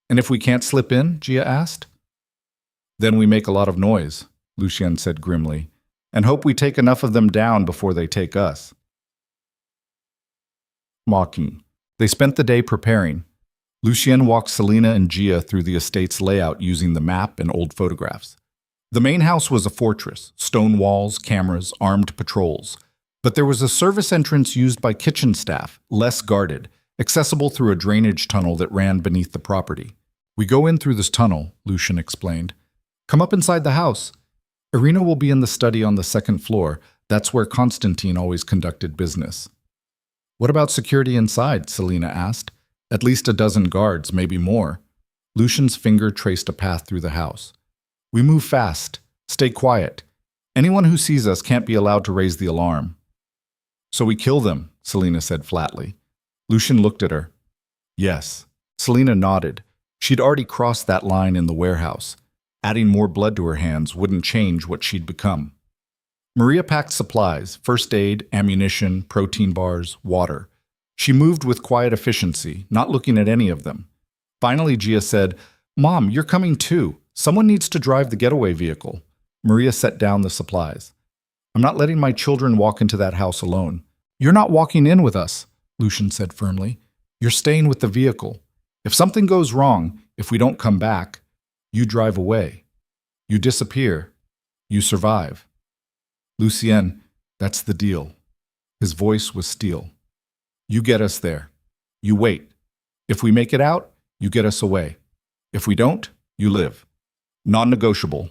And if we can't slip in, Gia asked? Then we make a lot of noise. Lucien said grimly, "and hope we take enough of them down before they take us." Mocking. They spent the day preparing. Lucien walked Selena and Gia through the estate's layout using the map and old photographs. The main house was a fortress, stone walls, cameras, armed patrols. But there was a service entrance used by kitchen staff, less guarded, accessible through a drainage tunnel that ran beneath the property. "We go in through this tunnel," Lucien explained. "Come up inside the house. Irina will be in the study on the second floor. That's where Constantine always conducted business." "What about security inside?" Selena asked. "At least a dozen guards, maybe more." Lucien's finger traced a path through the house. "We move fast. Stay quiet. Anyone who sees us can't be allowed to raise the alarm." "So we kill them," Selena said flatly. Lucien looked at her. "Yes." Selena nodded. She'd already crossed that line in the warehouse. Adding more blood to her hands wouldn't change what she'd become. Maria packed supplies, first aid, ammunition, protein bars, water. She moved with quiet efficiency, not looking at any of them. Finally, Gia said, "Mom, you're coming too. Someone needs to drive the getaway vehicle." Maria set down the supplies. "I'm not letting my children walk into that house alone." "You're not walking in with us," Lucien said firmly. "You're staying with the vehicle. If something goes wrong, if we don't come back, you drive away. You disappear. You survive." "Lucien, that's the deal." His voice was steel. "You get us there. You wait. If we make it out, you get us away. If we don't, you live. Non-negotiable."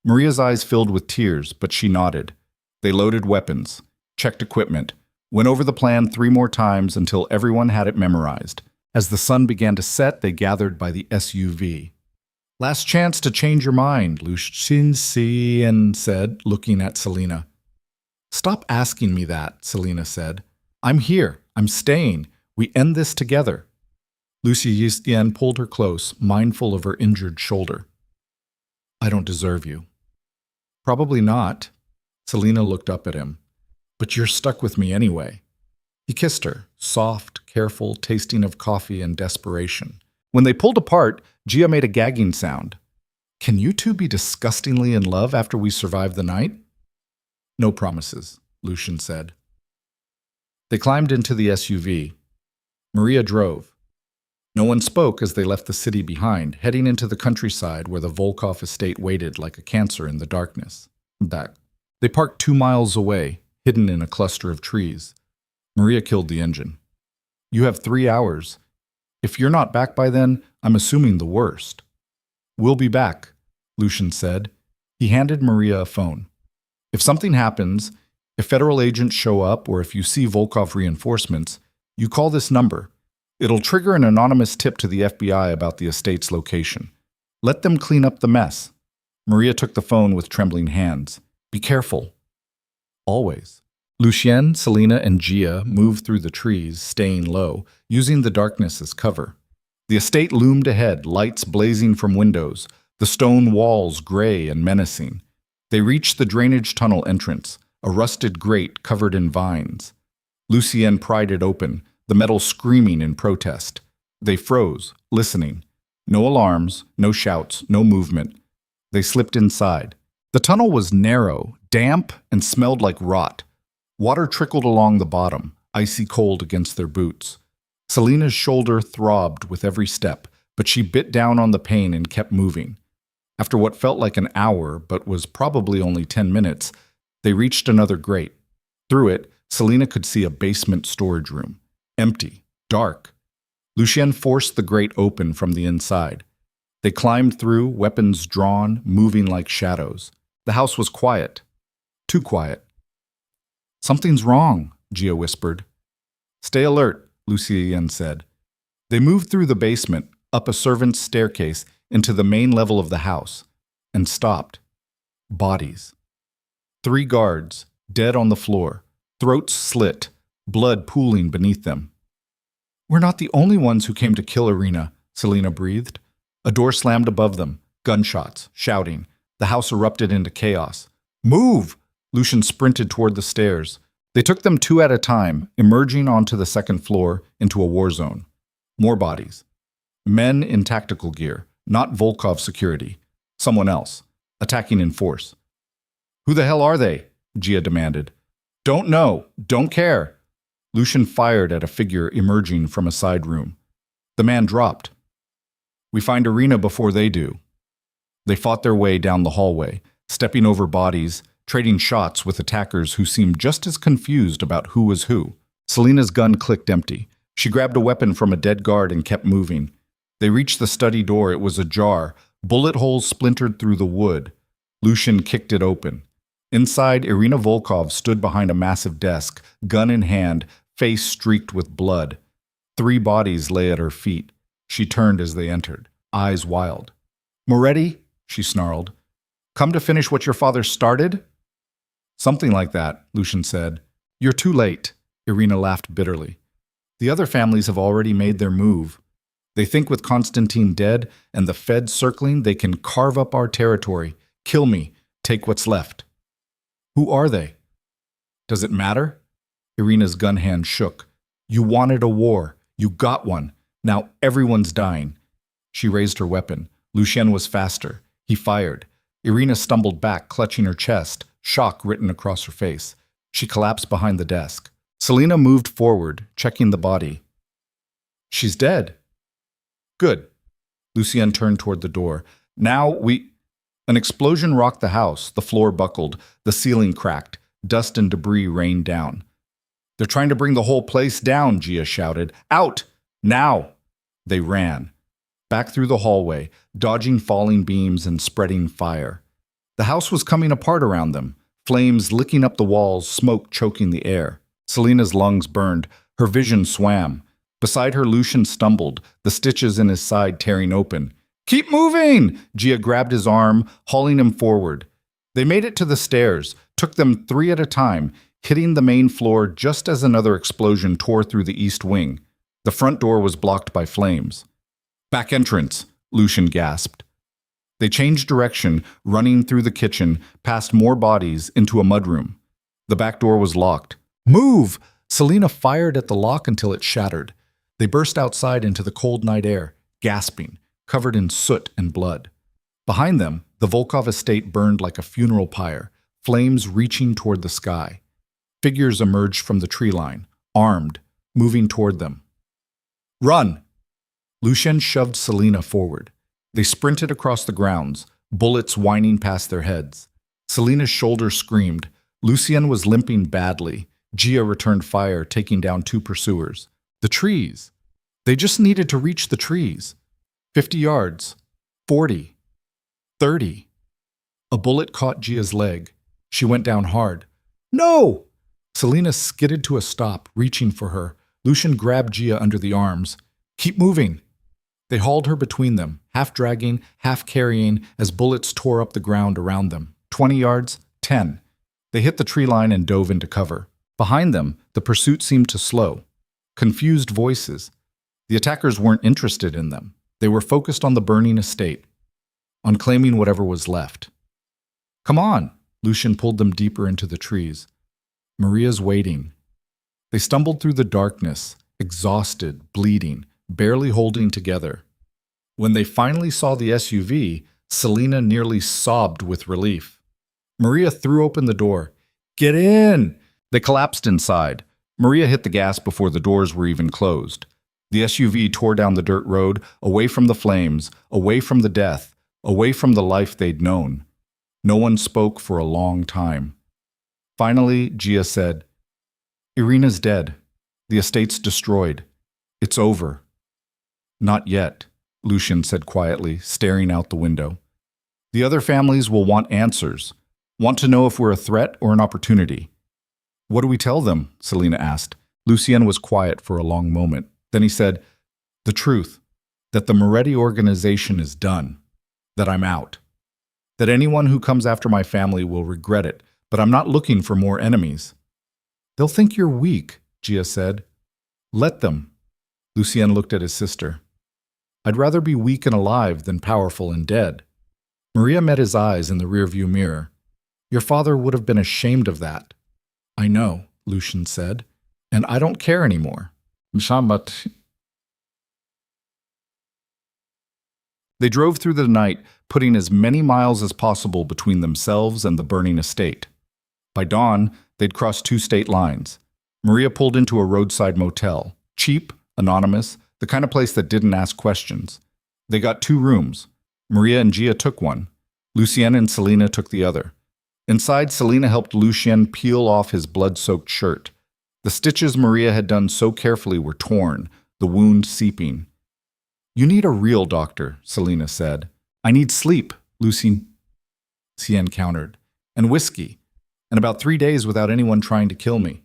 Maria's eyes filled with tears, but she nodded. They loaded weapons, checked equipment, went over the plan 3 more times until everyone had it memorized. As the sun began to set, they gathered by the SUV. "Last chance to change your mind," Lucien said, looking at Selena. "Stop asking me that," Selena said. "I'm here. I'm staying. We end this together." Lucien pulled her close, mindful of her injured shoulder. "I don't deserve you." "Probably not." Selena looked up at him. "But you're stuck with me anyway." He kissed her, soft, careful, tasting of coffee and desperation. When they pulled apart, Gia made a gagging sound. "Can you two be disgustingly in love after we survive the night?" "No promises," Lucien said. They climbed into the SUV. Maria drove. No one spoke as they left the city behind, heading into the countryside where the Volkov estate waited like a cancer in the darkness. They parked 2 miles away, hidden in a cluster of trees. Maria killed the engine. "You have 3 hours. If you're not back by then, I'm assuming the worst." "We'll be back," Lucien said. He handed Maria a phone. "If something happens, if federal agents show up or if you see Volkov reinforcements, you call this number. It'll trigger an anonymous tip to the FBI about the estate's location. Let them clean up the mess." Maria took the phone with trembling hands. "Be careful." "Always." Lucien, Selena, and Gia moved through the trees, staying low, using the darkness as cover. The estate loomed ahead, lights blazing from windows, the stone walls gray and menacing. They reached the drainage tunnel entrance, a rusted grate covered in vines. Lucien pried it open, the metal screaming in protest. They froze, listening. No alarms, no shouts, no movement. They slipped inside. The tunnel was narrow, damp, and smelled like rot. Water trickled along the bottom, icy cold against their boots. Selena's shoulder throbbed with every step, but she bit down on the pain and kept moving. After what felt like an hour, but was probably only 10 minutes, they reached another grate. Through it, Selena could see a basement storage room. Empty, dark. Lucien forced the grate open from the inside. They climbed through, weapons drawn, moving like shadows. The house was quiet. Too quiet. "Something's wrong," Gia whispered. "Stay alert," Lucien said. They moved through the basement, up a servant's staircase, into the main level of the house, and stopped. Bodies. 3 guards, dead on the floor, throats slit, blood pooling beneath them. "We're not the only ones who came to kill Irina," Selena breathed. A door slammed above them, gunshots, shouting. The house erupted into chaos. "Move!" Lucien sprinted toward the stairs. They took them 2 at a time, emerging onto the second floor into a war zone. More bodies. Men in tactical gear, not Volkov security. Someone else. attacking in force. Who the hell are they? Gia demanded. Don't know. Don't care. Lucian fired at a figure emerging from a side room. The man dropped. We find Irina before they do. They fought their way down the hallway, stepping over bodies, trading shots with attackers who seemed just as confused about who was who. Selena's gun clicked empty. She grabbed a weapon from a dead guard and kept moving. They reached the study door. It was ajar. Bullet holes splintered through the wood. Lucian kicked it open. Inside, Irina Volkov stood behind a massive desk, gun in hand, face streaked with blood. 3 bodies lay at her feet. She turned as they entered, eyes wild. Moretti, she snarled. Come to finish what your father started? Something like that, Lucian said. You're too late, Irina laughed bitterly. The other families have already made their move. They think with Constantine dead and the feds circling, they can carve up our territory, kill me, take what's left. Who are they? Does it matter? Irina's gun hand shook. You wanted a war. You got one. Now everyone's dying. She raised her weapon. Lucien was faster. He fired. Irina stumbled back, clutching her chest, shock written across her face. She collapsed behind the desk. Selena moved forward, checking the body. She's dead. Good. Lucien turned toward the door. An explosion rocked the house. The floor buckled. The ceiling cracked. Dust and debris rained down. They're trying to bring the whole place down, Gia shouted. Out! Now! They ran. Back through the hallway, dodging falling beams and spreading fire. The house was coming apart around them, flames licking up the walls, smoke choking the air. Selena's lungs burned. Her vision swam. Beside her, Lucian stumbled, the stitches in his side tearing open. Keep moving! Gia grabbed his arm, hauling him forward. They made it to the stairs, took them 3 at a time, hitting the main floor just as another explosion tore through the east wing. The front door was blocked by flames. Back entrance, Lucian gasped. They changed direction, running through the kitchen, past more bodies, into a mudroom. The back door was locked. Move! Selena fired at the lock until it shattered. They burst outside into the cold night air, gasping, covered in soot and blood. Behind them, the Volkov estate burned like a funeral pyre, flames reaching toward the sky. Figures emerged from the tree line, armed, moving toward them. Run! Lucien shoved Selena forward. They sprinted across the grounds, bullets whining past their heads. Selena's shoulder screamed. Lucien was limping badly. Gia returned fire, taking down 2 pursuers. The trees. They just needed to reach the trees. 50 yards. 40. 30. A bullet caught Gia's leg. She went down hard. No! Selena skidded to a stop, reaching for her. Lucien grabbed Gia under the arms. Keep moving. They hauled her between them, half dragging, half carrying, as bullets tore up the ground around them. 20 yards, 10. They hit the tree line and dove into cover. Behind them, the pursuit seemed to slow. Confused voices. The attackers weren't interested in them. They were focused on the burning estate, on claiming whatever was left. Come on! Lucien pulled them deeper into the trees. Maria's waiting. They stumbled through the darkness, exhausted, bleeding, barely holding together. When they finally saw the SUV, Selena nearly sobbed with relief. Maria threw open the door. Get in! They collapsed inside. Maria hit the gas before the doors were even closed. The SUV tore down the dirt road, away from the flames, away from the death, away from the life they'd known. No one spoke for a long time. Finally, Gia said, Irina's dead. The estate's destroyed. It's over. Not yet, Lucien said quietly, staring out the window. The other families will want answers, want to know if we're a threat or an opportunity. What do we tell them? Selena asked. Lucien was quiet for a long moment. Then he said, the truth, that the Moretti organization is done, that I'm out, that anyone who comes after my family will regret it, but I'm not looking for more enemies. They'll think you're weak, Gia said. Let them. Lucien looked at his sister. I'd rather be weak and alive than powerful and dead. Maria met his eyes in the rearview mirror. Your father would have been ashamed of that. I know, Lucien said, and I don't care anymore. They drove through the night, putting as many miles as possible between themselves and the burning estate. By dawn, they'd crossed 2 state lines. Maria pulled into a roadside motel. Cheap, anonymous, the kind of place that didn't ask questions. They got 2 rooms. Maria and Gia took one. Lucien and Selena took the other. Inside, Selena helped Lucien peel off his blood-soaked shirt. The stitches Maria had done so carefully were torn, the wound seeping. "You need a real doctor," Selena said. "I need sleep," Lucien countered. "And whiskey. And about 3 days without anyone trying to kill me."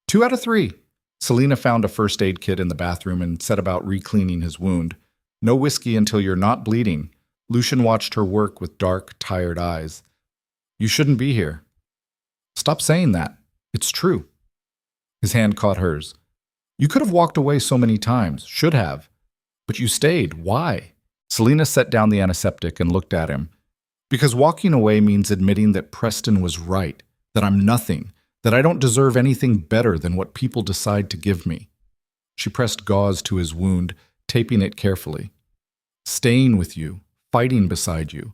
2 out of 3. Selena found a first aid kit in the bathroom and set about re-cleaning his wound. "No whiskey until you're not bleeding." Lucien watched her work with dark, tired eyes. "You shouldn't be here." "Stop saying that. It's true." His hand caught hers. "You could have walked away so many times. Should have. But you stayed. Why?" Selena set down the antiseptic and looked at him. "Because walking away means admitting that Preston was right, that I'm nothing, that I don't deserve anything better than what people decide to give me." She pressed gauze to his wound, taping it carefully. "Staying with you, fighting beside you.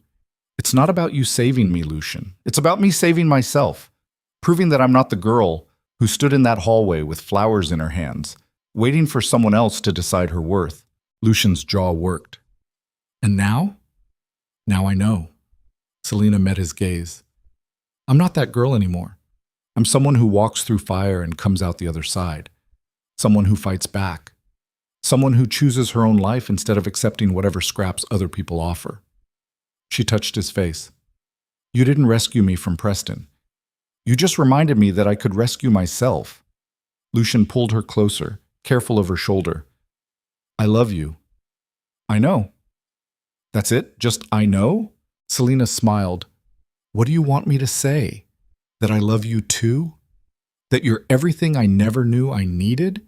It's not about you saving me, Lucien. It's about me saving myself, proving that I'm not the girl who stood in that hallway with flowers in her hands, waiting for someone else to decide her worth." Lucien's jaw worked. "And now?" "Now I know." Selena met his gaze. "I'm not that girl anymore. I'm someone who walks through fire and comes out the other side. Someone who fights back. Someone who chooses her own life instead of accepting whatever scraps other people offer." She touched his face. "You didn't rescue me from Preston. You just reminded me that I could rescue myself." Lucien pulled her closer, careful of her shoulder. "I love you." "I know." "That's it? Just I know?" Selena smiled. "What do you want me to say? That I love you too? That you're everything I never knew I needed?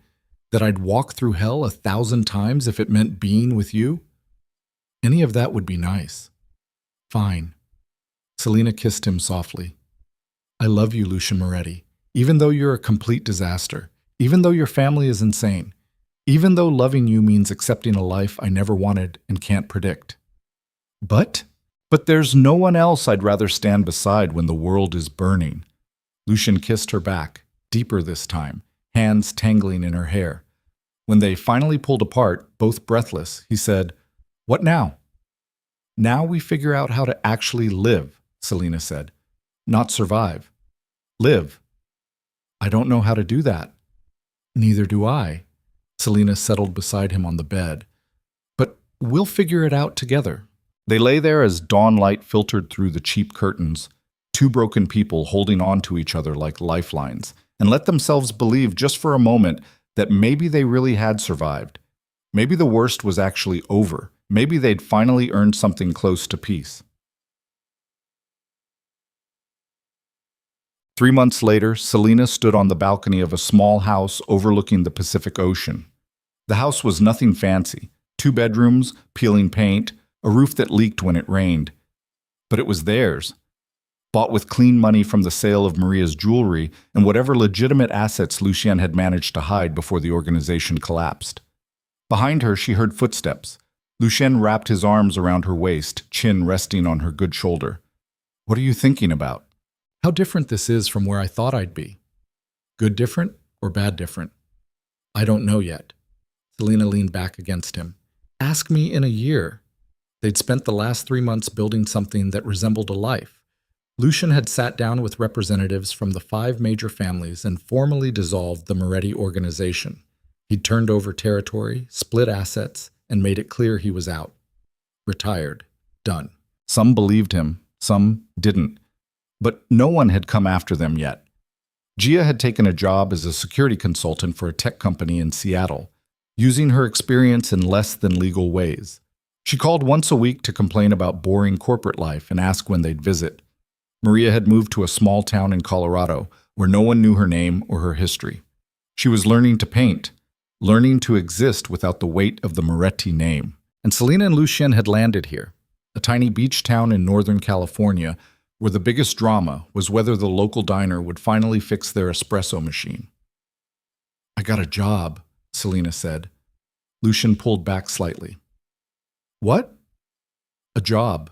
That I'd walk through hell 1,000 times if it meant being with you? Any of that would be nice." "Fine." Selena kissed him softly. "I love you, Lucien Moretti, even though you're a complete disaster, even though your family is insane, even though loving you means accepting a life I never wanted and can't predict. But there's no one else I'd rather stand beside when the world is burning." Lucien kissed her back, deeper this time, hands tangling in her hair. When they finally pulled apart, both breathless, he said, "What now?" "Now we figure out how to actually live," Selena said. "Not survive. Live." "I don't know how to do that." "Neither do I." Selena settled beside him on the bed. "But we'll figure it out together." They lay there as dawn light filtered through the cheap curtains, 2 broken people holding on to each other like lifelines, and let themselves believe just for a moment that maybe they really had survived. Maybe the worst was actually over. Maybe they'd finally earned something close to peace. 3 months later, Selena stood on the balcony of a small house overlooking the Pacific Ocean. The house was nothing fancy. 2 bedrooms, peeling paint, a roof that leaked when it rained. But it was theirs. Bought with clean money from the sale of Maria's jewelry and whatever legitimate assets Lucien had managed to hide before the organization collapsed. Behind her, she heard footsteps. Lucien wrapped his arms around her waist, chin resting on her good shoulder. "What are you thinking about?" "How different this is from where I thought I'd be." "Good different or bad different?" "I don't know yet." Selena leaned back against him. "Ask me in a year." They'd spent the last 3 months building something that resembled a life. Lucien had sat down with representatives from the 5 major families and formally dissolved the Moretti organization. He'd turned over territory, split assets, and made it clear he was out. Retired. Done. Some believed him, some didn't. But no one had come after them yet. Gia had taken a job as a security consultant for a tech company in Seattle, using her experience in less than legal ways. She called once a week to complain about boring corporate life and ask when they'd visit. Maria had moved to a small town in Colorado where no one knew her name or her history. She was learning to paint, learning to exist without the weight of the Moretti name. And Selena and Lucien had landed here, a tiny beach town in Northern California where the biggest drama was whether the local diner would finally fix their espresso machine. "I got a job," Selena said. Lucien pulled back slightly. "What?" A job.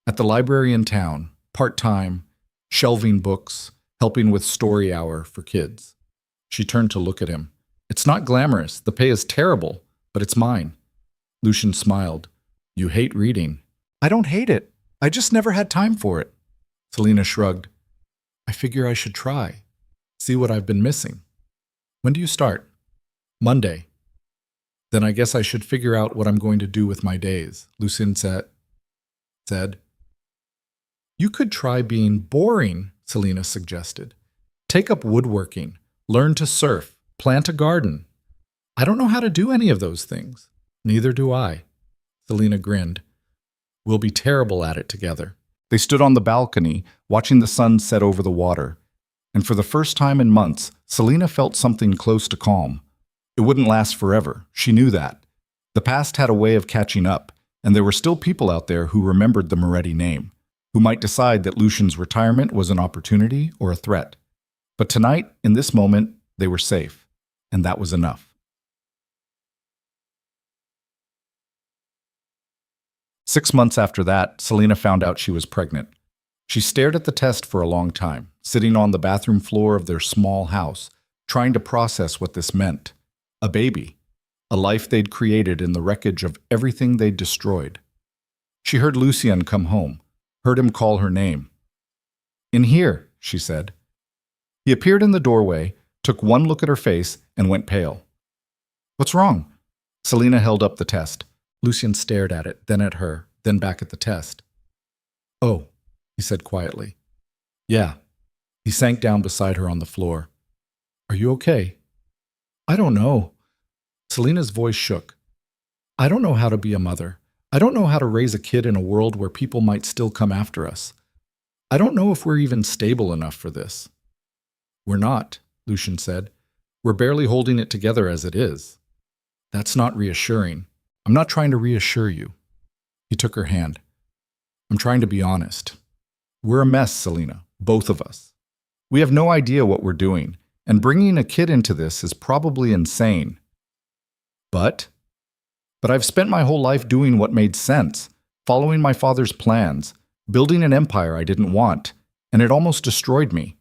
At the library in town, part-time, shelving books, helping with story hour for kids. She turned to look at him. It's not glamorous. The pay is terrible, but it's mine. Lucian smiled. You hate reading. I don't hate it. I just never had time for it. Selena shrugged. I figure I should try. See what I've been missing. When do you start? Monday. Then I guess I should figure out what I'm going to do with my days, Lucian said. You could try being boring, Selena suggested. Take up woodworking, learn to surf, plant a garden. I don't know how to do any of those things. Neither do I. Selena grinned. We'll be terrible at it together. They stood on the balcony, watching the sun set over the water. And for the first time in months, Selena felt something close to calm. It wouldn't last forever. She knew that. The past had a way of catching up, and there were still people out there who remembered the Moretti name, who might decide that Lucian's retirement was an opportunity or a threat. But tonight, in this moment, they were safe, and that was enough. 6 months after that, Selena found out she was pregnant. She stared at the test for a long time, sitting on the bathroom floor of their small house, trying to process what this meant. A baby. A life they'd created in the wreckage of everything they'd destroyed. She heard Lucien come home, heard him call her name. In here, she said. He appeared in the doorway, took one look at her face, and went pale. What's wrong? Selena held up the test. Lucien stared at it, then at her, then back at the test. Oh, he said quietly. Yeah. He sank down beside her on the floor. Are you okay? I don't know. Selena's voice shook. I don't know how to be a mother. I don't know how to raise a kid in a world where people might still come after us. I don't know if we're even stable enough for this. We're not, Lucien said. We're barely holding it together as it is. That's not reassuring. I'm not trying to reassure you. He took her hand. I'm trying to be honest. We're a mess, Selena, both of us. We have no idea what we're doing, and bringing a kid into this is probably insane. But I've spent my whole life doing what made sense, following my father's plans, building an empire I didn't want, and it almost destroyed me.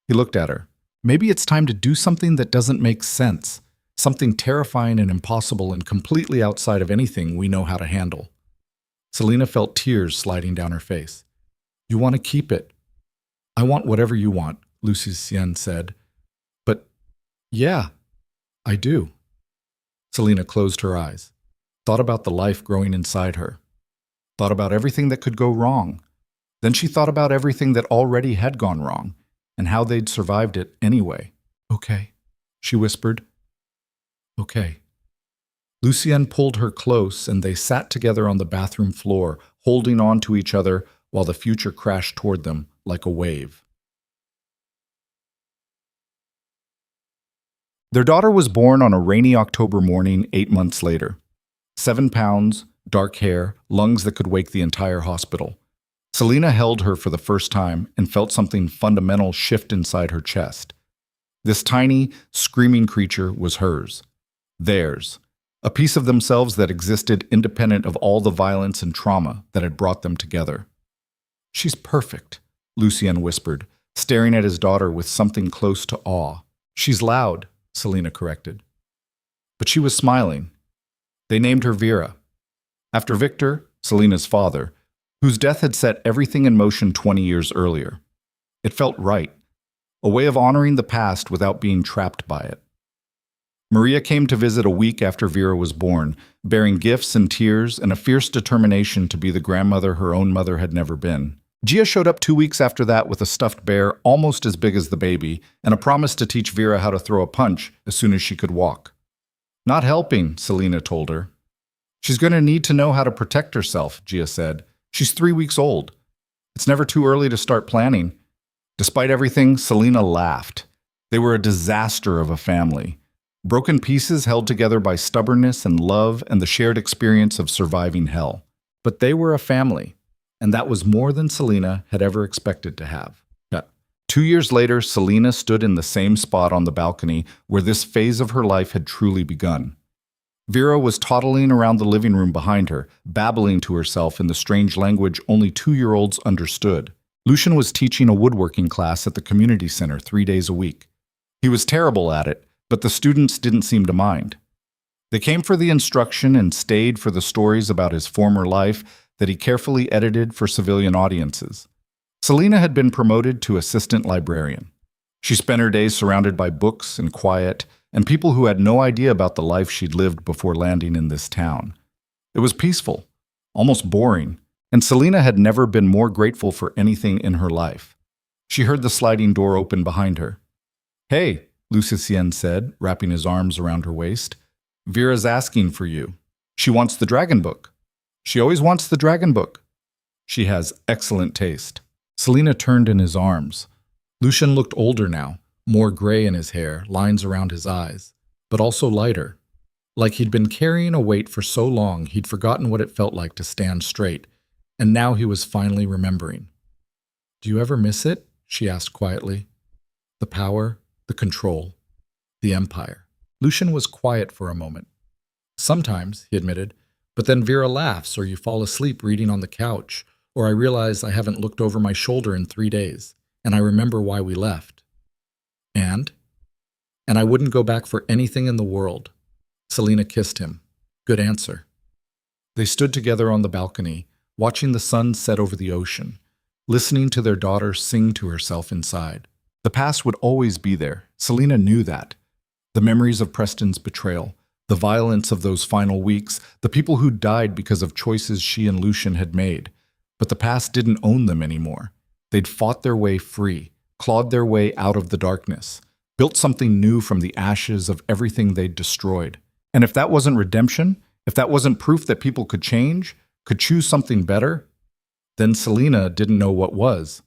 He looked at her. Maybe it's time to do something that doesn't make sense. Something terrifying and impossible and completely outside of anything we know how to handle. Selena felt tears sliding down her face. You want to keep it. I want whatever you want, Lucien said. But, yeah, I do. Selena closed her eyes, thought about the life growing inside her, thought about everything that could go wrong. Then she thought about everything that already had gone wrong and how they'd survived it anyway. Okay, she whispered. Okay. Lucien pulled her close, and they sat together on the bathroom floor, holding on to each other while the future crashed toward them like a wave. Their daughter was born on a rainy October morning 8 months later. 7 pounds, dark hair, lungs that could wake the entire hospital. Selena held her for the first time and felt something fundamental shift inside her chest. This tiny, screaming creature was hers. Theirs. A piece of themselves that existed independent of all the violence and trauma that had brought them together. She's perfect, Lucien whispered, staring at his daughter with something close to awe. She's loud, Selena corrected. But she was smiling. They named her Vera, after Victor, Selena's father, whose death had set everything in motion 20 years earlier. It felt right, a way of honoring the past without being trapped by it. Maria came to visit a week after Vera was born, bearing gifts and tears and a fierce determination to be the grandmother her own mother had never been. Gia showed up 2 weeks after that with a stuffed bear almost as big as the baby and a promise to teach Vera how to throw a punch as soon as she could walk. Not helping, Selena told her. She's going to need to know how to protect herself, Gia said. She's 3 weeks old. It's never too early to start planning. Despite everything, Selena laughed. They were a disaster of a family. Broken pieces held together by stubbornness and love and the shared experience of surviving hell. But they were a family, and that was more than Selena had ever expected to have. 2 years later, Selena stood in the same spot on the balcony where this phase of her life had truly begun. Vera was toddling around the living room behind her, babbling to herself in the strange language only 2-year-olds understood. Lucian was teaching a woodworking class at the community center 3 days a week. He was terrible at it, but the students didn't seem to mind. They came for the instruction and stayed for the stories about his former life that he carefully edited for civilian audiences. Selena had been promoted to assistant librarian. She spent her days surrounded by books and quiet, and people who had no idea about the life she'd lived before landing in this town. It was peaceful, almost boring, and Selena had never been more grateful for anything in her life. She heard the sliding door open behind her. "Hey," Lucien said, wrapping his arms around her waist. "Vera's asking for you. She wants the dragon book. She always wants the dragon book. She has excellent taste." Selena turned in his arms. Lucian looked older now, more gray in his hair, lines around his eyes, but also lighter. Like he'd been carrying a weight for so long he'd forgotten what it felt like to stand straight, and now he was finally remembering. "Do you ever miss it?" she asked quietly. "The power, the control, the empire." Lucian was quiet for a moment. "Sometimes," he admitted, "but then Vera laughs or you fall asleep reading on the couch, or I realize I haven't looked over my shoulder in 3 days, and I remember why we left. And I wouldn't go back for anything in the world." Selena kissed him. "Good answer." They stood together on the balcony, watching the sun set over the ocean, listening to their daughter sing to herself inside. The past would always be there. Selena knew that. The memories of Preston's betrayal, the violence of those final weeks, the people who died because of choices she and Lucian had made. But the past didn't own them anymore. They'd fought their way free, clawed their way out of the darkness, built something new from the ashes of everything they'd destroyed. And if that wasn't redemption, if that wasn't proof that people could change, could choose something better, then Selena didn't know what was.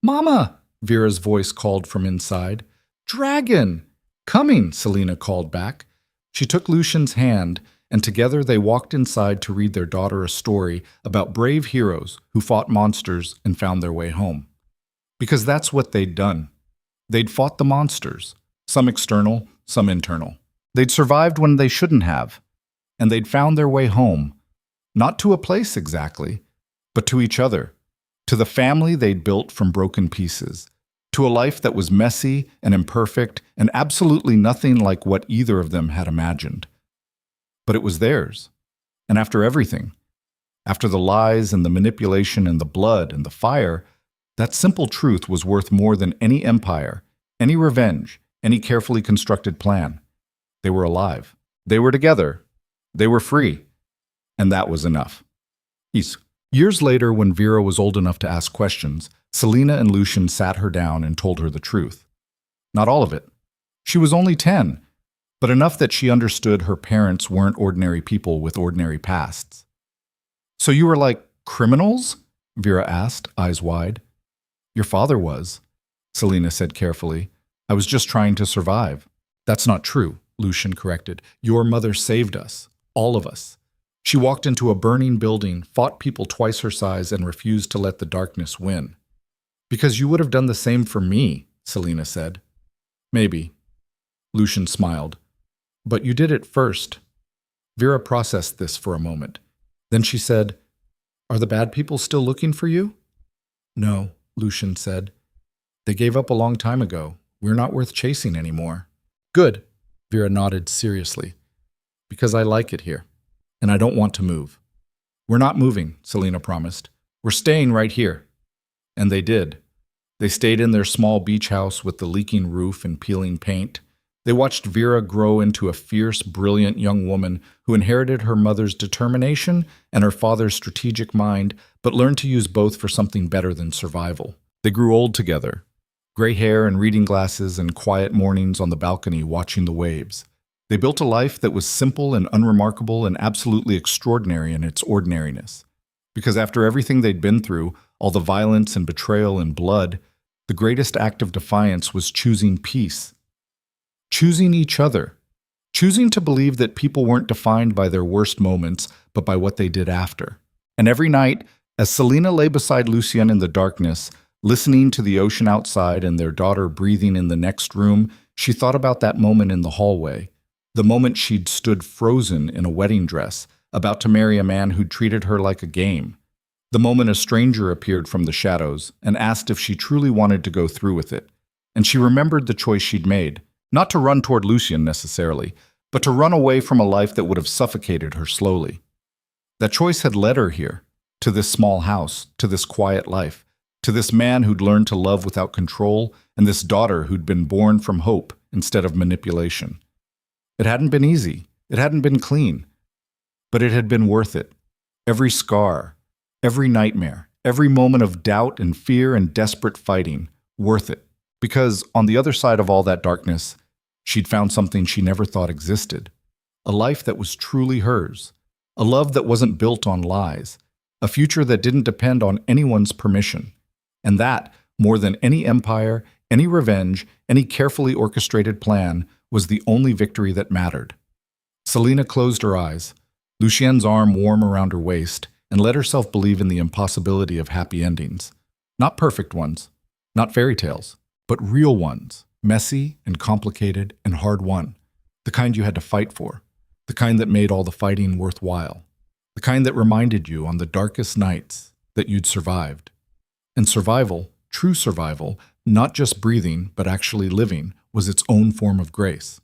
"Mama!" Vera's voice called from inside. "Dragon!" "Coming," Selena called back. She took Lucian's hand, and together they walked inside to read their daughter a story about brave heroes who fought monsters and found their way home. Because that's what they'd done. They'd fought the monsters, some external, some internal. They'd survived when they shouldn't have, and they'd found their way home, not to a place exactly, but to each other, to the family they'd built from broken pieces, to a life that was messy and imperfect and absolutely nothing like what either of them had imagined. But it was theirs. And after everything, after the lies and the manipulation and the blood and the fire, that simple truth was worth more than any empire, any revenge, any carefully constructed plan. They were alive. They were together. They were free. And that was enough. Years later, when Vera was old enough to ask questions, Selena and Lucian sat her down and told her the truth. Not all of it. She was only 10, but enough that she understood her parents weren't ordinary people with ordinary pasts. "So you were like criminals?" Vera asked, eyes wide. "Your father was," Selena said carefully. "I was just trying to survive." "That's not true," Lucian corrected. "Your mother saved us, all of us. She walked into a burning building, fought people twice her size, and refused to let the darkness win." "Because you would have done the same for me," Selena said. "Maybe." Lucian smiled. "But you did it first." Vera processed this for a moment. Then she said, "Are the bad people still looking for you?" "No," Lucian said. "They gave up a long time ago. We're not worth chasing anymore." "Good," Vera nodded seriously. "Because I like it here, and I don't want to move." "We're not moving," Selena promised. "We're staying right here." And they did. They stayed in their small beach house with the leaking roof and peeling paint. They watched Vera grow into a fierce, brilliant young woman who inherited her mother's determination and her father's strategic mind, but learned to use both for something better than survival. They grew old together, gray hair and reading glasses and quiet mornings on the balcony watching the waves. They built a life that was simple and unremarkable and absolutely extraordinary in its ordinariness. Because after everything they'd been through, all the violence and betrayal and blood, the greatest act of defiance was choosing peace. Choosing each other. Choosing to believe that people weren't defined by their worst moments, but by what they did after. And every night, as Selena lay beside Lucian in the darkness, listening to the ocean outside and their daughter breathing in the next room, she thought about that moment in the hallway, The moment she'd stood frozen in a wedding dress, about to marry a man who'd treated her like a game. The moment a stranger appeared from the shadows and asked if she truly wanted to go through with it. And she remembered the choice she'd made, not to run toward Lucien necessarily, but to run away from a life that would have suffocated her slowly. That choice had led her here, to this small house, to this quiet life, to this man who'd learned to love without control, and this daughter who'd been born from hope instead of manipulation. It hadn't been easy, it hadn't been clean, but it had been worth it. Every scar, every nightmare, every moment of doubt and fear and desperate fighting, worth it. Because on the other side of all that darkness, she'd found something she never thought existed. A life that was truly hers. A love that wasn't built on lies. A future that didn't depend on anyone's permission. And that, more than any empire, any revenge, any carefully orchestrated plan, was the only victory that mattered. Selena closed her eyes, Lucien's arm warm around her waist, and let herself believe in the impossibility of happy endings. Not perfect ones, not fairy tales, but real ones, messy and complicated and hard-won. The kind you had to fight for. The kind that made all the fighting worthwhile. The kind that reminded you on the darkest nights that you'd survived. And survival, true survival, not just breathing but actually living, was its own form of grace.